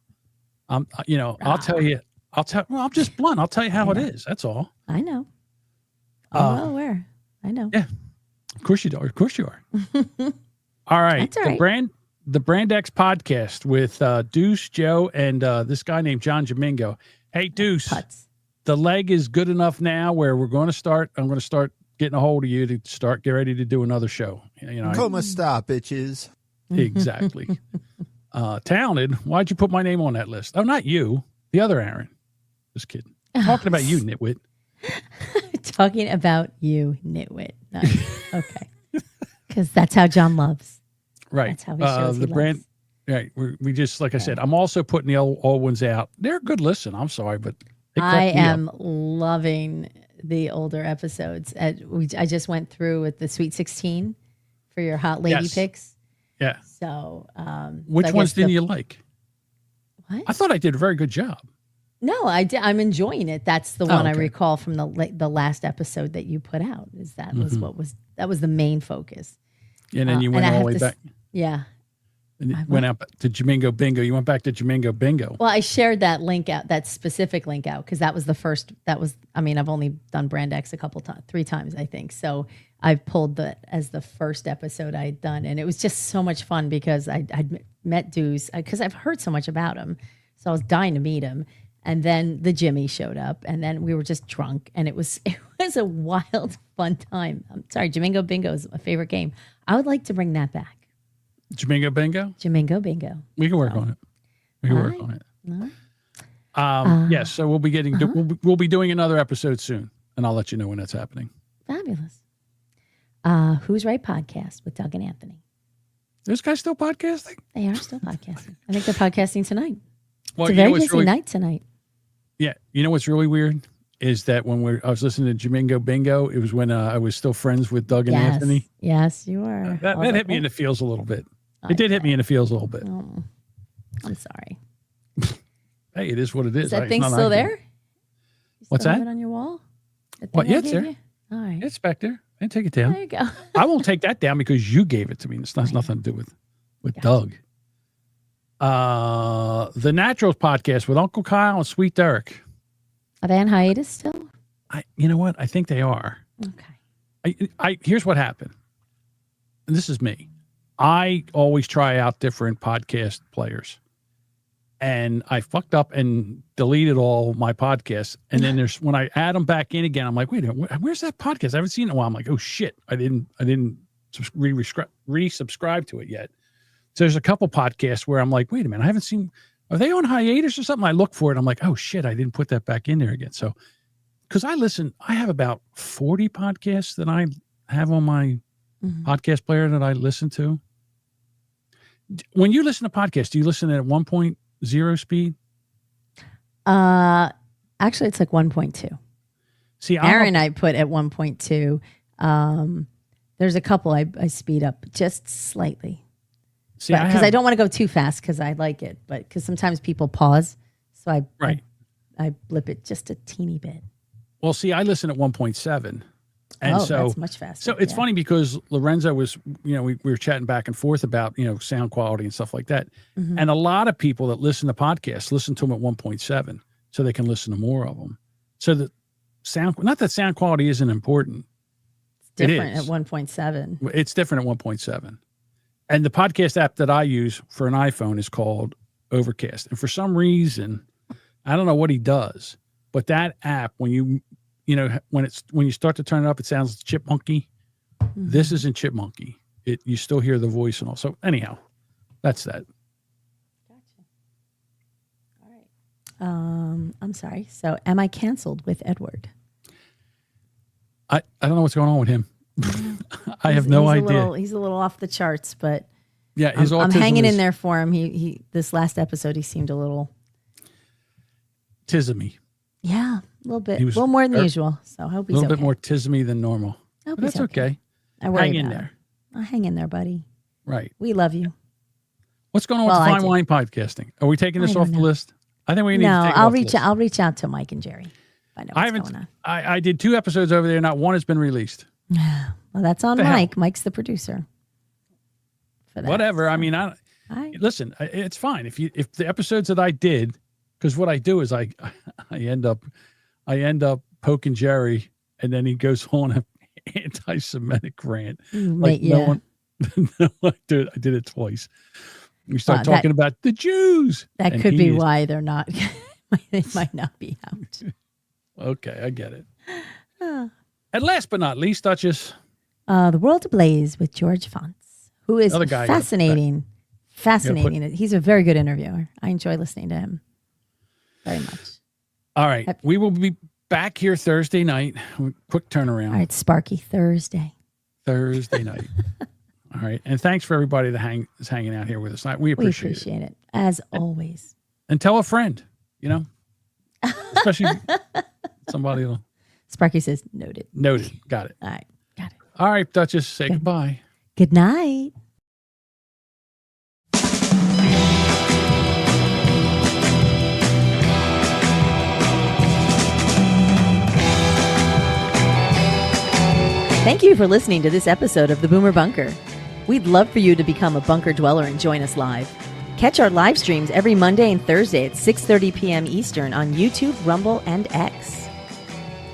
I'll tell you. Well, I'm just blunt. I'll tell you how it is. That's all. I know. I'm well aware. I know. Yeah, of course you do. Of course you are. All right. That's all right. The Brand X podcast with Deuce, Joe, and this guy named John Domingo. Hey, Deuce, the leg is good enough now where I'm going to start getting a hold of you to get ready to do another show. Coma stop, bitches. Exactly. Talented. Why'd you put my name on that list? Oh, not you. The other Aaron. Just kidding. Talking about you, nitwit. Talking about you, nitwit. Nice. Okay. Because that's how John loves. Right. That's how he shows the he brand. loves. Right. We just, like I said, I'm also putting the old ones out. They're a good listen. I'm sorry, but they I crack me am up. loving the older episodes. I just went through with the Sweet 16 for your hot lady Yes. picks. Yeah. So, Which so I ones guess didn't you like? What? I thought I did a very good job. No, I'm enjoying it. That's the one I okay. recall from the last episode that you put out. Is that was that was the main focus. And then you went I all the have way to back. Yeah. And you went up to Domingo Bingo. You went back to Domingo Bingo. Well, I shared that link out, that specific link out, because that was the first. I've only done Brand X a couple times, 3 times, I think. So I pulled that as the first episode I had done, and it was just so much fun because I'd met Deuce because I've heard so much about him, so I was dying to meet him. And then the Jimmy showed up, and then we were just drunk, and it was a wild, fun time. I'm sorry, Domingo Bingo is my favorite game. I would like to bring that back. Domingo Bingo? Domingo Bingo. We can work on it. We can work on it. Yes, so we'll be getting we'll be doing another episode soon, and I'll let you know when that's happening. Fabulous. Who's Right podcast with Doug and Anthony. Those guys still podcasting? They are still podcasting. I think they're podcasting tonight. Well, it's a very busy night tonight. Yeah, you know what's really weird is that when I was listening to Domingo Bingo, it was when I was still friends with Doug and Anthony. Yes, you were. That hit me in the feels a little bit. It did hit me in the feels a little bit. Oh, I'm sorry. Hey, it is what it is. Is that thing still there? You What's still that? have it on your wall? What? Yeah, it's there. All right. It's back there. I didn't take it down. There you go. I won't take that down because you gave it to me. It's has nothing to do with Doug. The Naturals podcast with Uncle Kyle and Sweet Derek. Are they on hiatus still? You know what? I think they are. Okay. Here's what happened. And this is me. I always try out different podcast players. and I fucked up and deleted all my podcasts. And then when I add them back in again, I'm like, wait a minute, where's that podcast? I haven't seen it in a while. I'm like, oh shit, I didn't resubscribe to it yet. So there's a couple podcasts where I'm like, wait a minute, I haven't seen, are they on hiatus or something? I look for it. I'm like, oh shit, I didn't put that back in there again. So, because I have about 40 podcasts that I have on my podcast player that I listen to. When you listen to podcasts, do you listen at 1.0 speed? Actually, it's like 1.2. See, Aaron, I put at 1.2. There's a couple I speed up just slightly. See, because I don't want to go too fast because I like it, but because sometimes people pause, so I blip it just a teeny bit. Well, see, I listen at 1.7. And so that's much faster. So it's funny because Lorenzo was, we were chatting back and forth about, sound quality and stuff like that. Mm-hmm. And a lot of people that listen to podcasts listen to them at 1.7 so they can listen to more of them. So that not that sound quality isn't important. It's different at 1.7. It's different at 1.7. And the podcast app that I use for an iPhone is called Overcast. And for some reason, I don't know what he does, but that app, when you start to turn it up, it sounds chipmunky. Mm-hmm. This isn't chipmunky. You still hear the voice and all. So anyhow, that's that. Gotcha. All right. I'm sorry. So am I canceled with Edward? I don't know what's going on with him. I have no idea. He's a little off the charts, but yeah, his I'm hanging in there for him. He this last episode, he seemed a little tismy. Yeah, a little bit. A little more than usual. So I hope he's a little bit more tismy than normal. But that's okay. Hang in there. I'll hang in there, buddy. Right. We love you. What's going on with fine wine podcasting? Are we taking this off the list? I think we need to take it off the list. I'll reach out to Mike and Jerry. Find out what's going on. I did 2 episodes over there. Not one has been released. Well, that's on Mike. Mike's the producer. For that. Whatever. I mean, listen. It's fine if the episodes that I did, because what I do is I end up poking Jerry, and then he goes on an anti-Semitic rant. Like no one. No, I did it twice. We start talking about the Jews. That could be why they're not. They might not be out. Okay, I get it. And last but not least, Duchess. The World Ablaze with George Fonts, who is fascinating. Fascinating. He's a very good interviewer. I enjoy listening to him very much. All right. We will be back here Thursday night. Quick turnaround. All right, Sparky Thursday. Thursday night. All right. And thanks for everybody that is hanging out here with us tonight. We appreciate it. As always. And tell a friend, especially somebody will. Sparky says, noted. Noted. Got it. All right. Got it. All right, Duchess, say goodbye. Good night. Thank you for listening to this episode of The Boomer Bunker. We'd love for you to become a bunker dweller and join us live. Catch our live streams every Monday and Thursday at 6:30 p.m. Eastern on YouTube, Rumble, and X.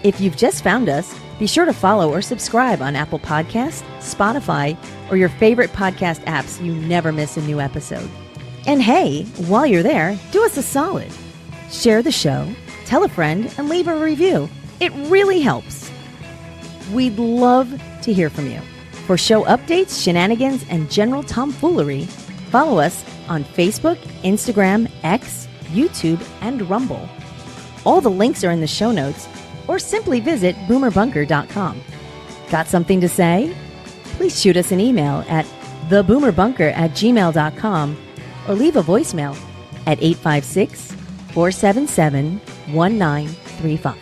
If you've just found us, be sure to follow or subscribe on Apple Podcasts, Spotify, or your favorite podcast apps so you never miss a new episode. And hey, while you're there, do us a solid. Share the show, tell a friend, and leave a review. It really helps. We'd love to hear from you. For show updates, shenanigans, and general tomfoolery, follow us on Facebook, Instagram, X, YouTube, and Rumble. All the links are in the show notes, or simply visit boomerbunker.com. Got something to say? Please shoot us an email at theboomerbunker@gmail.com or leave a voicemail at 856-477-1935.